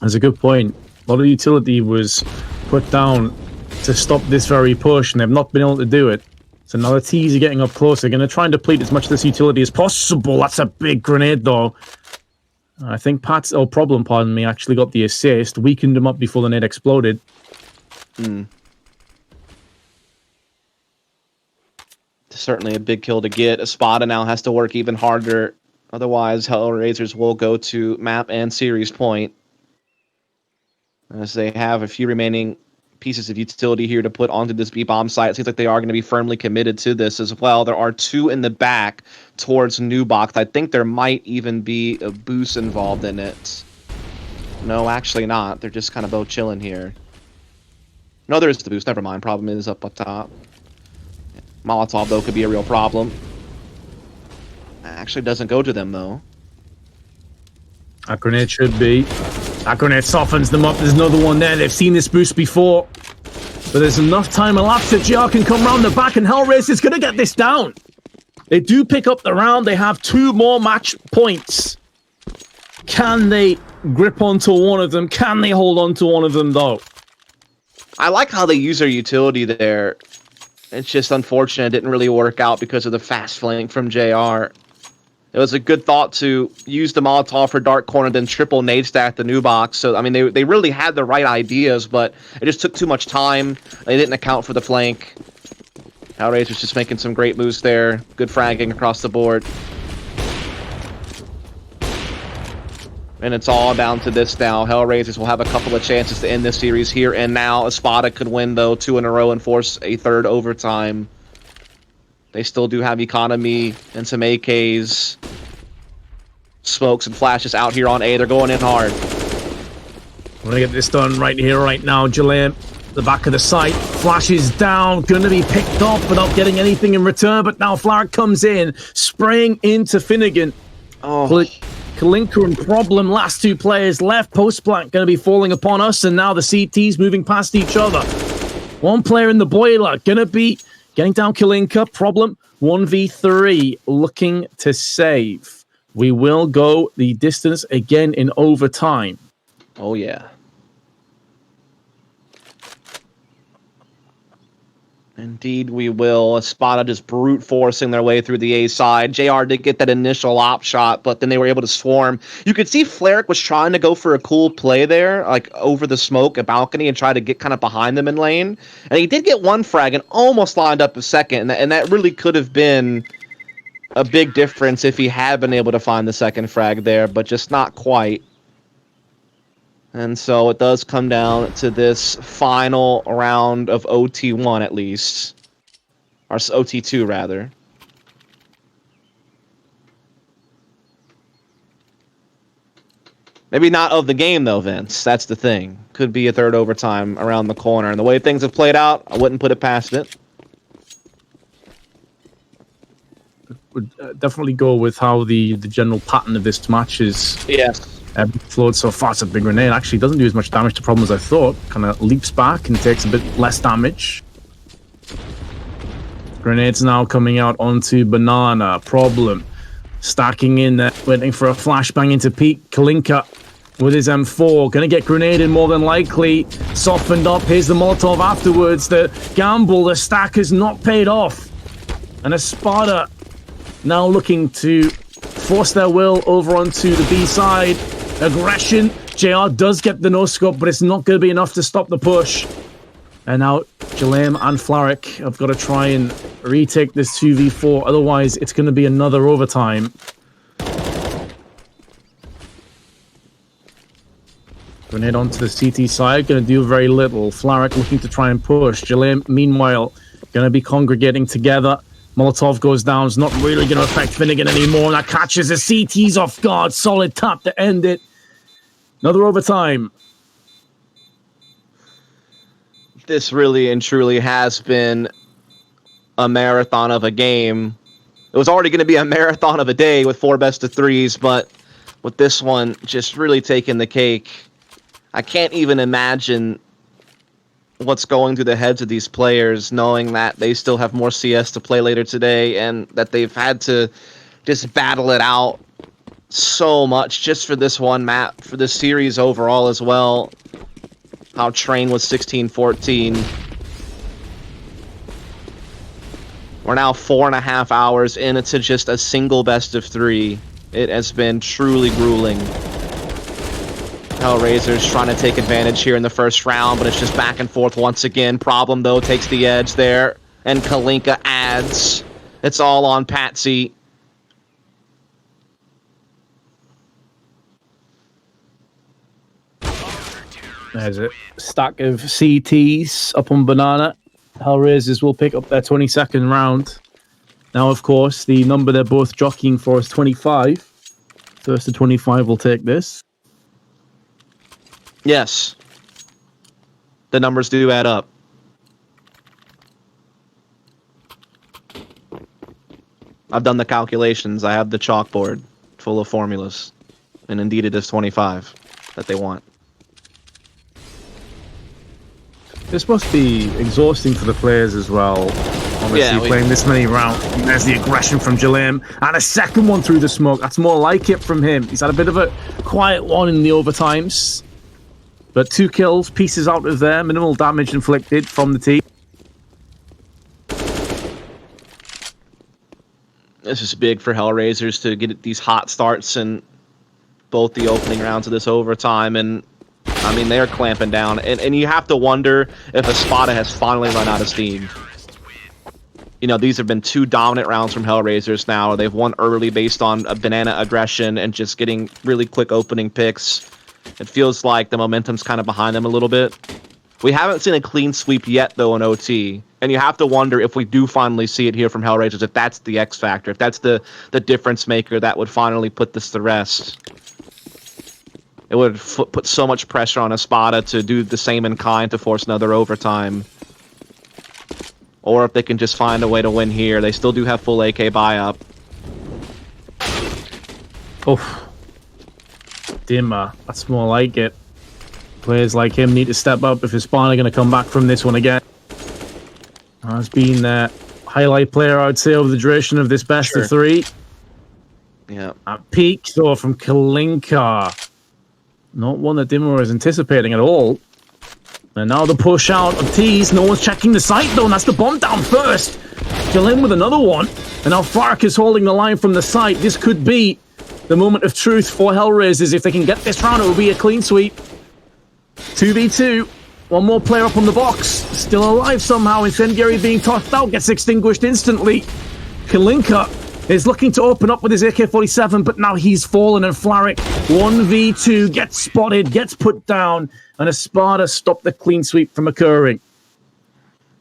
That's a good point. A lot of utility was put down to stop this very push, and they've not been able to do it. So now the T's are getting up close. They're going to try and deplete as much of this utility as possible. That's a big grenade, though. I think Problem, actually got the assist. Weakened him up before the nade exploded. Certainly a big kill to get. ESPADA now has to work even harder. Otherwise, HellRaisers will go to map and series point. As they have a few remaining pieces of utility here to put onto this B-bomb site. It seems like they are going to be firmly committed to this as well. There are two in the back towards New Box. I think there might even be a boost involved in it. No, actually not. They're just kind of both chilling here. No, there is the boost. Never mind. Problem is up top. Molotov, though, could be a real problem. Actually doesn't go to them, though. That grenade should be. That grenade softens them up. There's another one there. They've seen this boost before. But there's enough time elapsed that GR can come round the back, and HellRaisers going to get this down. They do pick up the round. They have 2 more match points. Can they grip onto one of them? Can they hold on to one of them, though? I like how they use their utility there. It's just unfortunate it didn't really work out because of the fast flank from JR. It was a good thought to use the Molotov for Dark Corner, then triple nade stack the new box. So, I mean, they really had the right ideas, but it just took too much time. They didn't account for the flank. HellRaisers just making some great moves there. Good fragging across the board. And it's all down to this now. HellRaisers will have a couple of chances to end this series here and now. ESPADA could win, though, 2 in a row and force a third overtime. They still do have economy and some AKs. Smokes and flashes out here on A. They're going in hard. We're going to get this done right here, right now. Jalem, the back of the site, flashes down. Going to be picked off without getting anything in return. But now Flaric comes in, spraying into Finnegan. Oh. Kalinka and Problem, last 2 players left. Post-plant going to be falling upon us, and now the CTs moving past each other. 1 player in the boiler, going to be getting down Kalinka. Problem, 1v3, looking to save. We will go the distance again in overtime. Oh, yeah. Indeed, we will. ESPADA just brute forcing their way through the A side. JR did get that initial op shot, but then they were able to swarm. You could see Flaric was trying to go for a cool play there, like over the smoke, a balcony, and try to get kind of behind them in lane. And he did get 1 frag and almost lined up a second, and that really could have been a big difference if he had been able to find the second frag there, but just not quite. And so it does come down to this final round of OT1 at least. Or OT2 rather. Maybe not of the game though, Vince. That's the thing. Could be a third overtime around the corner. And the way things have played out, I wouldn't put it past it. Would definitely go with how the general pattern of this match is. Yes. Flowed so far. It's a big grenade. Actually doesn't do as much damage to Problem as I thought. Kind of leaps back and takes a bit less damage. Grenades now coming out onto Banana. Problem stacking in there, waiting for a flashbang into Peak. Kalinka with his M4. Gonna get grenaded more than likely. Softened up. Here's the Molotov afterwards. The gamble, the stack has not paid off. And ESPADA now looking to force their will over onto the B side. Aggression. JR does get the no-scope, but it's not going to be enough to stop the push. And now Jalem and Flaric have got to try and retake this 2v4. Otherwise, it's going to be another overtime. Grenade onto the CT side. Going to do very little. Flaric looking to try and push. Jalem, meanwhile, going to be congregating together. Molotov goes down. It's not really going to affect Finnegan anymore. That catches the CTs off guard. Solid tap to end it. Another overtime. This really and truly has been a marathon of a game. It was already going to be a marathon of a day with 4 best-of-3s, but with this one just really taking the cake. I can't even imagine what's going through the heads of these players, knowing that they still have more CS to play later today and that they've had to just battle it out so much just for this one map, for this series overall as well. How Train was 16-14. We're now 4.5 hours into just a single best-of-3. It has been truly grueling. HellRaisers trying to take advantage here in the first round, but it's just back and forth once again. Problem, though, takes the edge there, and Kalinka adds. It's all on Patsy. There's a stack of CTs up on Banana. HellRaisers will pick up their 22nd round. Now, of course, the number they're both jockeying for is 25. First to 25 will take this. Yes. The numbers do add up. I've done the calculations. I have the chalkboard full of formulas. And indeed it is 25 that they want. This must be exhausting for the players as well. Honestly, playing this many rounds. And there's the aggression from Jalem. And a second one through the smoke. That's more like it from him. He's had a bit of a quiet one in the overtimes. But 2 kills, pieces out of there. Minimal damage inflicted from the team. This is big for HellRaisers to get these hot starts in both the opening rounds of this overtime. And I mean, they're clamping down. And you have to wonder if ESPADA has finally run out of steam. you know, these have been 2 dominant rounds from HellRaisers now. They've won early based on a banana aggression and just getting really quick opening picks. It feels like the momentum's kind of behind them a little bit. We haven't seen a clean sweep yet, though, in OT. And you have to wonder if we do finally see it here from HellRaisers, if that's the X factor, if that's the difference maker that would finally put this to rest. It would put so much pressure on ESPADA to do the same in kind to force another overtime. Or if they can just find a way to win here. They still do have full AK buy-up. Oof. Dimmer. That's more like it. Players like him need to step up if ESPADA are going to come back from this one again. Has been the highlight player, I would say, over the duration of this best of 3. Yeah. At peak, though, from Kalinka. Not one that Dimmer was anticipating at all. And now the push out of T's. No one's checking the site, though, and that's the bomb down first. Kill in with another one. And now Fark is holding the line from the site. This could be the moment of truth for HellRaisers. If they can get this round, it will be a clean sweep. 2v2. One more player up on the box. Still alive somehow. Incendiary being tossed out. Gets extinguished instantly. Kalinka is looking to open up with his AK-47, but now he's fallen, and Flaric 1v2 gets spotted, gets put down, and ESPADA stopped the clean sweep from occurring.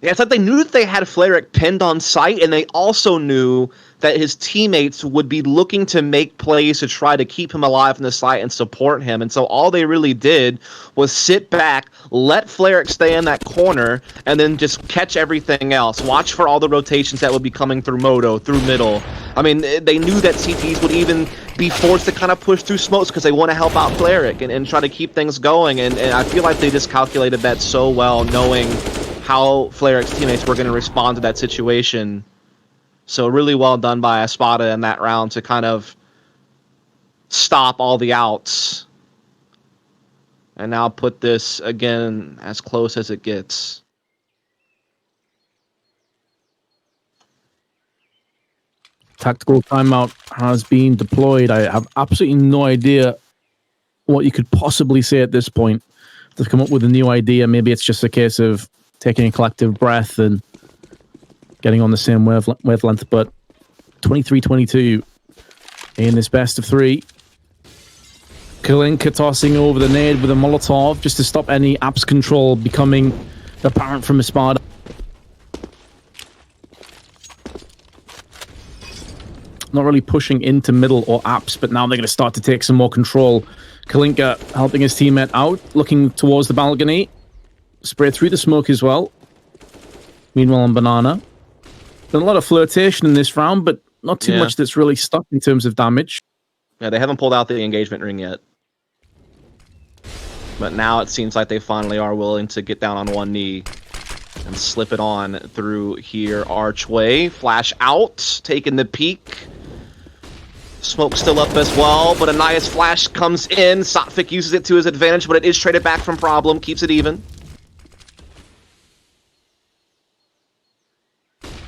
Yeah, it's like they knew that they had Flaric pinned on site, and they also knew that his teammates would be looking to make plays to try to keep him alive in the site and support him. And so all they really did was sit back, let Flaric stay in that corner, and then just catch everything else. Watch for all the rotations that would be coming through Moto, through middle. I mean, they knew that CTs would even be forced to kind of push through smokes because they want to help out Flaric and try to keep things going. And I feel like they just calculated that so well, knowing how Flaric's teammates were going to respond to that situation. So really well done by ESPADA in that round to kind of stop all the outs. And now put this, again, as close as it gets. Tactical timeout has been deployed. I have absolutely no idea what you could possibly say at this point. They've come up with a new idea. Maybe it's just a case of taking a collective breath and getting on the same wavelength, but 23-22 in this best of 3. Kalinka tossing over the nade with a Molotov just to stop any apps control becoming apparent from ESPADA. Not really pushing into middle or apps, but now they're going to start to take some more control. Kalinka helping his teammate out, looking towards the balcony. Spray through the smoke as well. Meanwhile on Banana. Been a lot of flirtation in this round, but not too much that's really stuck in terms of damage. Yeah, they haven't pulled out the engagement ring yet. But now it seems like they finally are willing to get down on one knee and slip it on through here. Archway, flash out, taking the peek. Smoke still up as well, but a nice flash comes in. Sotfik uses it to his advantage, but it is traded back from Problem, keeps it even.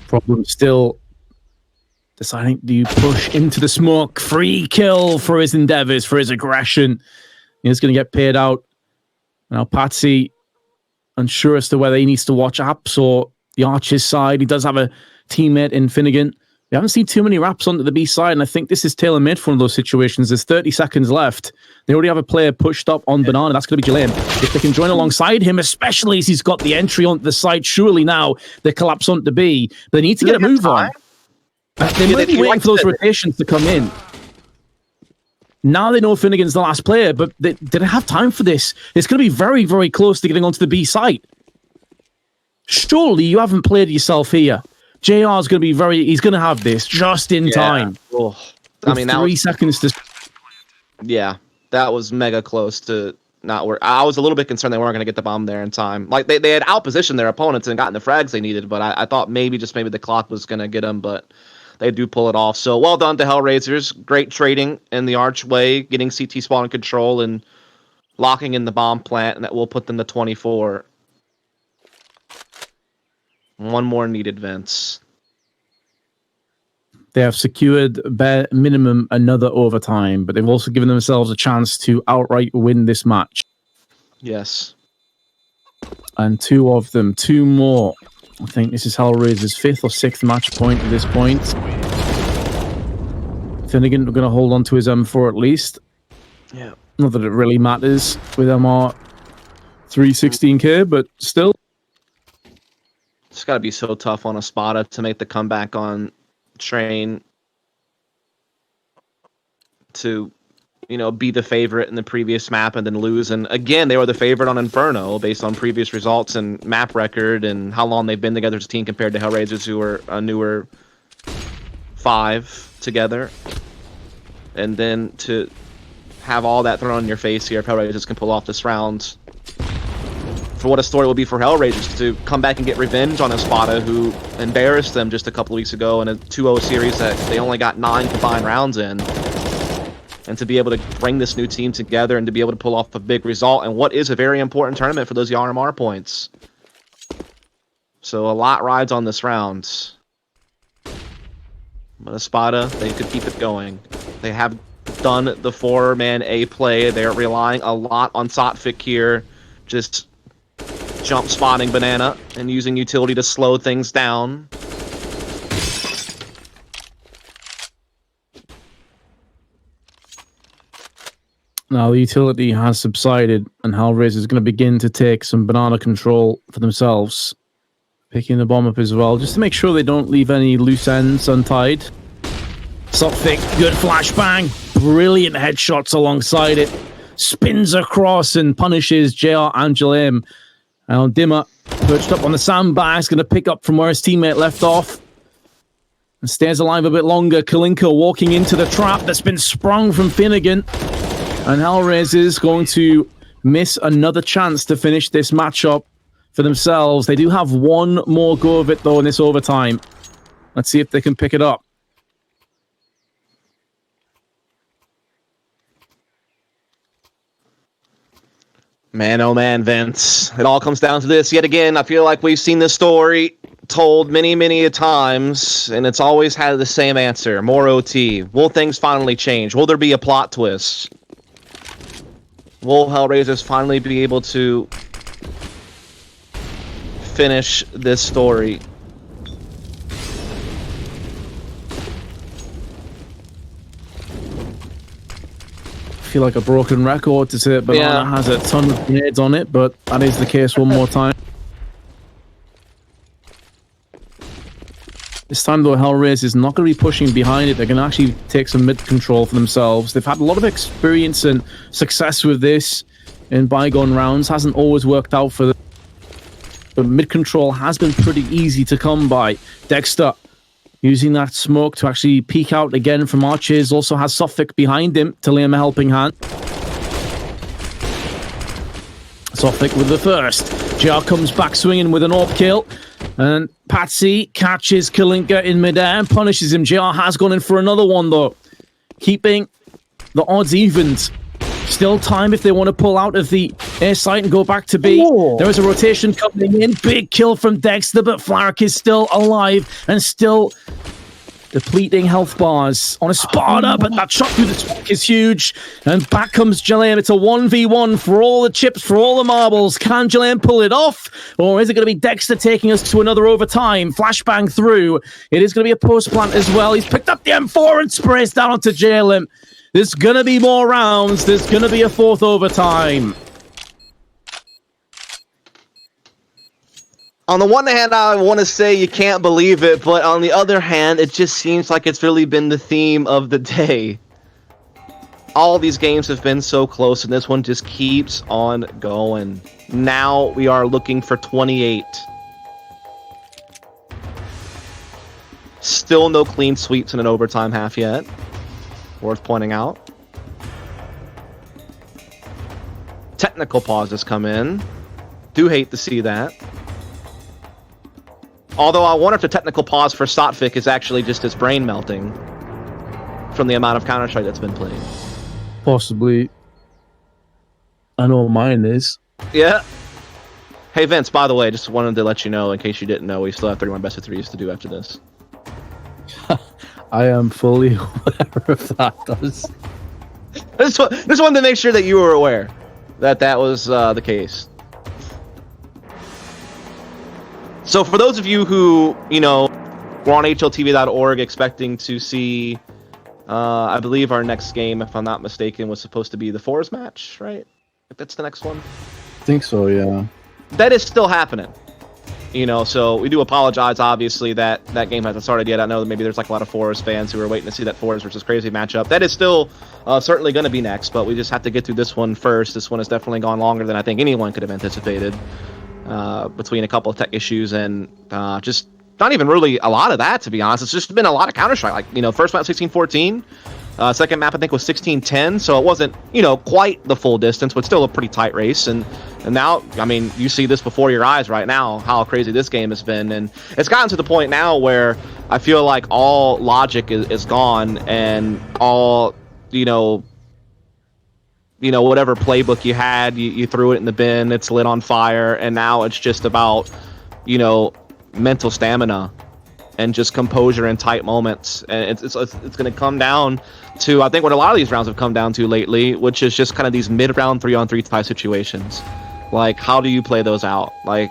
Problem still deciding, do you push into the smoke? Free kill for his endeavors, for his aggression. He's going to get paid out. Now Patsy, unsure as to whether he needs to watch apps or the Archer's side. He does have a teammate in Finnegan. We haven't seen too many raps onto the B side, and I think this is tailor-made for one of those situations. There's 30 seconds left. They already have a player pushed up on Banana. That's going to be Jalaine. If they can join alongside him, especially as he's got the entry onto the side, surely now they collapse onto B. They need to get a move on. They might be waiting for those rotations to come in. Now they know Finnegan's the last player, but they didn't have time for this. It's going to be very, very close to getting onto the B site. Surely you haven't played yourself here. JR is going to be he's going to have this just in time. Oh. I mean, 3 seconds to... Yeah, that was mega close to not work. I was a little bit concerned they weren't going to get the bomb there in time. Like, they had outpositioned their opponents and gotten the frags they needed, but I thought maybe the clock was going to get them, but they do pull it off. So well done to HellRaisers. Great trading in the archway, getting CT spawn in control and locking in the bomb plant, and that will put them to 24. One more needed, Vince. They have secured bare minimum another overtime, but they've also given themselves a chance to outright win this match. Yes. And two more I think this is HellRaisers' 5th or 6th match point at this point. Finnegan going to hold on to his M4 at least. Yeah. Not that it really matters with MR 316k, but still. It's got to be so tough on ESPADA to make the comeback on Train to, you know, be the favorite in the previous map and then lose. And again, they were the favorite on Inferno based on previous results and map record and how long they've been together as a team compared to HellRaisers, who are a newer 5 together. And then to have all that thrown in your face here if HellRaisers can pull off this round. For what a story will be for HellRaisers to come back and get revenge on ESPADA, who embarrassed them just a couple of weeks ago in a 2-0 series that they only got 9 combined rounds in. And to be able to bring this new team together and to be able to pull off a big result and what is a very important tournament for those RMR points. So a lot rides on this round. But ESPADA, they could keep it going. They have done the 4-man A play. They're relying a lot on Sotfik here. Just jump spotting Banana and using utility to slow things down. Now the utility has subsided and HellRaisers is going to begin to take some Banana control for themselves. Picking the bomb up as well, just to make sure they don't leave any loose ends untied. Sotfik, good flashbang. Brilliant headshots alongside it. Spins across and punishes JR and Jalim. Now Dimmer, perched up on the sandbags, going to pick up from where his teammate left off. And stays alive a bit longer. Kalinka walking into the trap that's been sprung from Finnegan. And HellRaisers going to miss another chance to finish this matchup for themselves. They do have one more go of it, though, in this overtime. Let's see if they can pick it up. Man, oh man, Vince. It all comes down to this yet again. I feel like we've seen this story told many, many a times, and it's always had the same answer. More OT. Will things finally change? Will there be a plot twist? Will HellRaisers finally be able to finish this story? I feel like a broken record to say that Banana has a ton of grenades on it, but that is the case one more time. This time, though, HellRaisers is not going to be pushing behind it. They're going to actually take some mid-control for themselves. They've had a lot of experience and success with this in bygone rounds. Hasn't always worked out for them. But mid-control has been pretty easy to come by. Dexter using that smoke to actually peek out again from arches. Also has Sotfik behind him to lay him a helping hand. Sotfik with the first. JR comes back swinging with an AWP kill. And Patsy catches Kalinka in midair and punishes him. JR has gone in for another one, though. Keeping the odds evens. Still time if they want to pull out of the A site and go back to B. Oh. There is a rotation coming in. Big kill from Dexter, but Flaric is still alive and still depleting health bars on ESPADA, but that shot through the smoke is huge. And back comes Jalim. It's a 1v1 for all the chips, for all the marbles. Can Jalim pull it off? Or is it going to be Dexter taking us to another overtime? Flashbang through. It is going to be a post plant as well. He's picked up the M4 and sprays down onto Jalim. There's going to be more rounds. There's going to be a 4th overtime. On the one hand, I want to say you can't believe it, but on the other hand, it just seems like it's really been the theme of the day. All these games have been so close, and this one just keeps on going. Now we are looking for 28. Still no clean sweeps in an overtime half yet. Worth pointing out. Technical pauses come in. Do hate to see that. Although I wonder if the technical pause for Sotfik is actually just his brain melting from the amount of Counter-Strike that's been played. Possibly. I know mine is. Yeah. Hey Vince, by the way, just wanted to let you know, in case you didn't know, we still have 31 best of 3s to do after this. I am fully aware of that. Just wanted to make sure that you were aware that that was the case. So for those of you who, you know, were on HLTV.org expecting to see, I believe our next game, if I'm not mistaken, was supposed to be the fours match, right? If that's the next one. I think so, yeah. That is still happening. You know, so we do apologize, obviously, that that game hasn't started yet. I know that maybe there's like a lot of Forest fans who are waiting to see that Forest versus Crazy matchup. That is still certainly going to be next, but we just have to get through this one first. This one has definitely gone longer than I think anyone could have anticipated, between a couple of tech issues and just not even really a lot of that, to be honest. It's just been a lot of Counter-Strike. Like, you know, first map 16-14. Second map, I think, was 16-10, so it wasn't, you know, quite the full distance, but still a pretty tight race. And now, I mean, you see this before your eyes right now, how crazy this game has been. And it's gotten to the point now where I feel like all logic is gone, and all, you know, whatever playbook you had, you threw it in the bin, it's lit on fire, and now it's just about, you know, mental stamina and just composure in tight moments. And it's going to come down to, I think, what a lot of these rounds have come down to lately, which is just kind of these mid-round 3-on-3 type situations. Like, how do you play those out? Like,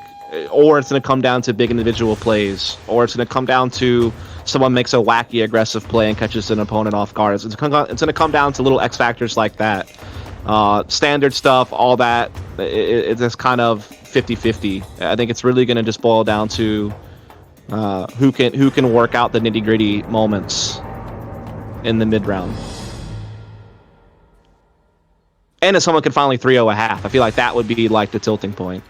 or it's going to come down to big individual plays, or it's going to come down to someone makes a wacky aggressive play and catches an opponent off guard. It's going to come down to little X factors like that. Standard stuff, all that, it's just kind of 50-50. I think it's really going to just boil down to who can work out the nitty-gritty moments in the mid-round. And if someone can finally 3-0 a half, I feel like that would be like the tilting point.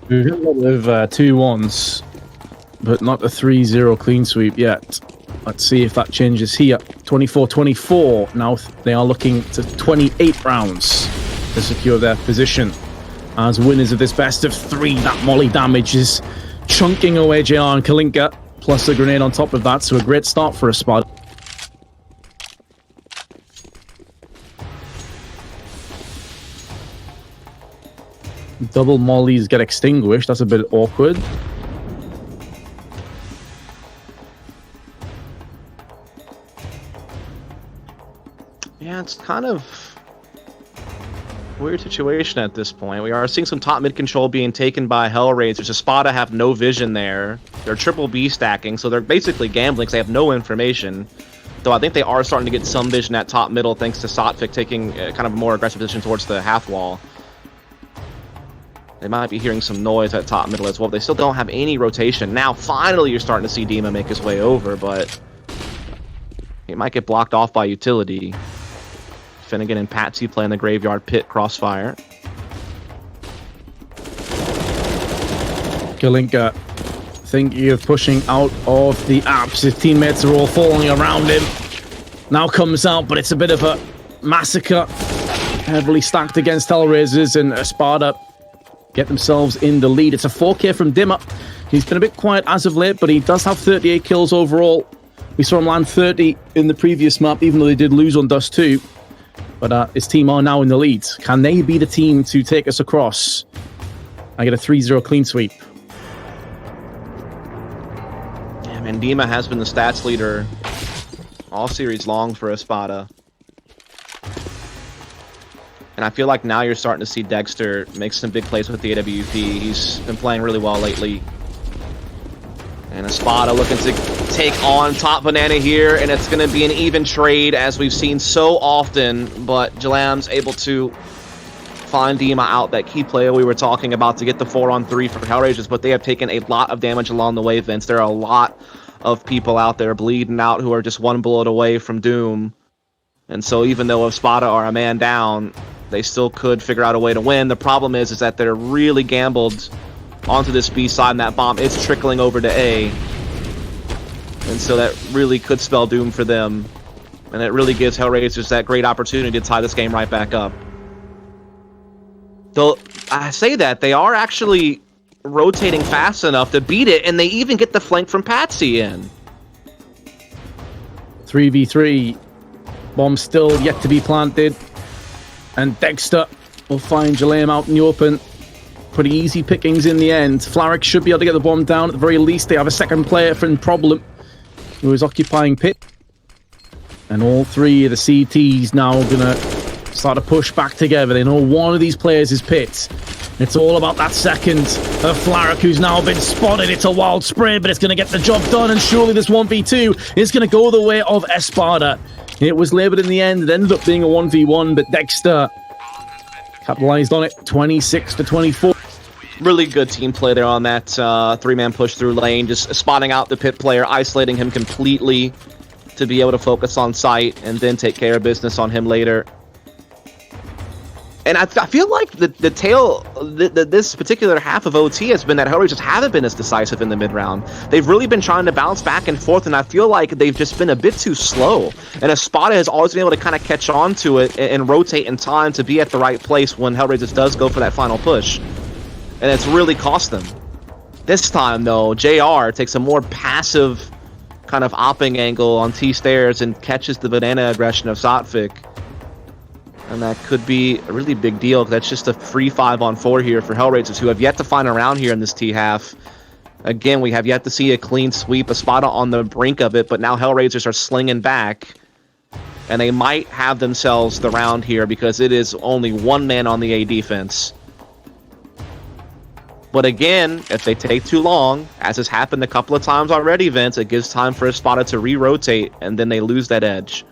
We've got a lot of 2-1s, but not a 3-0 clean sweep yet. Let's see if that changes here. 24-24. Now they are looking to 28 rounds to secure their position as winners of this best of 3. That molly damage is chunking away JR and Kalinka, plus a grenade on top of that, so a great start for ESPADA. Double mollies get extinguished. That's a bit awkward. Yeah, it's kind of a weird situation at this point. We are seeing some top mid control being taken by HellRaisers. ESPADA have no vision there. They're triple B stacking, so they're basically gambling because they have no information. Though I think they are starting to get some vision at top middle thanks to Sotvik taking kind of a more aggressive position towards the half wall. They might be hearing some noise at top middle as well. They still don't have any rotation. Now, finally, you're starting to see Dima make his way over, but he might get blocked off by utility. Finnegan and Patsy playing the graveyard pit crossfire. Kalinka thinking of pushing out of the apps. His teammates are all falling around him. Now comes out, but it's a bit of a massacre. Heavily stacked against HellRaisers, and ESPADA get themselves in the lead. It's a 4K from Dimmer. He's been a bit quiet as of late, but he does have 38 kills overall. We saw him land 30 in the previous map, even though they did lose on Dust 2. But his team are now in the lead. Can they be the team to take us across? I get a 3-0 clean sweep. Yeah, man, Dima has been the stats leader all series long for ESPADA. And I feel like now you're starting to see Dexter make some big plays with the AWP. He's been playing really well lately. And ESPADA looking to take on Top Banana here, and it's going to be an even trade as we've seen so often, but Jalam's able to find Dima out, that key player we were talking about, to get the 4-on-3 for HellRaisers, but they have taken a lot of damage along the way, Vince. There are a lot of people out there bleeding out who are just one bullet away from doom. And so even though ESPADA are a man down, they still could figure out a way to win. The problem is that they're really gambled onto this B side, and that bomb is trickling over to A. And so that really could spell doom for them. And it really gives HellRaisers that great opportunity to tie this game right back up. Though I say that, they are actually rotating fast enough to beat it, and they even get the flank from Patsy in. 3v3. Bomb still yet to be planted. And Dexter will find Jalam out in the open. Pretty easy pickings in the end. Flaric should be able to get the bomb down. At the very least, they have a second player from Problem, who is occupying pit. And all three of the CTs now going to start to push back together. They know one of these players is pit. It's all about that second of Flaric, who's now been spotted. It's a wild spray, but it's going to get the job done, and surely this 1v2 is going to go the way of ESPADA. It was labeled in the end. It ended up being a 1v1, but Dexter capitalized on it, 26-24. Really good team play there on that three-man push through lane, just spotting out the pit player, isolating him completely to be able to focus on site and then take care of business on him later. And I feel like this particular half of OT has been that HellRaisers haven't been as decisive in the mid-round. They've really been trying to bounce back and forth, and I feel like they've just been a bit too slow. And ESPADA has always been able to kind of catch on to it and rotate in time to be at the right place when HellRaisers does go for that final push. And it's really cost them. This time, though, JR takes a more passive kind of opping angle on T-stairs and catches the banana aggression of Zotvik. And that could be a really big deal, because that's just a free 5-on-4 here for HellRaisers, who have yet to find a round here in this T-half. Again, we have yet to see a clean sweep, ESPADA on the brink of it, but now HellRaisers are slinging back. And they might have themselves the round here, because it is only one man on the A defense. But again, if they take too long, as has happened a couple of times already, Vince, it gives time for ESPADA to re-rotate, and then they lose that edge.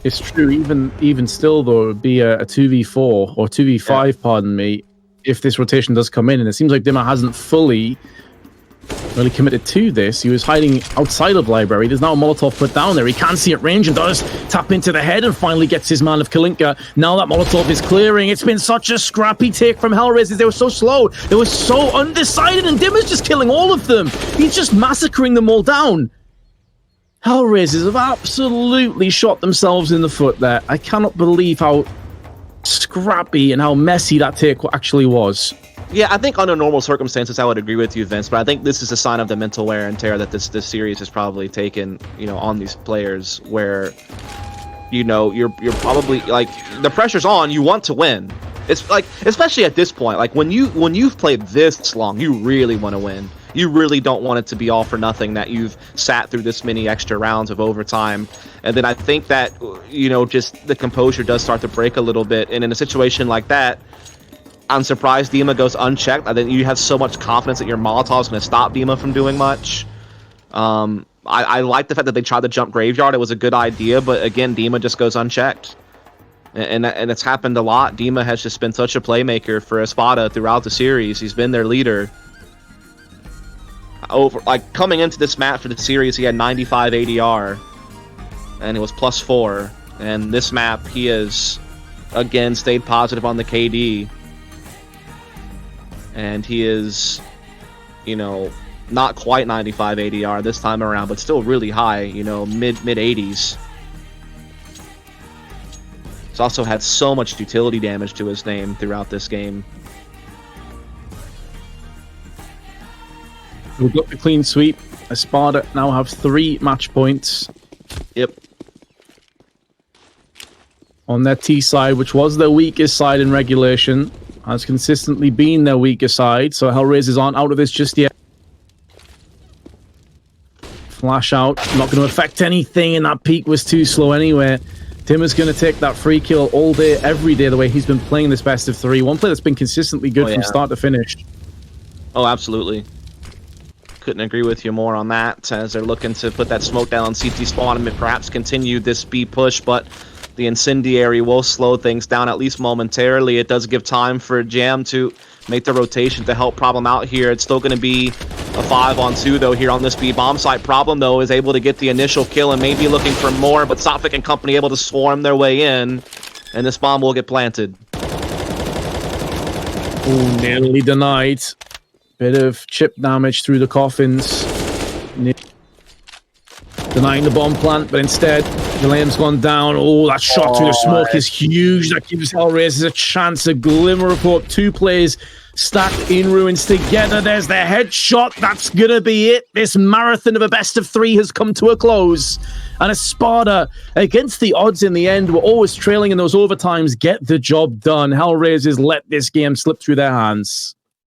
It's true, even still, though, it would be a 2v4 or 2v5, pardon me, if this rotation does come in. And it seems like Dimmer hasn't fully really committed to this. He was hiding outside of library. There's now a Molotov put down there. He can't see at range and does tap into the head and finally gets his man of Kalinka. Now that Molotov is clearing. It's been such a scrappy take from HellRaisers. They were so slow. They were so undecided, and Dimmer's just killing all of them. He's just massacring them all down. HellRaisers have absolutely shot themselves in the foot there. I cannot believe how scrappy and how messy that take actually was. Yeah, I think under normal circumstances, I would agree with you, Vince, but I think this is a sign of the mental wear and tear that this series has probably taken, on these players, where, you're probably, like, the pressure's on, you want to win. It's like, especially at this point, like, when you've played this long, you really want to win. You really don't want it to be all for nothing, that you've sat through this many extra rounds of overtime. And then I think that, just the composure does start to break a little bit. And in a situation like that, I'm surprised Dima goes unchecked. I think you have so much confidence that your Molotov is going to stop Dima from doing much. I like the fact that they tried to jump Graveyard. It was a good idea, but again, Dima just goes unchecked. And it's happened a lot. Dima has just been such a playmaker for ESPADA throughout the series. He's been their leader. Coming into this map for the series, he had 95 ADR, and it was +4. And this map, he has again stayed positive on the KD, and he is, not quite 95 ADR this time around, but still really high, mid 80s. He's also had so much utility damage to his name throughout this game. We've got the clean sweep. ESPADA now have 3 match points. Yep. On their T side, which was their weakest side in regulation, has consistently been their weakest side, so HellRaisers aren't out of this just yet. Flash out, not going to affect anything, and that peak was too slow anyway. Tim is going to take that free kill all day, every day, the way he's been playing this best of 3. One play that's been consistently good from start to finish. Oh, absolutely. Couldn't agree with you more on that, as they're looking to put that smoke down on CT spawn and perhaps continue this B push, but the incendiary will slow things down, at least momentarily. It does give time for Jam to make the rotation to help Problem out here. It's still going to be a 5-on-2, though, here on this B bomb site. Problem, though, is able to get the initial kill and maybe looking for more, but Zotvik and company able to swarm their way in, and this bomb will get planted. Ooh, nearly denied. Bit of chip damage through the coffins. Denying the bomb plant, but instead, Gilliam's gone down. Oh, that shot through the smoke is huge. That gives HellRaisers a chance, a glimmer of hope. 2 plays stacked in ruins together. There's the headshot. That's going to be it. This marathon of a best of 3 has come to a close. And ESPADA, against the odds in the end, were always trailing in those overtimes, get the job done. HellRaisers let this game slip through their hands.